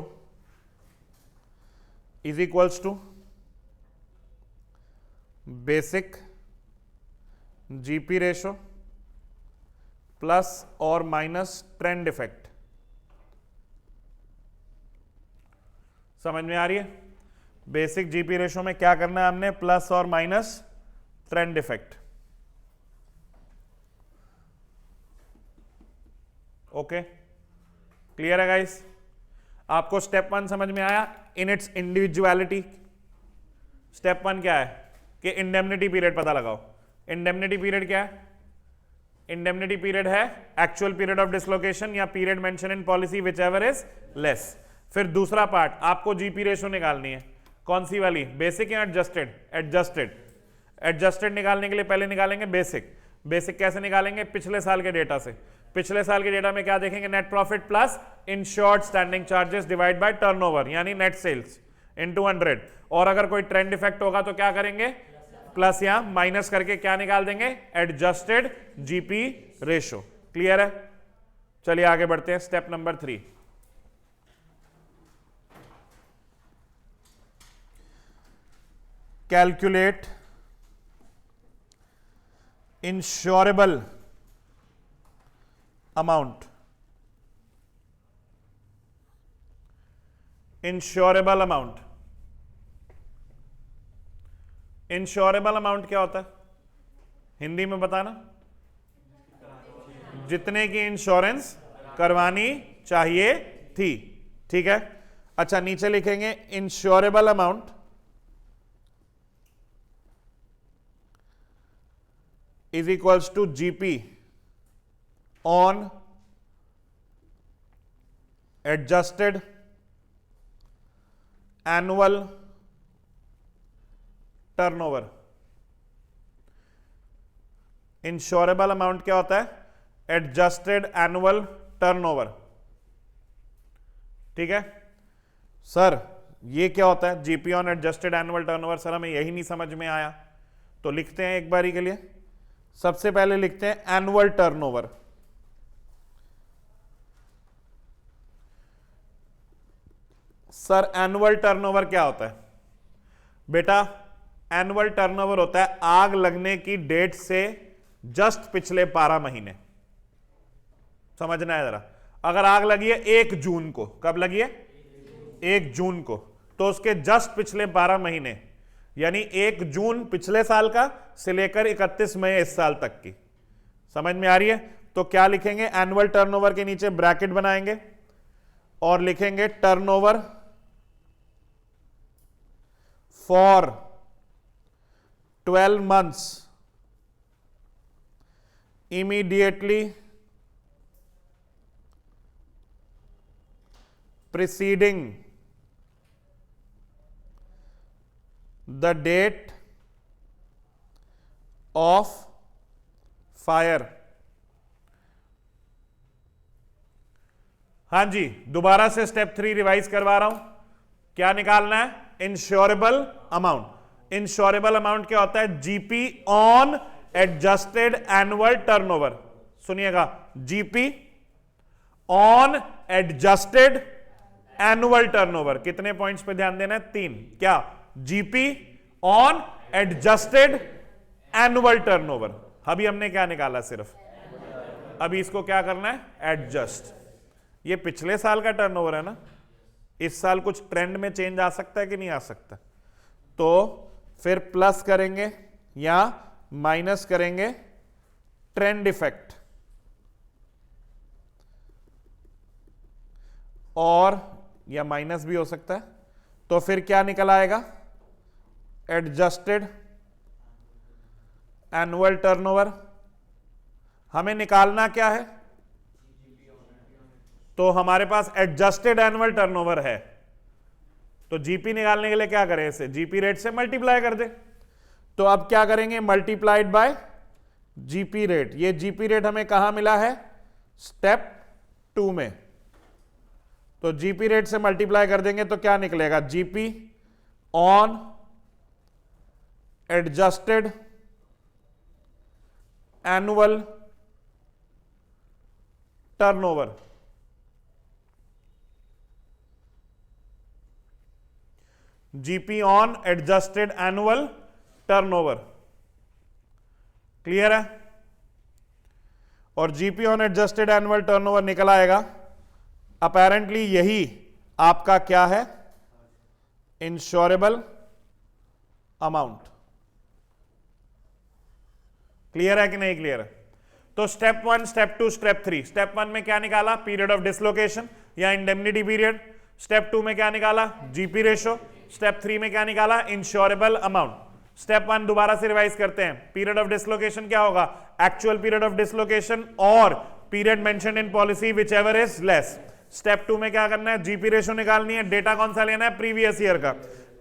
is equals to basic GP ratio plus और माइनस ट्रेंड इफेक्ट। समझ में आ रही है? बेसिक जीपी रेशो में क्या करना है हमने? प्लस और minus trend effect. Okay, clear है गाइस? आपको स्टेप 1 समझ में आया इन इट्स इंडिविजुअलिटी। स्टेप 1 क्या है? कि इंडेमनिटी पीरियड पता लगाओ। इंडेमनिटी पीरियड क्या है? इंडेमनिटी पीरियड है एक्चुअल पीरियड ऑफ डिसलोकेशन या period mention in policy whichever is less. फिर दूसरा पार्ट, आपको जीपी रेशो निकालनी है। कौन सी वाली? बेसिक या एडजस्टेड? एडजस्टेड। एडजस्टेड निकालने के लिए पहले निकालेंगे बेसिक। बेसिक कैसे निकालेंगे? पिछले साल के डेटा से। पिछले साल के डेटा में क्या देखेंगे? Net profit plus insured standing charges divide by turnover यानी नेट सेल्स इनटू 100। और अगर कोई ट्रेंड इफेक्ट होगा तो क्या करेंगे? प्लस या माइनस करके क्या निकाल देंगे? Adjusted GP ratio. क्लियर है? चलिए आगे बढ़ते हैं। Step number 3, calculate insurable amount, insurable amount. Insurable amount क्या होता है हिंदी में बताना? जितने की इंश्योरेंस करवानी चाहिए थी, ठीक है। अच्छा, नीचे लिखेंगे insurable amount is equals to GP on adjusted annual turnover. Insurable amount क्या होता है? एडजस्टेड एनुअल टर्नओवर, ठीक है। सर ये क्या होता है GP on adjusted annual turnover? Sir हमें यही नहीं समझ में आया, तो लिखते हैं एक बारी के लिए। सबसे पहले लिखते हैं annual turnover. Sir annual turnover क्या होता है? बेटा एनुअल टर्नओवर होता है आग लगने की डेट से जस्ट पिछले 12 महीने। समझना है जरा, अगर आग लगी है 1 जून को, कब लगी है? 1 जून को, तो उसके जस्ट पिछले 12 महीने, यानी 1 जून पिछले साल का से लेकर 31 मई इस साल तक की। समझ में आ रही है? तो क्या लिखेंगे? एनुअल टर्नओवर के नीचे ब्रैकेट बनाएंगे और लिखेंगे turnover for 12 months immediately preceding the date of fire। हां जी, दोबारा से स्टेप 3 रिवाइज करवा रहा हूं। क्या निकालना है? Insurable amount. इंश्योरेबल अमाउंट क्या होता है? GP on adjusted annual turnover. सुनिएगा, GP on adjusted annual turnover. कितने पॉइंट्स पे ध्यान देना है? 3। क्या? GP on adjusted annual turnover. अभी हमने क्या निकाला? सिर्फ अभी इसको क्या करना है? एडजस्ट। ये पिछले साल का टर्नओवर है ना, इस साल कुछ ट्रेंड में चेंज आ सकता है कि नहीं आ सकता? तो फिर प्लस करेंगे या माइनस करेंगे ट्रेंड इफेक्ट, और या माइनस भी हो सकता है। तो फिर क्या निकल आएगा? Adjusted annual turnover. हमें निकालना क्या है? तो हमारे पास एडजस्टेड एनुअल टर्नओवर है, तो जीपी निकालने के लिए क्या करें? इसे जीपी रेट से मल्टीप्लाई कर दे। तो अब क्या करेंगे? Multiplied by GP rate. ये जीपी रेट हमें कहां मिला है? स्टेप 2 में। तो जीपी रेट से मल्टीप्लाई कर देंगे तो क्या निकलेगा? GP on adjusted annual turnover. GP on adjusted annual turnover. Clear है? और GP on adjusted annual turnover निकल आएगा। अपेरेंटली यही आपका क्या है? Insurable amount. क्लियर है कि नहीं क्लियर है? तो स्टेप 1, स्टेप 2, स्टेप 3। स्टेप 1 में क्या निकाला? पीरियड ऑफ डिसलोकेशन या इंडेमनिटी पीरियड। स्टेप 2 में क्या निकाला? GP ratio. स्टेप 3 में क्या निकाला? Insurable amount. स्टेप 1 दोबारा से रिवाइज करते हैं। पीरियड ऑफ डिसलोकेशन क्या होगा? एक्चुअल पीरियड ऑफ डिसलोकेशन और period mentioned in policy whichever is less. Step 2 में क्या करना है? जीपी रेशो निकालनी है। डेटा कौन सा लेना है? प्रीवियस ईयर का।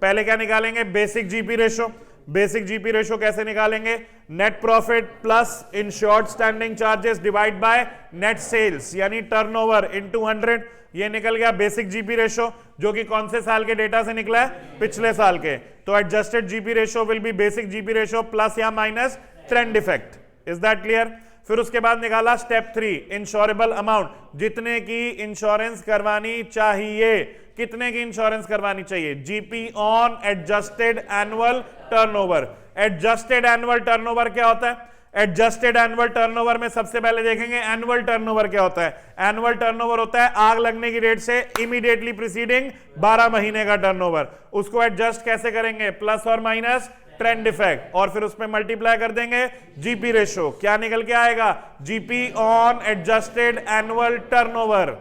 पहले क्या निकालेंगे? Basic GP ratio. Basic GP ratio कैसे निकालेंगे? Net profit plus insured standing charges divide by net sales, यानी टर्नओवर इनटू 100। ये निकल गया बेसिक जीपी रेशो, जो कि कौन से साल के डेटा से निकला है? पिछले साल के। तो adjusted GP ratio will be basic GP ratio plus या minus trend effect. Is that clear? फिर उसके बाद निकाला स्टेप 3, इंश्योरेबल अमाउंट। जितने की इंश्योरेंस करवानी चाहिए। कितने की इंश्योरेंस करवानी चाहिए? GP on adjusted annual turnover. Adjusted annual turnover क्या होता है? एडजस्टेड एनुअल टर्नओवर में सबसे पहले देखेंगे एनुअल टर्नओवर क्या होता है। एनुअल टर्नओवर होता है आग लगने की डेट से इमीडिएटली प्रीसीडिंग 12 महीने का टर्नओवर। उसको एडजस्ट कैसे करेंगे, प्लस और माइनस ट्रेंड इफेक्ट, और फिर उसमें मल्टीप्लाई कर देंगे जीपी रेशो। क्या निकल के आएगा, GP on adjusted annual turnover.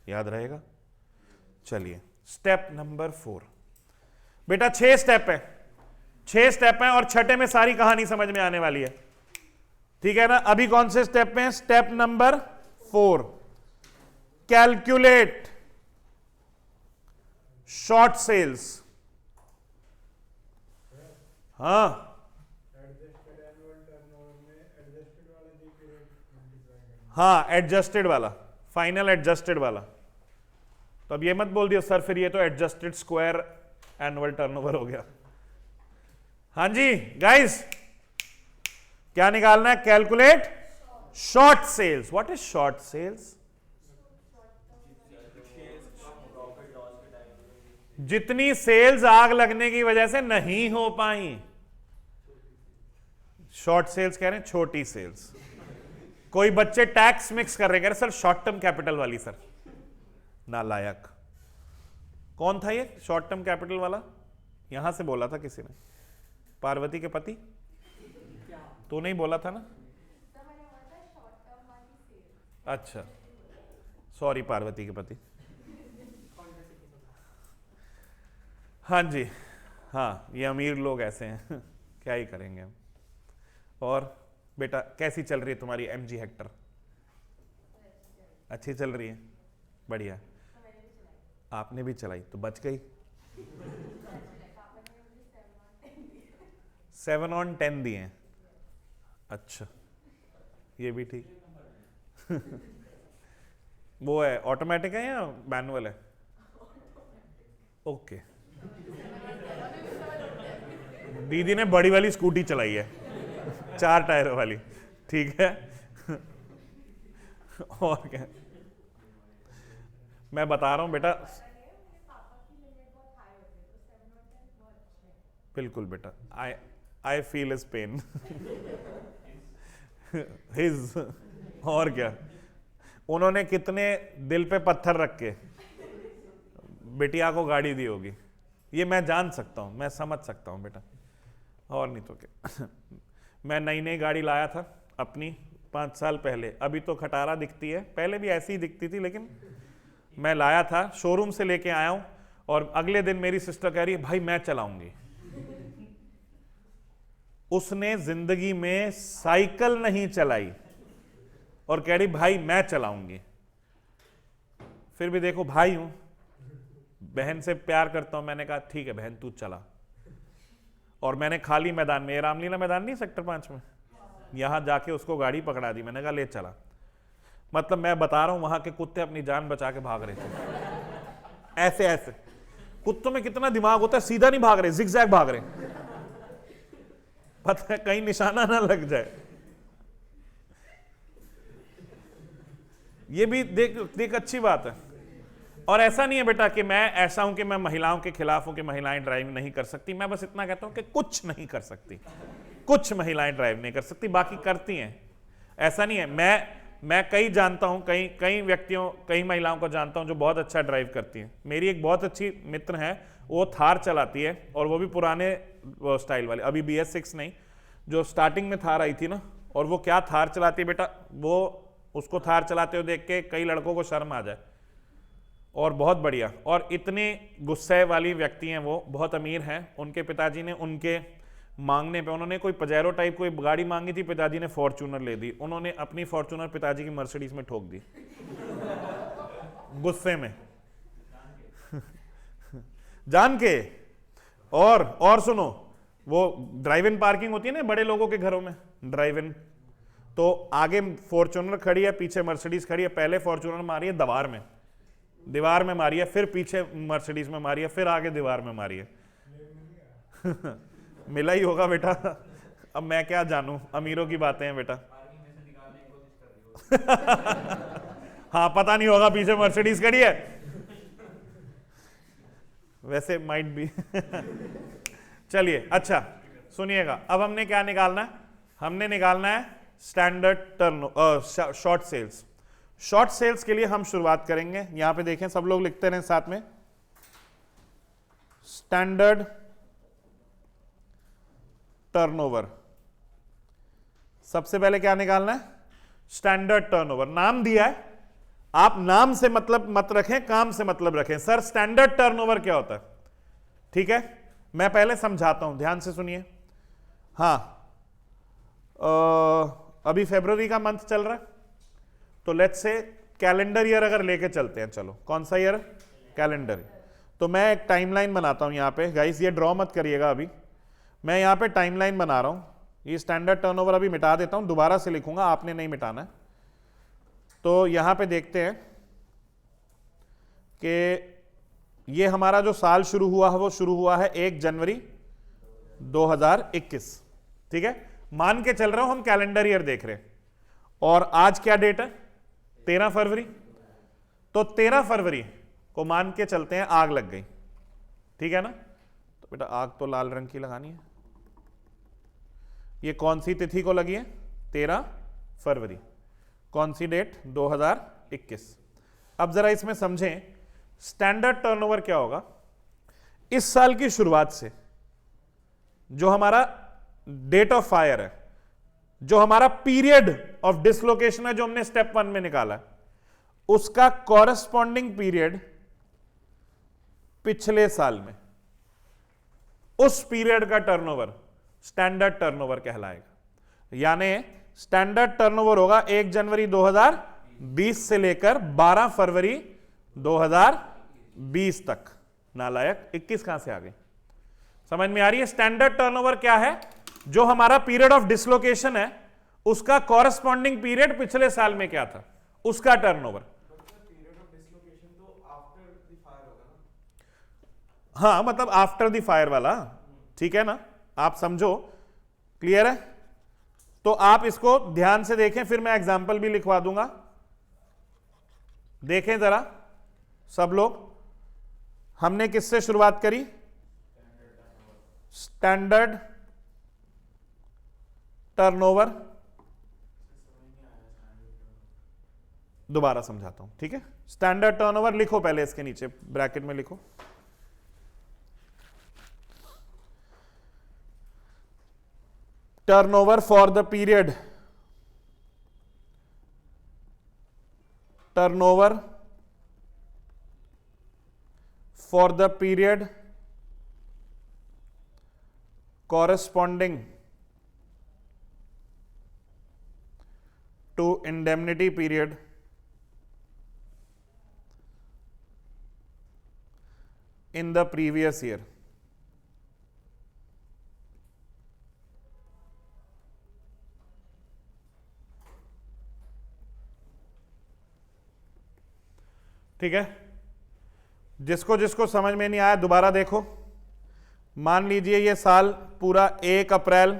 याद रहेगा। चलिए स्टेप नंबर 4 बेटा 6 स्टेप है, 6 स्टेप हैं और छठे में सारी कहानी समझ में आने वाली है, ठीक है ना। अभी कौन से स्टेप में, step number 4, calculate short sales. हाँ हाँ एडजस्टेड वाला, फाइनल एडजस्टेड वाला। तो अब ये मत बोल दियो सर फिर ये तो एडजस्टेड स्क्वायर एनुअल टर्नओवर हो गया। हाँ जी गाइस, क्या निकालना है, calculate short sales. What is short sales, जितनी सेल्स आग लगने की वजह से नहीं हो पाई, शॉर्ट सेल्स कह रहे हैं, छोटी सेल्स। कोई बच्चे टैक्स मिक्स कर रहे, कह रहे सर शॉर्ट टर्म कैपिटल वाली। सर नालायक, कौन था ये शॉर्ट टर्म कैपिटल वाला, यहां से बोला था किसी ने, पार्वती के पति तो नहीं बोला था ना। अच्छा सॉरी पार्वती के पति। हाँ जी हाँ, ये अमीर लोग ऐसे हैं क्या ही करेंगे हम। और बेटा कैसी चल रही है तुम्हारी एमजी हेक्टर, अच्छी चल रही है, बढ़िया। आपने भी चलाई तो बच गई। 7 on 10 दिए हैं, अच्छा ये भी ठीक। वो है ऑटोमेटिक है या मैनुअल है, ओके। दीदी ने बड़ी वाली स्कूटी चलाई है, 4 टायरों वाली, ठीक है। और क्या मैं बता रहा हूं बेटा, बिल्कुल बेटा, I feel his pain his. और क्या, उन्होंने कितने दिल पे पत्थर रख के बिटिया को गाड़ी दी होगी, ये मैं जान सकता हूं, मैं समझ सकता हूं बेटा, और नहीं तो क्या। मैं नई नई गाड़ी लाया था अपनी 5 साल पहले, अभी तो खटारा दिखती है, पहले भी ऐसी ही दिखती थी, लेकिन मैं लाया था शोरूम से लेके आया हूं, और अगले दिन मेरी सिस्टर कह रही है भाई मैं चलाऊंगी। उसने जिंदगी में साइकिल नहीं चलाई और कह रही भाई मैं चलाऊंगी। फिर भी देखो भाई हूं, बहन से प्यार करता हूं, मैंने कहा ठीक है बहन तू चला। और मैंने खाली मैदान में, रामलीला मैदान नहीं सेक्टर 5 में, यहां जाके उसको गाड़ी पकड़ा दी, मैंने कहा ले चला। मतलब मैं बता रहा हूं वहां के कुत्ते अपनी जान बचा के भाग रहे थे, ऐसे ऐसे। कुत्तों में कितना दिमाग होता है, सीधा नहीं भाग रहे, जिगजैग भाग रहे, पता है कहीं निशाना ना लग जाए। ये भी देख अच्छी बात है। और ऐसा नहीं है बेटा कि मैं ऐसा हूं कि मैं महिलाओं के खिलाफ हूं कि महिलाएं ड्राइव नहीं कर सकती, मैं बस इतना कहता हूं कि कुछ नहीं कर सकती, कुछ महिलाएं ड्राइव नहीं कर सकती, बाकी करती हैं। ऐसा नहीं है, मैं कई जानता हूं, कई व्यक्तियों, कई महिलाओं को जानता हूं जो बहुत अच्छा ड्राइव करती हैं। मेरी एक बहुत अच्छी मित्र है, वो थार चलाती है, और वो भी पुराने स्टाइल वाले, अभी BS6 नहीं, जो स्टार्टिंग में थार आई थी ना, और वो क्या थार चलाती है बेटा, वो उसको थार चलाते हुए देख के कई लड़कों को शर्म आ जाए, और बहुत बढ़िया। और इतने गुस्से वाली व्यक्ति हैं वो, बहुत अमीर हैं, उनके पिताजी ने उनके मांगने पे, उन्होंने कोई पजेरो टाइप कोई गाड़ी मांगी थी, पिताजी ने फॉर्च्यूनर ले दी, उन्होंने अपनी फॉर्च्यूनर पिताजी की मर्सिडीज में ठोक दी गुस्से में जान के। और सुनो, वो ड्राइव इन पार्किंग होती है ना बड़े लोगों के घरों में, ड्राइव इन, तो आगे फॉर्च्यूनर खड़ी है, पीछे मर्सिडीज खड़ी है, पहले फॉर्च्यूनर मारी है दीवार में मारी है, फिर पीछे मर्सिडीज में मारी है, फिर आगे दीवार में मारी है। मिला ही होगा बेटा, अब मैं क्या जानूं, अमीरों की बातें हैं बेटा। हाँ पता नहीं होगा पीछे मर्सिडीज खड़ी है, वैसे माइट भी। चलिए अच्छा सुनिएगा, अब हमने क्या निकालना है, हमने निकालना है standard turn short sales. Short sales के लिए हम शुरुआत करेंगे, यहां पे देखें सब लोग लिखते रहें साथ में, स्टैंडर्ड टर्नओवर। सबसे पहले क्या निकालना है? Standard turnover. नाम दिया है, आप नाम से मतलब मत रखें, काम से मतलब रखें। सर स्टैंडर्ड टर्नओवर क्या होता है? ठीक है, मैं पहले समझाता हूं, ध्यान से सुनिए। हाँ, अभी फरवरी का मंथ चल रहा है, तो लेट्स से कैलेंडर ईयर अगर लेके चलते हैं, चलो कौन सा ईयर? कैलेंडर। तो मैं एक टाइमलाइन बनाता हूं यहां पे, गाइस ये ड्रॉ मत करिएगा, अभी मैं यहां पे टाइमलाइन बना रहा हूं। ये स्टैंडर्ड टर्नओवर अभी मिटा देता हूं, दोबारा से लिखूंगा, आपने नहीं मिटाना है। तो यहां पे देखते हैं कि ये हमारा जो साल शुरू हुआ है वो शुरू हुआ है 1 जनवरी 2021। ठीक है, मान के चल रहा हूं हम कैलेंडर ईयर देख रहे हैं, और आज क्या डेट है? 13 फरवरी। तो 13 फरवरी को मान के चलते हैं आग लग गई, ठीक है ना? तो बेटा आग तो लाल रंग की लगानी है। ये कौन सी तिथि को लगी है? 13 फरवरी। कौन सी डेट? 2021। अब जरा इसमें समझें, स्टैंडर्ड टर्नओवर क्या होगा? इस साल की शुरुआत से जो हमारा डेट ऑफ फायर है, जो हमारा पीरियड ऑफ डिसलोकेशन है, जो हमने स्टेप 1 में निकाला है, उसका कॉरेस्पॉन्डिंग पीरियड पिछले साल में, उस पीरियड का टर्नओवर स्टैंडर्ड टर्नओवर कहलाएगा। यानी स्टैंडर्ड टर्नओवर होगा 1 जनवरी 2020 से लेकर 12 फरवरी 2020 तक। नालायक 21 कहां से आ गई? समझ में आ रही है? स्टैंडर्ड टर्नओवर क्या है? जो हमारा पीरियड ऑफ डिसलोकेशन है, उसका कॉरेस्पॉन्डिंग पीरियड पिछले साल में क्या था, उसका टर्नओवर। हाँ, मतलब आफ्टर द फायर वाला, ठीक है ना? आप समझो, क्लियर है? तो आप इसको ध्यान से देखें, फिर मैं एग्जाम्पल भी लिखवा दूंगा। देखें जरा सब लोग, हमने किससे शुरुआत करी? Standard turnover. दोबारा समझाता हूं, ठीक है? स्टैंडर्ड टर्नओवर लिखो, पहले इसके नीचे ब्रैकेट में लिखो, turnover for the period, turnover for the period corresponding to indemnity period in the previous year। ठीक है, जिसको जिसको समझ में नहीं आया दोबारा देखो। मान लीजिए ये साल पूरा 1 अप्रैल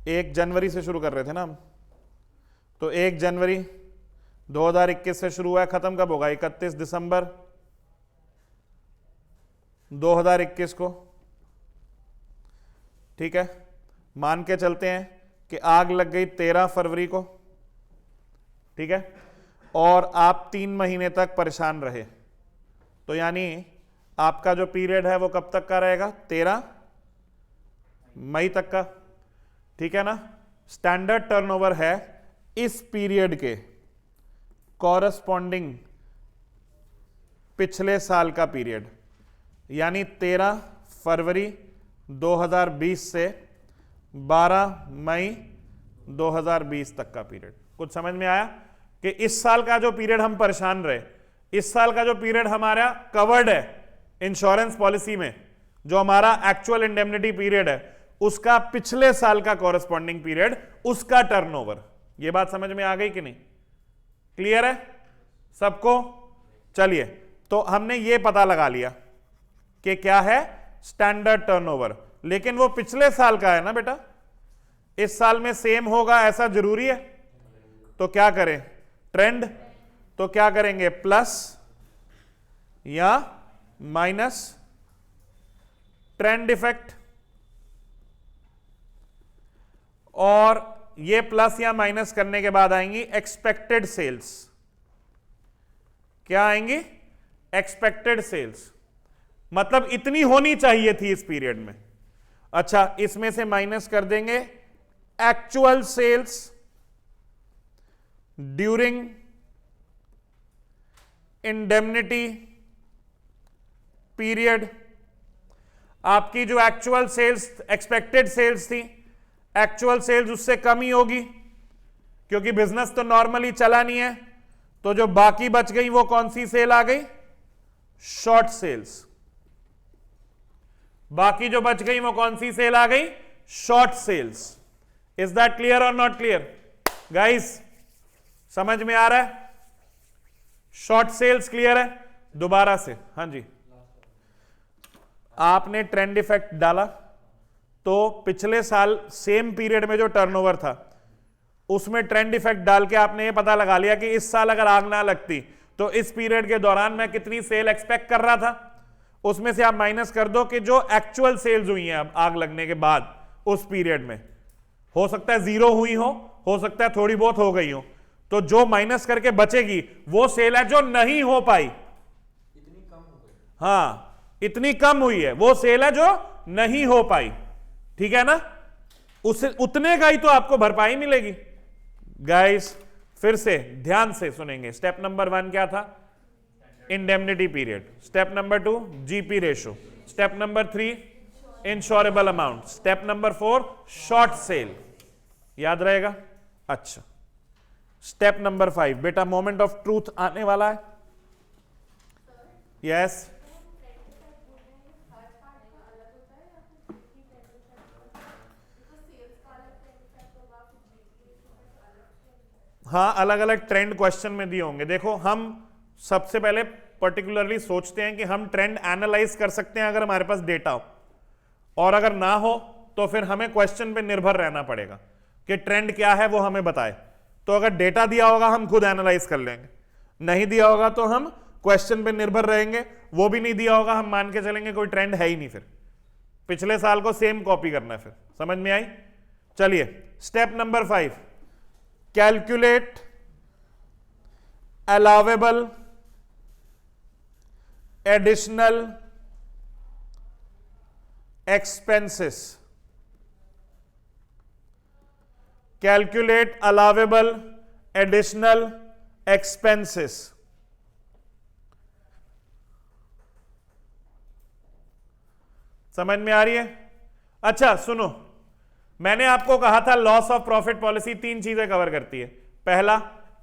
1 जनवरी से शुरू कर रहे थे ना हम, तो 1 जनवरी 2021 से शुरू हुआ, खत्म कब होगा? 31 दिसंबर 2021 को। ठीक है, मान के चलते हैं कि आग लग गई 13 फरवरी को, ठीक है, और आप 3 महीने तक परेशान रहे, तो यानी आपका जो पीरियड है वो कब तक का रहेगा? 13 मई तक का, ठीक है ना? स्टैंडर्ड टर्नओवर है इस पीरियड के कॉरेस्पॉन्डिंग पिछले साल का पीरियड, यानी 13 फरवरी 2020 से 12 मई 2020 तक का पीरियड। कुछ समझ में आया कि इस साल का जो पीरियड हम परेशान रहे, इस साल का जो पीरियड हमारा कवर्ड है इंश्योरेंस पॉलिसी में, जो हमारा एक्चुअल इंडेमनिटी पीरियड है, उसका पिछले साल का कॉरेस्पॉन्डिंग पीरियड, उसका टर्नओवर। यह बात समझ में आ गई कि नहीं? क्लियर है सबको? चलिए, तो हमने ये पता लगा लिया कि क्या है स्टैंडर्ड टर्नओवर, लेकिन वो पिछले साल का है ना बेटा, इस साल में सेम होगा ऐसा जरूरी है? तो क्या करें? ट्रेंड। तो क्या करेंगे? प्लस या माइनस ट्रेंड इफेक्ट। और ये प्लस या माइनस करने के बाद आएंगी एक्सपेक्टेड सेल्स। क्या आएंगी? एक्सपेक्टेड सेल्स, मतलब इतनी होनी चाहिए थी इस पीरियड में। अच्छा, इसमें से माइनस कर देंगे actual sales during indemnity period. आपकी जो एक्चुअल सेल्स, एक्सपेक्टेड सेल्स थी, एक्चुअल सेल्स उससे कम ही होगी क्योंकि बिजनेस तो नॉर्मली चला नहीं है। तो जो बाकी बच गई वो कौन सी सेल आ गई? Short sales. बाकी जो बच गई वो कौन सी सेल आ गई? Short sales. Is that clear और नॉट क्लियर गाइस? समझ में आ रहा है? शॉर्ट सेल्स क्लियर है? दोबारा से, हाँ जी। आपने ट्रेंड इफेक्ट डाला तो पिछले साल सेम पीरियड में जो टर्नओवर था उसमें ट्रेंड इफेक्ट डाल के आपने ये पता लगा लिया कि इस साल अगर आग ना लगती तो इस पीरियड के दौरान मैं कितनी सेल एक्सपेक्ट कर रहा था। उसमें से आप माइनस कर दो कि जो एक्चुअल सेल्स हुई हैं अब आग लगने के बाद उस पीरियड में, हो सकता है जीरो हुई हो सकता है थोड़ी बहुत हो गई हो, तो जो माइनस करके बचेगी वो सेल है जो नहीं हो पाई। इतनी कम हो गई। हाँ, इतनी कम हुई है, वो सेल है जो नहीं हो पाई। ठीक है ना? उससे उतने का ही तो आपको भरपाई मिलेगी। गाइस फिर से ध्यान से सुनेंगे। स्टेप नंबर 1 क्या था? Indemnity period. Step number 2 GP ratio. Step number 3 insurable amount. Step number 4 short cell. याद रहेगा? अच्छा, स्टेप नंबर 5 बेटा मोमेंट ऑफ ट्रूथ आने वाला है। यस, हाँ, अलग अलग ट्रेंड क्वेश्चन में दिए होंगे। देखो, हम सबसे पहले पर्टिकुलरली सोचते हैं कि हम ट्रेंड एनालाइज कर सकते हैं अगर हमारे पास डेटा हो, और अगर ना हो तो फिर हमें क्वेश्चन पे निर्भर रहना पड़ेगा कि ट्रेंड क्या है वो हमें बताए। तो अगर डेटा दिया होगा हम खुद एनालाइज कर लेंगे, नहीं दिया होगा तो हम क्वेश्चन पे निर्भर रहेंगे। वो भी नहीं दिया होगा हम मान के चलेंगे कोई ट्रेंड है ही नहीं, फिर पिछले साल को सेम कॉपी करना है। फिर समझ में आई? चलिए, step number 5 calculate allowable additional expenses. Calculate allowable additional expenses. समझ में आ रही है? अच्छा सुनो, मैंने आपको कहा था लॉस ऑफ प्रॉफिट पॉलिसी 3 चीजें कवर करती है। पहला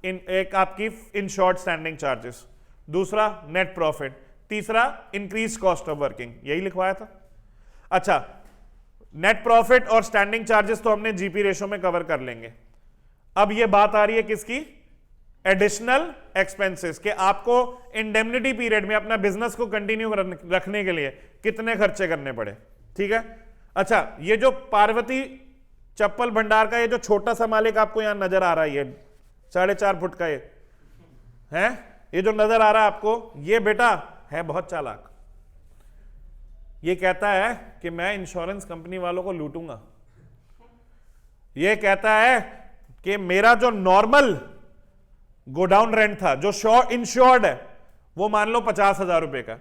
एक आपकी इंश्योर्ड स्टैंडिंग चार्जेस, दूसरा नेट प्रॉफिट, तीसरा इंक्रीज कॉस्ट ऑफ वर्किंग। यही लिखवाया था। अच्छा, नेट प्रॉफिट और स्टैंडिंग चार्जेस तो हमने जीपी रेशो में कवर कर लेंगे। अब ये बात आ रही है किसकी? एडिशनल एक्सपेंसेस के आपको इंडेमनिटी पीरियड में अपना बिजनेस को कंटिन्यू रखने के लिए कितने खर्चे करने पड़े। ठीक है? अच्छा, ये जो पार्वती चप्पल भंडार का ये जो छोटा सा मालिक आपको यहां नजर आ रहा है, ये 4.5 फुट का ये है, ये जो नजर आ रहा है आपको, ये बेटा है बहुत चालाक। ये कहता है कि मैं इंश्योरेंस कंपनी वालों को लूटूंगा। ये कहता है कि मेरा जो नॉर्मल गोडाउन रेंट था जो इंश्योर्ड है वो मान लो 50,000 रुपए का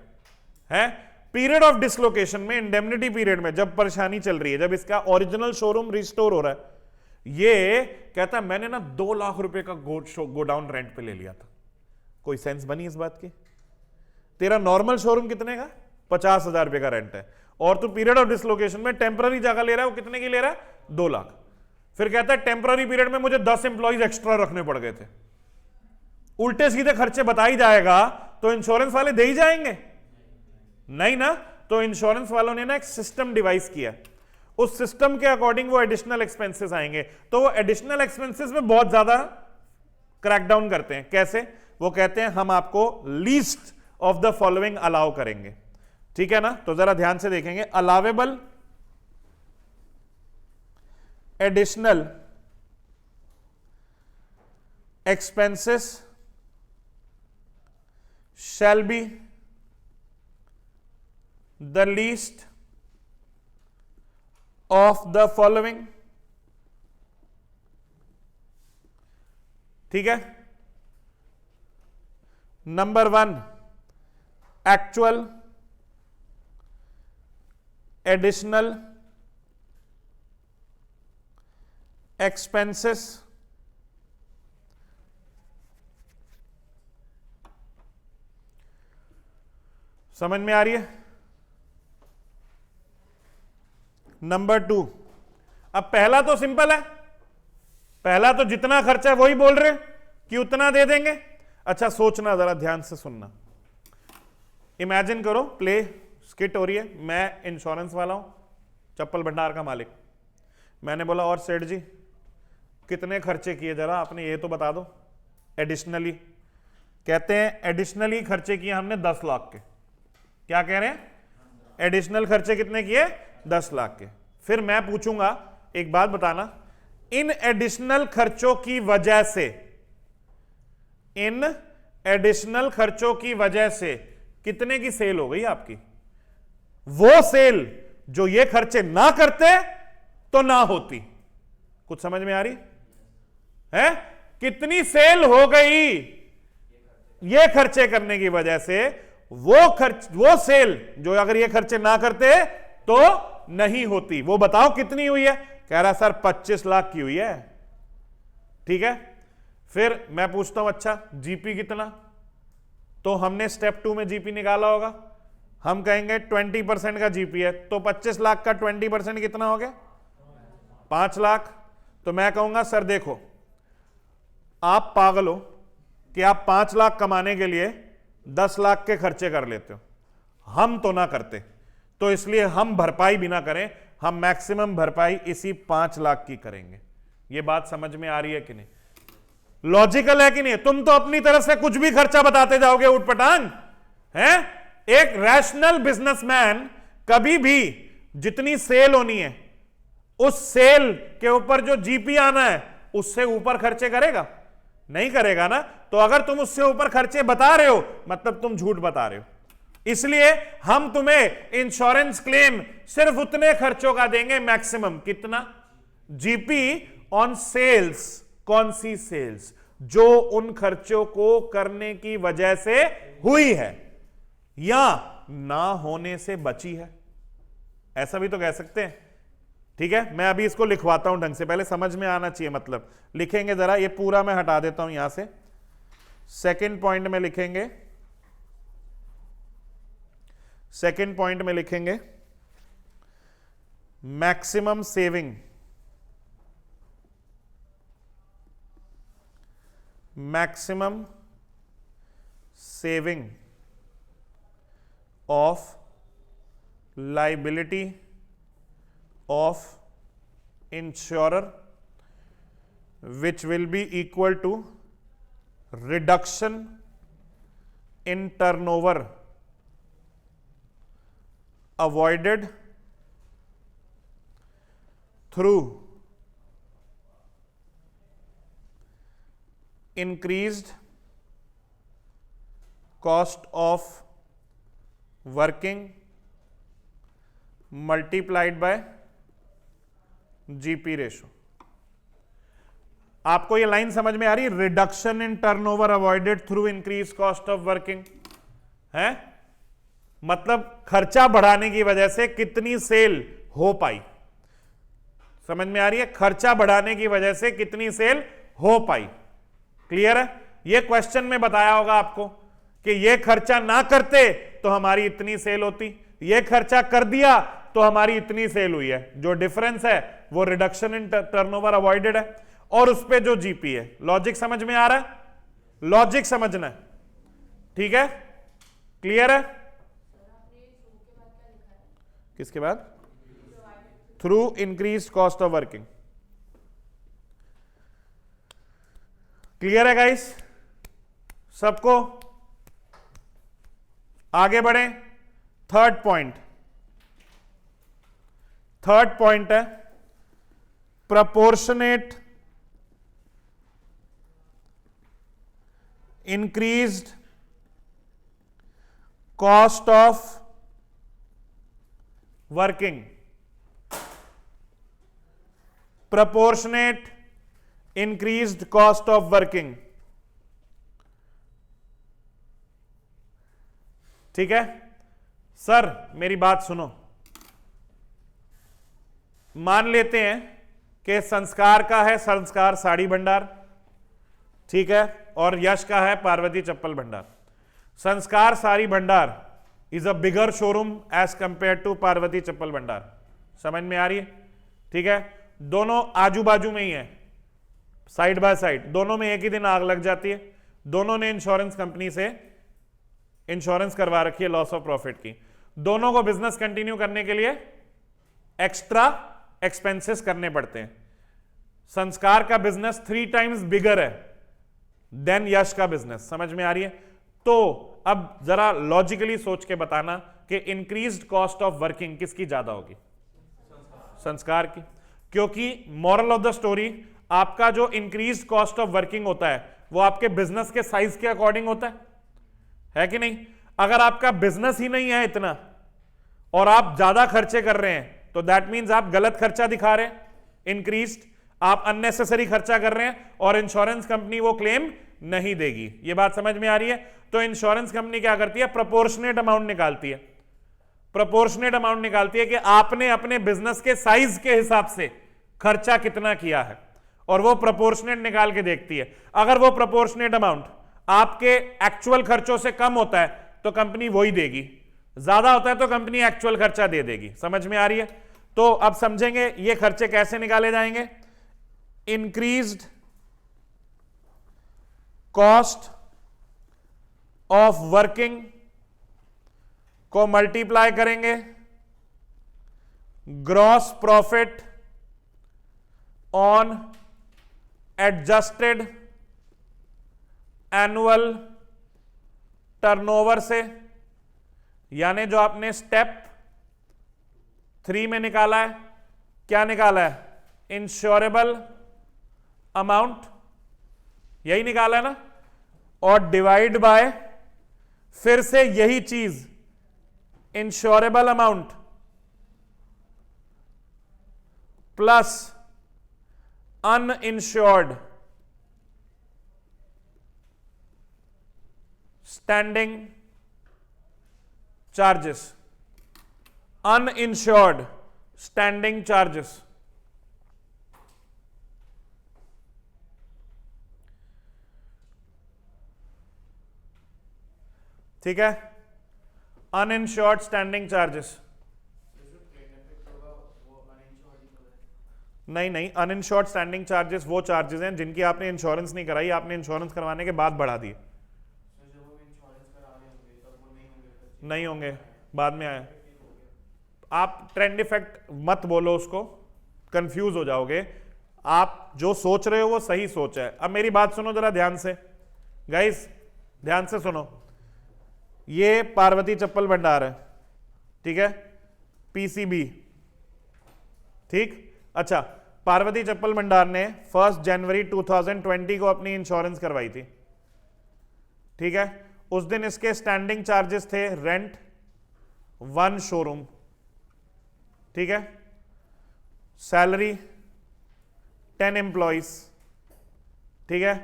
है। पीरियड ऑफ डिसलोकेशन में, इंडेमनिटी पीरियड में जब परेशानी चल रही है, जब इसका ओरिजिनल शोरूम रिस्टोर हो रहा है, ये कहता है मैंने ना 2 लाख रुपए का गोडाउन रेंट पे ले लिया था। कोई सेंस बनी इस बात की? तेरा नॉर्मल शोरूम कितने का? 50,000 रुपए का रेंट है, और तू पीरियड ऑफ डिसलोकेशन में टेम्पररी जगह ले रहा है, वो कितने की ले रहा है? 2 लाख। फिर कहता है टेम्पररी पीरियड में मुझे 10 एम्प्लॉइज एक्स्ट्रा रखने पड़ गए थे। उल्टे सीधे खर्चे बताई जाएगा तो इंश्योरेंस वाले दे ही जाएंगे? नहीं ना। तो इंश्योरेंस वालों ने ना एक सिस्टम डिवाइस किया, उस सिस्टम के अकॉर्डिंग वो एडिशनल एक्सपेंसेस आएंगे। तो वो एडिशनल एक्सपेंसेस में बहुत ज्यादा क्रैकडाउन करते हैं। कैसे? वो कहते हैं हम आपको least of the following allow करेंगे। ठीक है ना? तो जरा ध्यान से देखेंगे। Allowable additional expenses shall be the least of the following ठीक है। नंबर 1 एक्चुअल एडिशनल एक्सपेंसेस समझ में आ रही है। नंबर 2, अब पहला तो सिंपल है, पहला तो जितना खर्चा है वही बोल रहे कि उतना दे देंगे। अच्छा सोचना, जरा ध्यान से सुनना। इमेजिन करो प्ले स्किट हो रही है, मैं इंश्योरेंस वाला हूं, चप्पल भंडार का मालिक। मैंने बोला और सेठ जी कितने खर्चे किए जरा आपने ये तो बता दो एडिशनली। कहते हैं एडिशनली खर्चे किए हमने 10 लाख के। क्या कह रहे हैं? एडिशनल खर्चे कितने किए? 10 लाख के। फिर मैं पूछूंगा एक बात बताना, इन एडिशनल खर्चों की वजह से, इन एडिशनल खर्चों की वजह से कितने की सेल हो गई आपकी? वो सेल जो ये खर्चे ना करते तो ना होती। कुछ समझ में आ रही है? कितनी सेल हो गई ये खर्चे करने की वजह से? वो सेल जो अगर ये खर्चे ना करते तो नहीं होती। वो बताओ कितनी हुई है? कह रहा सर 25 लाख की हुई है। ठीक है, फिर मैं पूछता हूं अच्छा जीपी कितना? तो हमने स्टेप 2 में जीपी निकाला होगा, हम कहेंगे 20% का जीपी है, तो 25 लाख का 20% कितना हो गया? 5 लाख। तो मैं कहूंगा सर देखो आप पागल हो कि आप 5 लाख कमाने के लिए 10 लाख के खर्चे कर लेते हो, हम तो ना करते। तो इसलिए हम भरपाई भी ना करें, हम मैक्सिमम भरपाई इसी 5 लाख की करेंगे। ये बात समझ में आ रही है कि नहीं? लॉजिकल है कि नहीं? तुम तो अपनी तरफ से कुछ भी खर्चा बताते जाओगे उठपटांग हैं। एक रैशनल बिजनेसमैन कभी भी जितनी सेल होनी है उस सेल के ऊपर जो जीपी आना है उससे ऊपर खर्चे करेगा? नहीं करेगा ना। तो अगर तुम उससे ऊपर खर्चे बता रहे हो मतलब तुम झूठ बता रहे हो। इसलिए हम तुम्हें इंश्योरेंस क्लेम सिर्फ उतने खर्चों का देंगे मैक्सिमम। कितना? GP on sales. कौन सी सेल्स? जो उन खर्चों को करने की वजह से हुई है या ना होने से बची है, ऐसा भी तो कह सकते हैं। ठीक है, मैं अभी इसको लिखवाता हूं ढंग से, पहले समझ में आना चाहिए। मतलब लिखेंगे जरा, ये पूरा मैं हटा देता हूं यहां से। सेकंड पॉइंट में लिखेंगे, सेकंड पॉइंट में लिखेंगे maximum saving, maximum saving of liability of insurer which will be equal to reduction in turnover avoided through increased cost of working multiplied by GP ratio. आपको ये लाइन समझ में आ रही? Reduction in turnover avoided through increase cost of working है, मतलब खर्चा बढ़ाने की वजह से कितनी सेल हो पाई। समझ में आ रही है? खर्चा बढ़ाने की वजह से कितनी सेल हो पाई। क्लियर है? ये क्वेश्चन में बताया होगा आपको कि ये खर्चा ना करते तो हमारी इतनी सेल होती, ये खर्चा कर दिया तो हमारी इतनी सेल हुई है। जो डिफरेंस है वो रिडक्शन इन टर्नओवर अवॉइडेड है और उस पे जो जीपी है। लॉजिक समझ में आ रहा है? लॉजिक समझना है, ठीक है? क्लियर है? किसके बाद? Through increase cost of working. Clear है गाइस सबको? आगे बढ़े। थर्ड पॉइंट, थर्ड पॉइंट है proportionate increased cost of working, proportionate increased cost of working. ठीक है सर, मेरी बात सुनो। मान लेते हैं कि संस्कार का है संस्कार साड़ी भंडार, ठीक है, और यश का है पार्वती चप्पल भंडार। Sanskar Sari Bhandar is a bigger showroom as compare to Parvati Chappal Bhandar. समझ में आ रही है? ठीक है, दोनों आजू बाजू में ही है, साइड बाय साइड, दोनों में एक ही दिन आग लग जाती है। दोनों ने इंश्योरेंस कंपनी से इंश्योरेंस करवा रखी है लॉस ऑफ प्रॉफिट की। दोनों को बिजनेस कंटिन्यू करने के लिए एक्स्ट्रा एक्सपेंसेस करने पड़ते हैं। संस्कार का बिजनेस 3 टाइम्स बिगर है देन यश का बिजनेस। समझ में आ रही है? तो अब जरा लॉजिकली सोच के बताना कि इंक्रीज्ड कॉस्ट ऑफ वर्किंग किसकी ज्यादा होगी? संस्कार की। क्योंकि मॉरल ऑफ द स्टोरी, आपका जो इंक्रीज्ड कॉस्ट ऑफ वर्किंग होता है वो आपके बिजनेस के साइज के अकॉर्डिंग होता है कि नहीं? अगर आपका बिजनेस ही नहीं है इतना और आप ज्यादा खर्चे कर रहे हैं तो दैट मींस आप गलत खर्चा दिखा रहे हैं, इंक्रीज्ड, आप अननेसेसरी खर्चा कर रहे हैं और इंश्योरेंस कंपनी वो क्लेम नहीं देगी। ये बात समझ में आ रही है? तो इंश्योरेंस कंपनी क्या करती है? प्रोपोर्शनेट अमाउंट निकालती है। प्रोपोर्शनेट अमाउंट निकालती है कि आपने अपने बिजनेस के साइज के हिसाब से खर्चा कितना किया है और वो प्रोपोर्शनेट निकाल के देखती है। अगर वो प्रोपोर्शनेट अमाउंट आपके एक्चुअल खर्चों से कम होता है तो कंपनी वही देगी, ज्यादा होता है तो कंपनी एक्चुअल खर्चा दे देगी। समझ में आ रही है? तो अब समझेंगे ये खर्चे कैसे निकाले जाएंगे। इंक्रीज्ड कॉस्ट ऑफ वर्किंग को मल्टीप्लाई करेंगे gross profit on adjusted annual turnover से, यानी जो आपने स्टेप 3 में निकाला है, क्या निकाला है? इंश्योरेबल अमाउंट, यही निकाला है ना, और डिवाइड बाय फिर से यही चीज insurable amount plus uninsured standing charges, uninsured standing charges. ठीक है, अनइंश्योर्ड स्टैंडिंग चार्जेस। नहीं, अनइंश्योर्ड स्टैंडिंग चार्जेस वो चार्जेस हैं जिनकी आपने इंश्योरेंस नहीं कराई, आपने इंश्योरेंस करवाने के बाद बढ़ा दिए। नहीं होंगे, बाद में आए। आप ट्रेंड इफेक्ट मत बोलो, उसको कंफ्यूज हो जाओगे। आप जो सोच रहे हो वो सही सोच है। अब मेरी बात सुनो जरा ध्यान से, गाइस ध्यान से सुनो। ये पार्वती चप्पल भंडार है, ठीक है, पीसीबी, ठीक। अच्छा, पार्वती चप्पल भंडार ने 1 जनवरी 2020 को अपनी इंश्योरेंस करवाई थी, ठीक है। उस दिन इसके स्टैंडिंग चार्जेस थे रेंट 1 शोरूम, ठीक है, सैलरी 10 एम्प्लॉइज, ठीक है,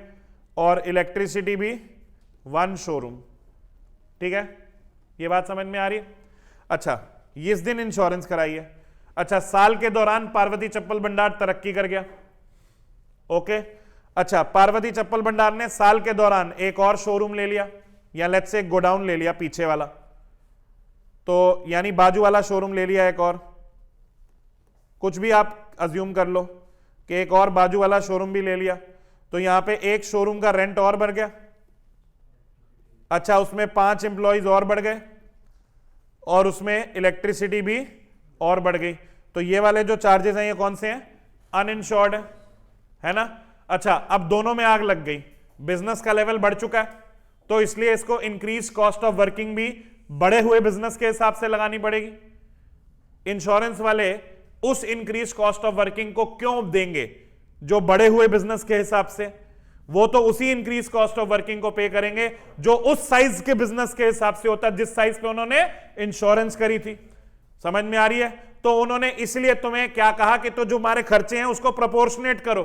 और इलेक्ट्रिसिटी भी 1 शोरूम, ठीक है। ये बात समझ में आ रही है? अच्छा, इस दिन इंश्योरेंस कराई है। अच्छा, साल के दौरान पार्वती चप्पल भंडार तरक्की कर गया, ओके। अच्छा, पार्वती चप्पल भंडार ने साल के दौरान एक और शोरूम ले लिया, या लेट्स से गोडाउन ले लिया पीछे वाला, तो यानी बाजू वाला शोरूम ले लिया एक और, कुछ भी आप अज्यूम कर लो कि एक और बाजू वाला शोरूम भी ले लिया, तो यहां पे एक शोरूम का रेंट और बढ़ गया। अच्छा, उसमें 5 एम्प्लॉइज और बढ़ गए और उसमें इलेक्ट्रिसिटी भी और बढ़ गई। तो ये वाले जो चार्जेस हैं ये कौन से हैं? अनइंश्योर्ड है ना। अच्छा, अब दोनों में आग लग गई, बिजनेस का लेवल बढ़ चुका है, तो इसलिए इसको इंक्रीज कॉस्ट ऑफ वर्किंग भी बढ़े हुए बिजनेस के हिसाब से लगानी पड़ेगी। इंश्योरेंस वाले उस इंक्रीज कॉस्ट ऑफ वर्किंग को क्यों देंगे? जो बढ़े हुए बिजनेस के हिसाब से, वो तो उसी इंक्रीज कॉस्ट ऑफ वर्किंग को पे करेंगे जो उस साइज के बिजनेस के हिसाब से होता है जिस साइज पे उन्होंने इंश्योरेंस करी थी। समझ में आ रही है? तो उन्होंने इसलिए तुम्हें क्या कहा कि तो जो हमारे खर्चे हैं उसको प्रोपोर्शनेट करो,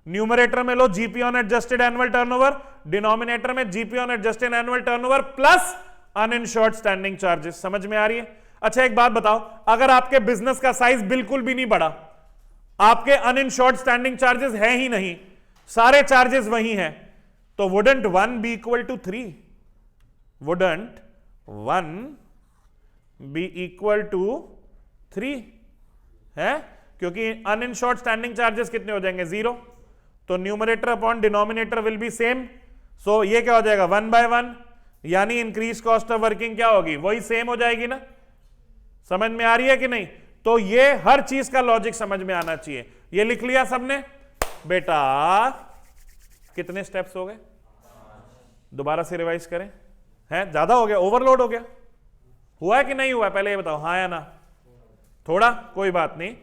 न्यूमरेटर में लो GP on adjusted annual turnover, denominator में GP on adjusted annual turnover plus uninsured standing charges. समझ में आ रही है? अच्छा एक बात बताओ, अगर आपके बिजनेस का साइज बिल्कुल भी नहीं बढ़ा, आपके अनइंश्योर्ड स्टैंडिंग चार्जेस है ही नहीं, सारे चार्जेस वही हैं, तो wouldn't 1 be equal to 3? Wouldn't 1 be equal to 3 है? क्योंकि अनइंश्योर्ड स्टैंडिंग चार्जेस कितने हो जाएंगे? 0। तो numerator upon denominator will be same. So ये क्या हो जाएगा? 1/1, यानी इंक्रीज कॉस्ट ऑफ वर्किंग क्या होगी? वही सेम हो जाएगी ना। समझ में आ रही है कि नहीं? तो ये हर चीज का लॉजिक समझ में आना चाहिए। ये लिख लिया सबने? बेटा कितने स्टेप्स हो गए? दोबारा से रिवाइज करें। है ज्यादा हो गया? ओवरलोड हो गया? हुआ है कि नहीं हुआ? पहले ये बताओ, हाँ या ना? थोड़ा, कोई बात नहीं,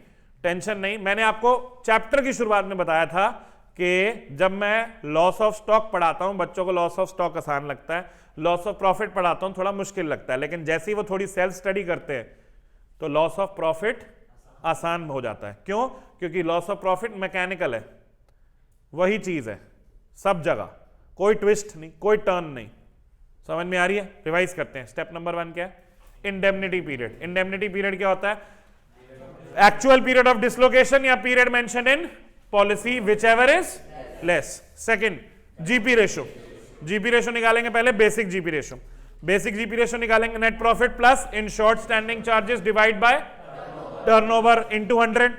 टेंशन नहीं। मैंने आपको चैप्टर की शुरुआत में बताया था कि जब मैं लॉस ऑफ स्टॉक पढ़ाता हूं, बच्चों को लॉस ऑफ स्टॉक आसान लगता है, लॉस ऑफ प्रॉफिट पढ़ाता हूं थोड़ा मुश्किल लगता है, लेकिन जैसे ही वो थोड़ी सेल्फ स्टडी करते हैं तो लॉस ऑफ प्रॉफिट आसान हो जाता है। क्यों? क्योंकि लॉस ऑफ प्रॉफिट मैकेनिकल है, वही चीज है सब जगह, कोई ट्विस्ट नहीं, कोई टर्न नहीं। समझ में आ रही है? रिवाइज करते हैं। स्टेप नंबर 1 क्या है? Indemnity period. इंडेमनिटी पीरियड क्या होता है? एक्चुअल पीरियड ऑफ डिसलोकेशन या period mention in policy, whichever is less. Second, GP ratio. GP ratio निकालेंगे पहले, basic GP ratio. Basic GP ratio निकालेंगे, net profit plus insured standing charges divide by turnover into 100।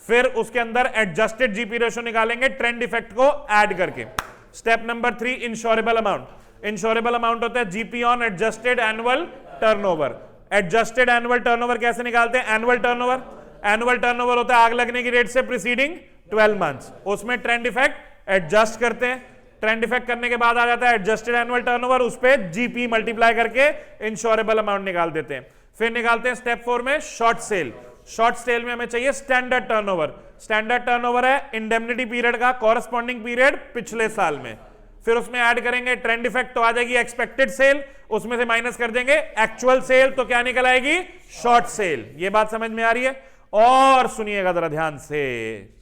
फिर उसके अंदर adjusted GP ratio निकालेंगे trend effect को add करके। Step number 3, insurable amount. Insurable amount होता है GP on adjusted annual turnover. Adjusted annual turnover कैसे निकालते हैं? एनुअल टर्नओवर, एनुअल टर्नओवर होता है आग लगने की डेट से प्रीसीडिंग 12 मंथ्स। उसमें ट्रेंड इफेक्ट एडजस्ट करते हैं, ट्रेंड इफेक्ट करने के बाद आ जाता है एडजस्टेड एनुअल टर्नओवर, उस पे जीपी मल्टीप्लाई करके इंश्योरेबल अमाउंट निकाल देते हैं। फिर निकालते हैं स्टेप 4 में शॉर्ट सेल। शॉर्ट सेल में हमें चाहिए स्टैंडर्ड टर्नओवर। स्टैंडर्ड टर्नओवर है इंडेमनिटी पीरियड का कॉरस्पॉन्डिंग पीरियड पिछले साल में। फिर उसमें ऐड करेंगे ट्रेंड इफेक्ट, तो आ जाएगी एक्सपेक्टेड सेल, उसमें से माइनस कर देंगे एक्चुअल सेल, तो क्या निकल आएगी? Short cell. ये बात समझ में आ रही है? और सुनिएगा जरा ध्यान से।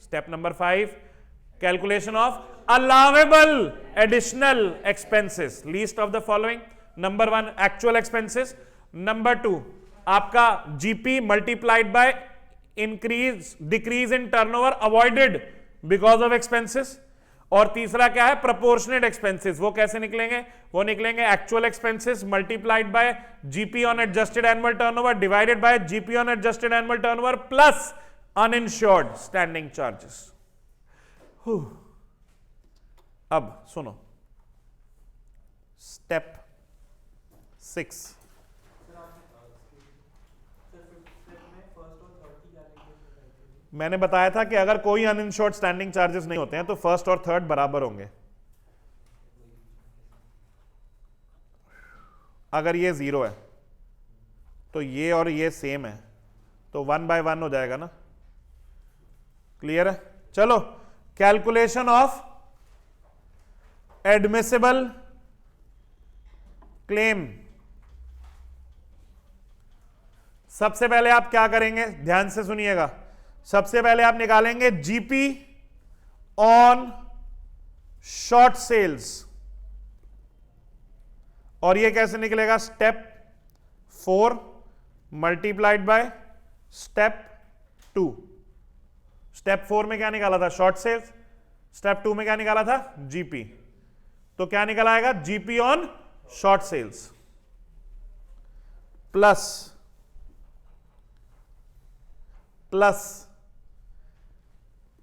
Step number 5, calculation of allowable additional expenses, least of the following. Number 1, actual expenses. Number 2, आपका GP multiplied by decrease in turnover avoided because of expenses. और तीसरा क्या है? proportionate expenses. वो कैसे निकलेंगे? वो निकलेंगे actual expenses multiplied by GP on adjusted annual turnover divided by GP on adjusted annual turnover plus uninsured standing charges. अब सुनो, स्टेप 6। मैंने बताया था कि अगर कोई अनइंश्योर्ड स्टैंडिंग चार्जेस नहीं होते हैं तो फर्स्ट और थर्ड बराबर होंगे। अगर ये 0 है तो ये और ये सेम है, तो 1/1 हो जाएगा ना। क्लियर है? चलो, कैलकुलेशन ऑफ एडमिसिबल क्लेम। सबसे पहले आप क्या करेंगे? ध्यान से सुनिएगा। सबसे पहले आप निकालेंगे जीपी ऑन शॉर्ट सेल्स, और ये कैसे निकलेगा? Step 4 multiplied by step 2। Step 4 में क्या निकाला था? Short sales. स्टेप 2 में क्या निकाला था? जीपी। तो क्या निकल आएगा? GP on short sales plus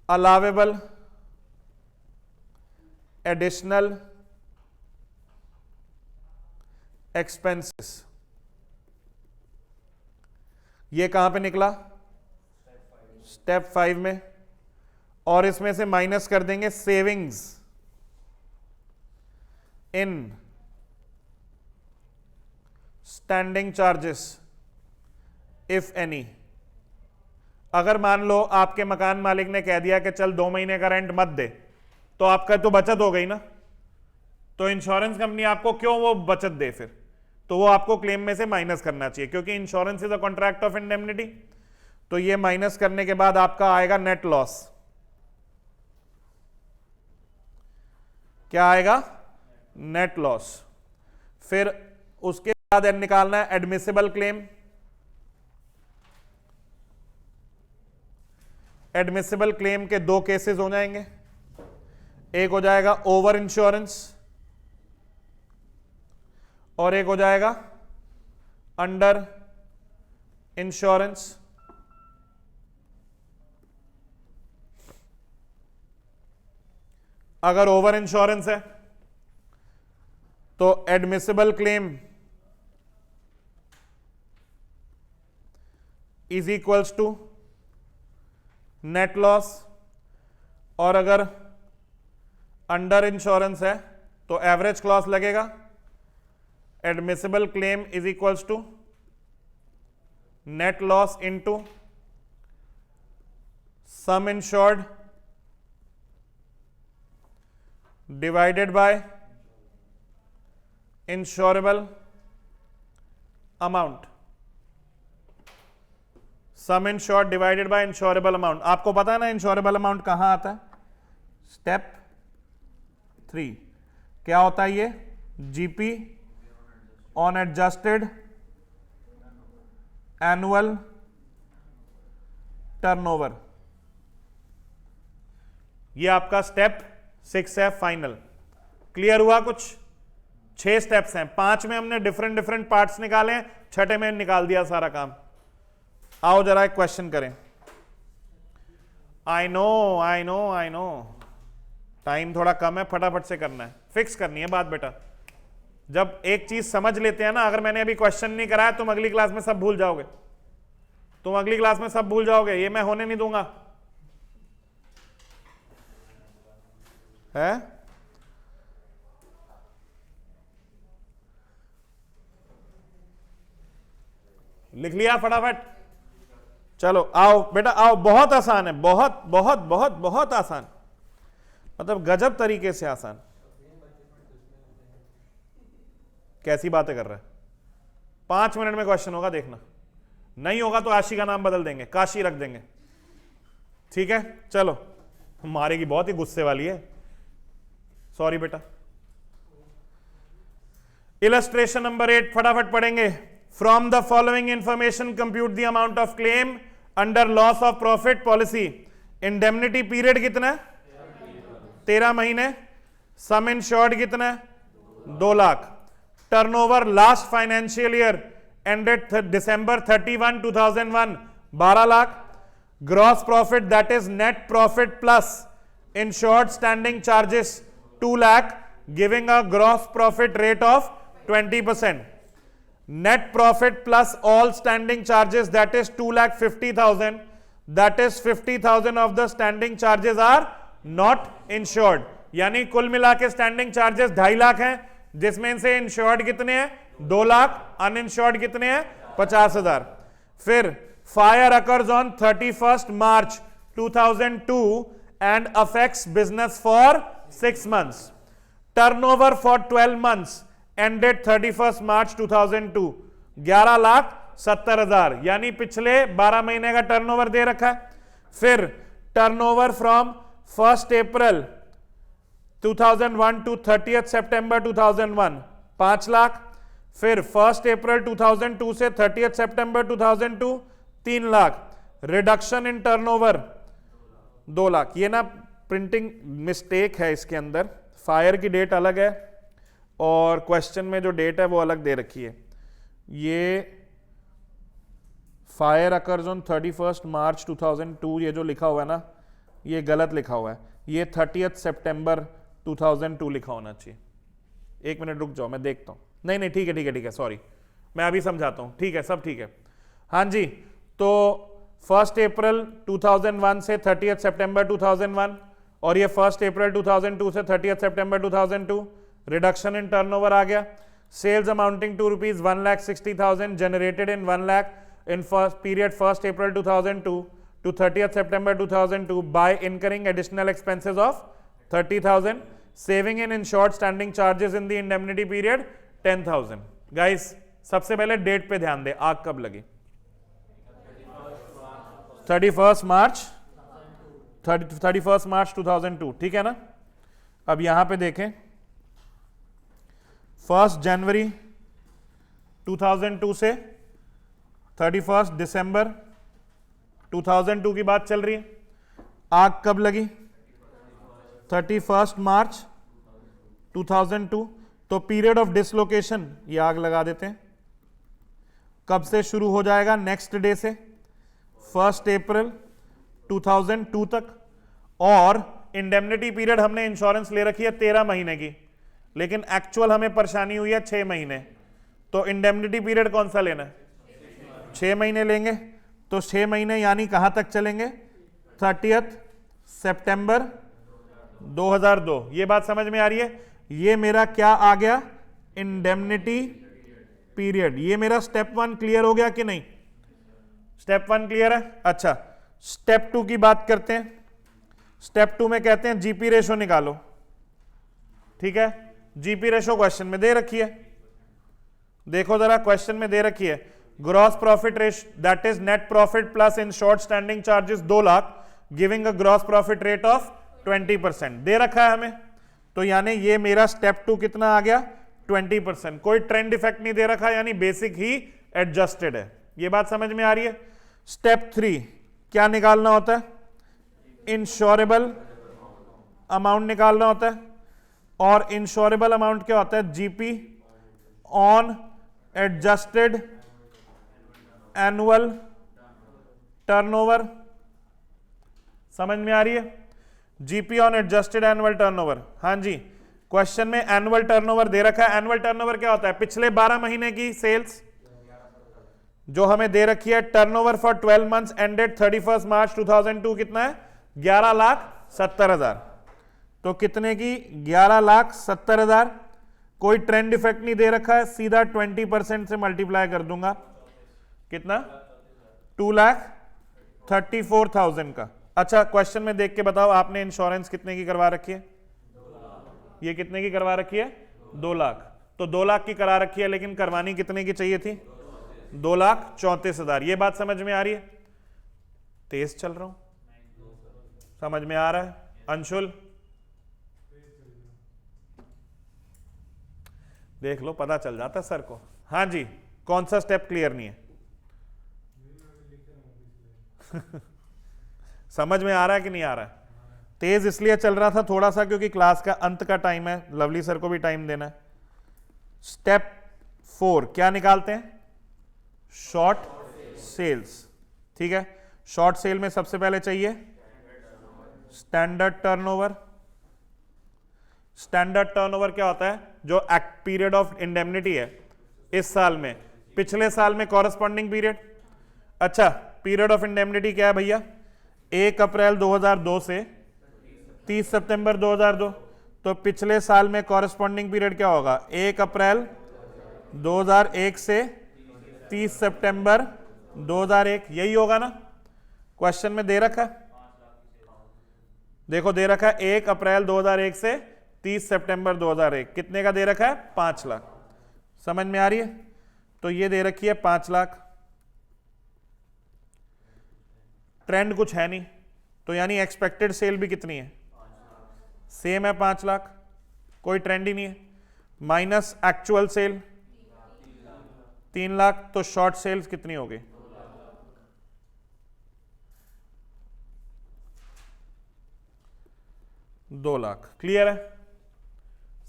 allowable additional expenses. ये कहां पे निकला? स्टेप 5 में। और इसमें से माइनस कर देंगे savings in standing charges if any. अगर मान लो आपके मकान मालिक ने कह दिया कि चल 2 महीने का रेंट मत दे, तो आपका तो बचत हो गई ना। तो इंश्योरेंस कंपनी आपको क्यों वो बचत दे? फिर तो वो आपको क्लेम में से माइनस करना चाहिए, क्योंकि insurance is a contract of indemnity. तो ये माइनस करने के बाद आपका आएगा नेट लॉस। क्या आएगा? Net loss. फिर उसके बाद निकालना है एडमिसिबल क्लेम। एडमिसिबल क्लेम के दो केसेस हो जाएंगे, एक हो जाएगा ओवर इंश्योरेंस और एक हो जाएगा अंडर इंश्योरेंस। अगर ओवर इंश्योरेंस है तो admissible claim is equals to net loss, और अगर अंडर इंश्योरेंस है तो एवरेज क्लॉस लगेगा। Admissible claim is equals to net loss into sum insured divided by insurable amount. Sum insured divided by insurable amount. आपको पता है ना insurable amount कहां आता है? स्टेप 3 क्या होता है ये? GP on adjusted annual turnover. ये आपका स्टेप 6 है, फाइनल। क्लियर हुआ? कुछ 6 स्टेप्स हैं, 5 में हमने डिफरेंट डिफरेंट पार्ट्स निकाले हैं, 6ठे में निकाल दिया सारा काम। आओ जरा एक क्वेश्चन करें। आई नो टाइम थोड़ा कम है, फटाफट से करना है, फिक्स करनी है बात बेटा। जब एक चीज समझ लेते हैं ना, अगर मैंने अभी क्वेश्चन नहीं कराया तुम अगली क्लास में सब भूल जाओगे, तुम अगली क्लास में सब भूल जाओगे, ये मैं होने नहीं दूंगा। है लिख लिया फटाफट? चलो आओ बेटा आओ, बहुत आसान है, बहुत बहुत बहुत बहुत आसान, मतलब गजब तरीके से आसान। कैसी बातें कर रहा है? 5 मिनट में क्वेश्चन होगा, देखना। नहीं होगा तो आशी का नाम बदल देंगे, काशी रख देंगे, ठीक है? चलो, मारेगी बहुत ही गुस्से वाली है, सॉरी बेटा। इलस्ट्रेशन नंबर 8 फटाफट पढ़ेंगे। From the following information compute the amount of claim under loss of profit policy. Indemnity period कितना है? 13 महीने। सम इंश्योर्ड कितना है? 2 lakh. Turnover last financial year ended December 31, 2001 12 lakh. Gross profit that is net profit plus insured standing charges 2 lakh, giving a gross profit rate of 20%. Net profit plus all standing charges, that is 2,50,000. That is 50,000 of the standing charges are not insured. यानी कुल मिला के standing charges 2.5 lakh हैं, जिसमें से insured कितने हैं? 2 lakh. Uninsured कितने हैं? 50,000। फिर fire occurs on 31st March 2002 and affects business for 6 months. Turnover for 12 months ended 31st March 2002 11,70,000, यानी पिछले 12 महीने का टर्नओवर दे रखा है। फिर turnover from 1st April 2001 to 30th September 2001 5 lakh. फिर 1st April 2002 से 30th September 2002 3 lakh. Reduction in turnover 2 lakh. ये ना प्रिंटिंग मिस्टेक है इसके अंदर, फायर की डेट अलग है और क्वेश्चन में जो डेट है वो अलग दे रखी है। ये fire occurs on 31st March 2002 ये जो लिखा हुआ है ना, ये गलत लिखा हुआ है, ये 30th September 2002 लिखा होना चाहिए। 1 मिनट रुक जाओ, मैं देखता हूँ। नहीं ठीक है, सॉरी, मैं अभी समझाता हूँ। ठीक है, सब ठीक है। हाँ जी, तो 1st April 2001 से 30th September 2001 और ये 1st April 2002 से 30th September 2002 reduction in turnover आ गया। Sales amounting to ₹1,60,000 generated in 1 lakh in period 1st April 2002 to 30th September 2002 by incurring additional expenses of 30,000, saving in insured standing charges in the indemnity period 10,000। Guys सबसे पहले date पे ध्यान दे, आग कब लगी? 31st March 2002, ठीक है ना? अब यहां पे देखें 1 जनवरी 2002 से 31 दिसंबर 2002 की बात चल रही है। आग कब लगी? 31 मार्च 2002। तो पीरियड ऑफ डिसलोकेशन ये आग लगा देते हैं। कब से शुरू हो जाएगा? नेक्स्ट डे से 1 अप्रैल 2002 तक। और इंडेमनिटी पीरियड हमने इंश्योरेंस ले रखी है 13 महीने की, लेकिन एक्चुअल हमें परेशानी हुई है 6 महीने। तो इंडेमनिटी पीरियड कौन सा लेना है? 6 महीने लेंगे। तो 6 महीने यानी कहां तक चलेंगे? 30 सितंबर 2002। ये बात समझ में आ रही है? ये मेरा क्या आ गया? Indemnity period. ये मेरा स्टेप 1 क्लियर हो गया कि नहीं? स्टेप 1 क्लियर है। अच्छा, स्टेप 2 की बात करते हैं। स्टेप 2 में कहते हैं जीपी रेशो निकालो। ठीक है, जीपी रेशो क्वेश्चन में दे रखी है। देखो जरा, क्वेश्चन में दे रखी है gross profit ratio that is net profit plus in short standing charges 2 lakh giving a gross profit rate of 20% दे रखा है हमें। तो यानी ये मेरा स्टेप 2 कितना आ गया? 20%। कोई ट्रेंड इफेक्ट नहीं दे रखा, यानी बेसिक ही एडजस्टेड है। ये बात समझ में आ रही है? स्टेप 3 क्या निकालना होता है? इंश्योरेबल अमाउंट निकालना होता है। और इंश्योरेबल अमाउंट क्या होता है? GP on adjusted annual turnover. समझ में आ रही है? GP on adjusted annual turnover. हाँ जी, क्वेश्चन में एनुअल टर्नओवर दे रखा है। एनुअल टर्नओवर क्या होता है? पिछले 12 महीने की सेल्स जो हमें दे रखी है। टर्नओवर फॉर 12 मंथ्स एंडेड 31 मार्च 2002 कितना है? 11,70,000। तो कितने की? 11,70,000। कोई ट्रेंड इफेक्ट नहीं दे रखा है, सीधा 20% से मल्टीप्लाई कर दूंगा। कितना? 2,34,000 का। अच्छा, क्वेश्चन में देख के बताओ, आपने इंश्योरेंस कितने की करवा रखी है? ये कितने की करवा रखी है? 2 लाख। तो 2 लाख की करा रखी है, लेकिन करवानी कितने की चाहिए थी? 2,34,000। ये बात समझ में आ रही है? तेज चल रहा हूं? समझ में आ रहा है? अंशुल देख लो, पता चल जाता सर को। हाँ जी, कौन सा स्टेप क्लियर नहीं है? समझ में आ रहा है कि नहीं आ रहा है? तेज इसलिए चल रहा था थोड़ा सा क्योंकि क्लास का अंत का टाइम है, लवली सर को भी टाइम देना है। स्टेप 4 क्या निकालते हैं? Short sales. ठीक है, शॉर्ट सेल में सबसे पहले चाहिए स्टैंडर्ड टर्नओवर। स्टैंडर्ड टर्नओवर क्या होता है? जो पीरियड ऑफ इंडेमनिटी है इस साल में, पिछले साल में कॉरेस्पॉन्डिंग पीरियड। अच्छा, पीरियड ऑफ इंडेमनिटी क्या है भैया? 1 अप्रैल 2002 से 30 सितंबर 2002। तो पिछले साल में कॉरेस्पॉन्डिंग पीरियड क्या होगा? 1 अप्रैल 2001 से 30 सितंबर 2001। यही होगा ना? क्वेश्चन में दे रखा है, देखो दे रखा है 1 अप्रैल 2001 से 30 सितंबर 2001। कितने का दे रखा है? 5 लाख। समझ में आ रही है? तो ये दे रखी है 5 लाख। ट्रेंड कुछ है नहीं, तो यानी एक्सपेक्टेड सेल भी कितनी है? सेम है 5 लाख। कोई ट्रेंड ही नहीं है। Minus actual sale 3 lakh. तो शॉर्ट सेल्स कितनी हो गई? 2 लाख। क्लियर है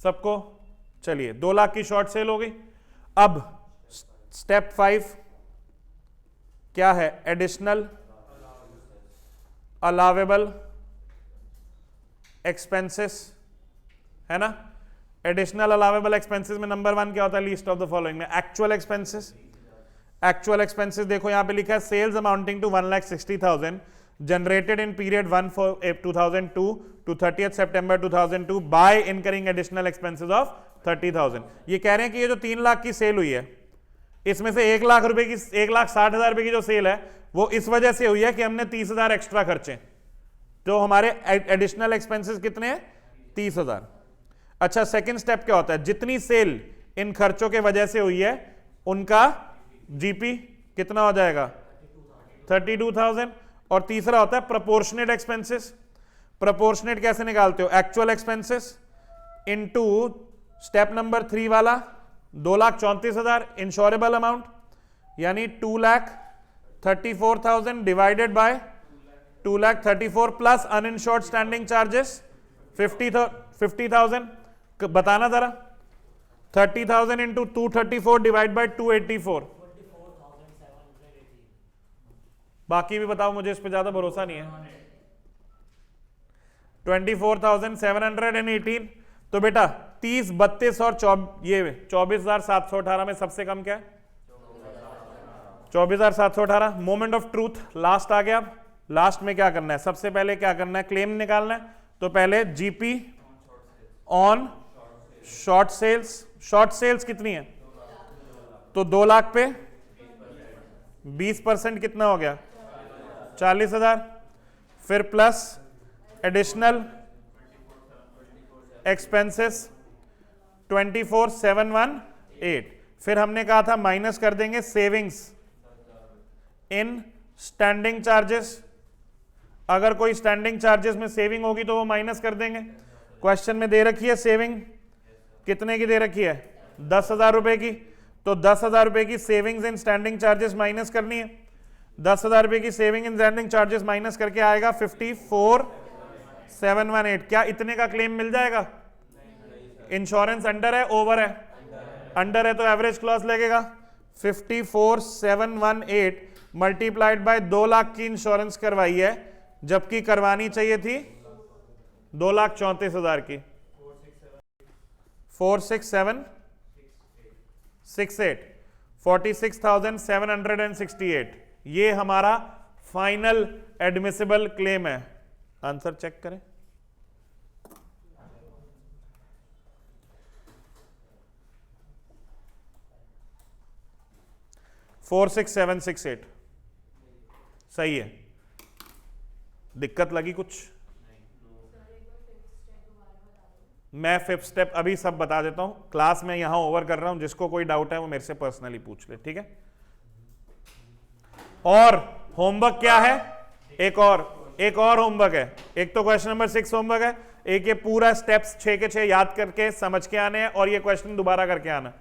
सबको? चलिए, 2 लाख की शॉर्ट सेल हो गई। अब स्टेप 5 क्या है? एडिशनल अलावेबल एक्सपेंसेस, है ना? एडिशनल अलावेबल एक्सपेंसेस में नंबर 1 क्या होता है? लीस्ट ऑफ द फॉलोइंग में एक्चुअल एक्सपेंसेस। एक्चुअल एक्सपेंसेस देखो यहां पे लिखा है sales amounting to 1,60,000 generated in period 1/4/2002 to 30th September 2002 by incurring additional expenses of 30,000। ये कह रहे हैं कि ये जो 3 लाख की सेल हुई है, इसमें से 1 लाख रुपए की 1,60,000 रुपए की जो सेल है वो इस वजह से हुई है कि हमने 30,000 एक्स्ट्रा खर्चे। तो हमारे एडिशनल एक्सपेंसेस कितने हैं? 30,000। अच्छा, सेकंड स्टेप क्या होता है? जितनी सेल इन खर्चों के वजह से हुई है उनका जीपी कितना हो जाएगा? 32,000। और तीसरा होता है प्रोपोर्शनेट एक्सपेंसेस। प्रोपोर्शनेट कैसे निकालते हो? Actual expenses into step number 3 वाला 2,34,000 इंश्योरेबल अमाउंट, यानी 2,34,000 divided by 2,34,000 plus uninsured standing charges 50,000 बताना जरा। 30,000 इंटू 234 डिवाइड बाय 284, बाकी भी बताओ, मुझे इस पे ज्यादा भरोसा नहीं है। 24,718। तो बेटा 30, 32 और 24,718 में सबसे कम क्या है? 24,718। मोमेंट ऑफ ट्रूथ लास्ट आ गया। अब लास्ट में क्या करना है? सबसे पहले क्या करना है? क्लेम निकालना है। तो पहले GP on short sales. Short sales कितनी है? तो 2 लाख पे 20% कितना हो गया? 40,000। फिर प्लस एडिशनल एक्सपेंसेस 24,718। फिर हमने कहा था माइनस कर देंगे सेविंग्स इन स्टैंडिंग चार्जेस। अगर कोई स्टैंडिंग चार्जेस में सेविंग होगी तो वो माइनस कर देंगे। क्वेश्चन में दे रखी है सेविंग कितने की दे रखी है? 10,000 रुपए की। तो 10,000 रुपए की savings in standing charges minus करनी है। 10,000 रुपए की saving in standing charges minus करके आएगा 54,718। क्या इतने का क्लेम मिल जाएगा? इंश्योरेंस अंडर है ओवर है? अंडर है तो एवरेज क्लॉज लगेगा। 54,718 मल्टीप्लाइड बाय 2 लाख की इंश्योरेंस करवाई है, जबकि करवानी चाहिए थी 2,34,000 की। 46768 46,768। ये हमारा फाइनल एडमिसिबल क्लेम है। आंसर चेक करें। $46,768 सही है। दिक्कत लगी कुछ? मैं 5th स्टेप अभी सब बता देता हूं, क्लास में यहां ओवर कर रहा हूं। जिसको कोई डाउट है वो मेरे से पर्सनली पूछ ले, ठीक है? और होमवर्क क्या है? एक और होमवर्क है। एक तो क्वेश्चन नंबर 6 होमवर्क है, एक ये पूरा स्टेप्स 6 के 6 याद करके समझ के आने हैं और ये क्वेश्चन दोबारा करके आना।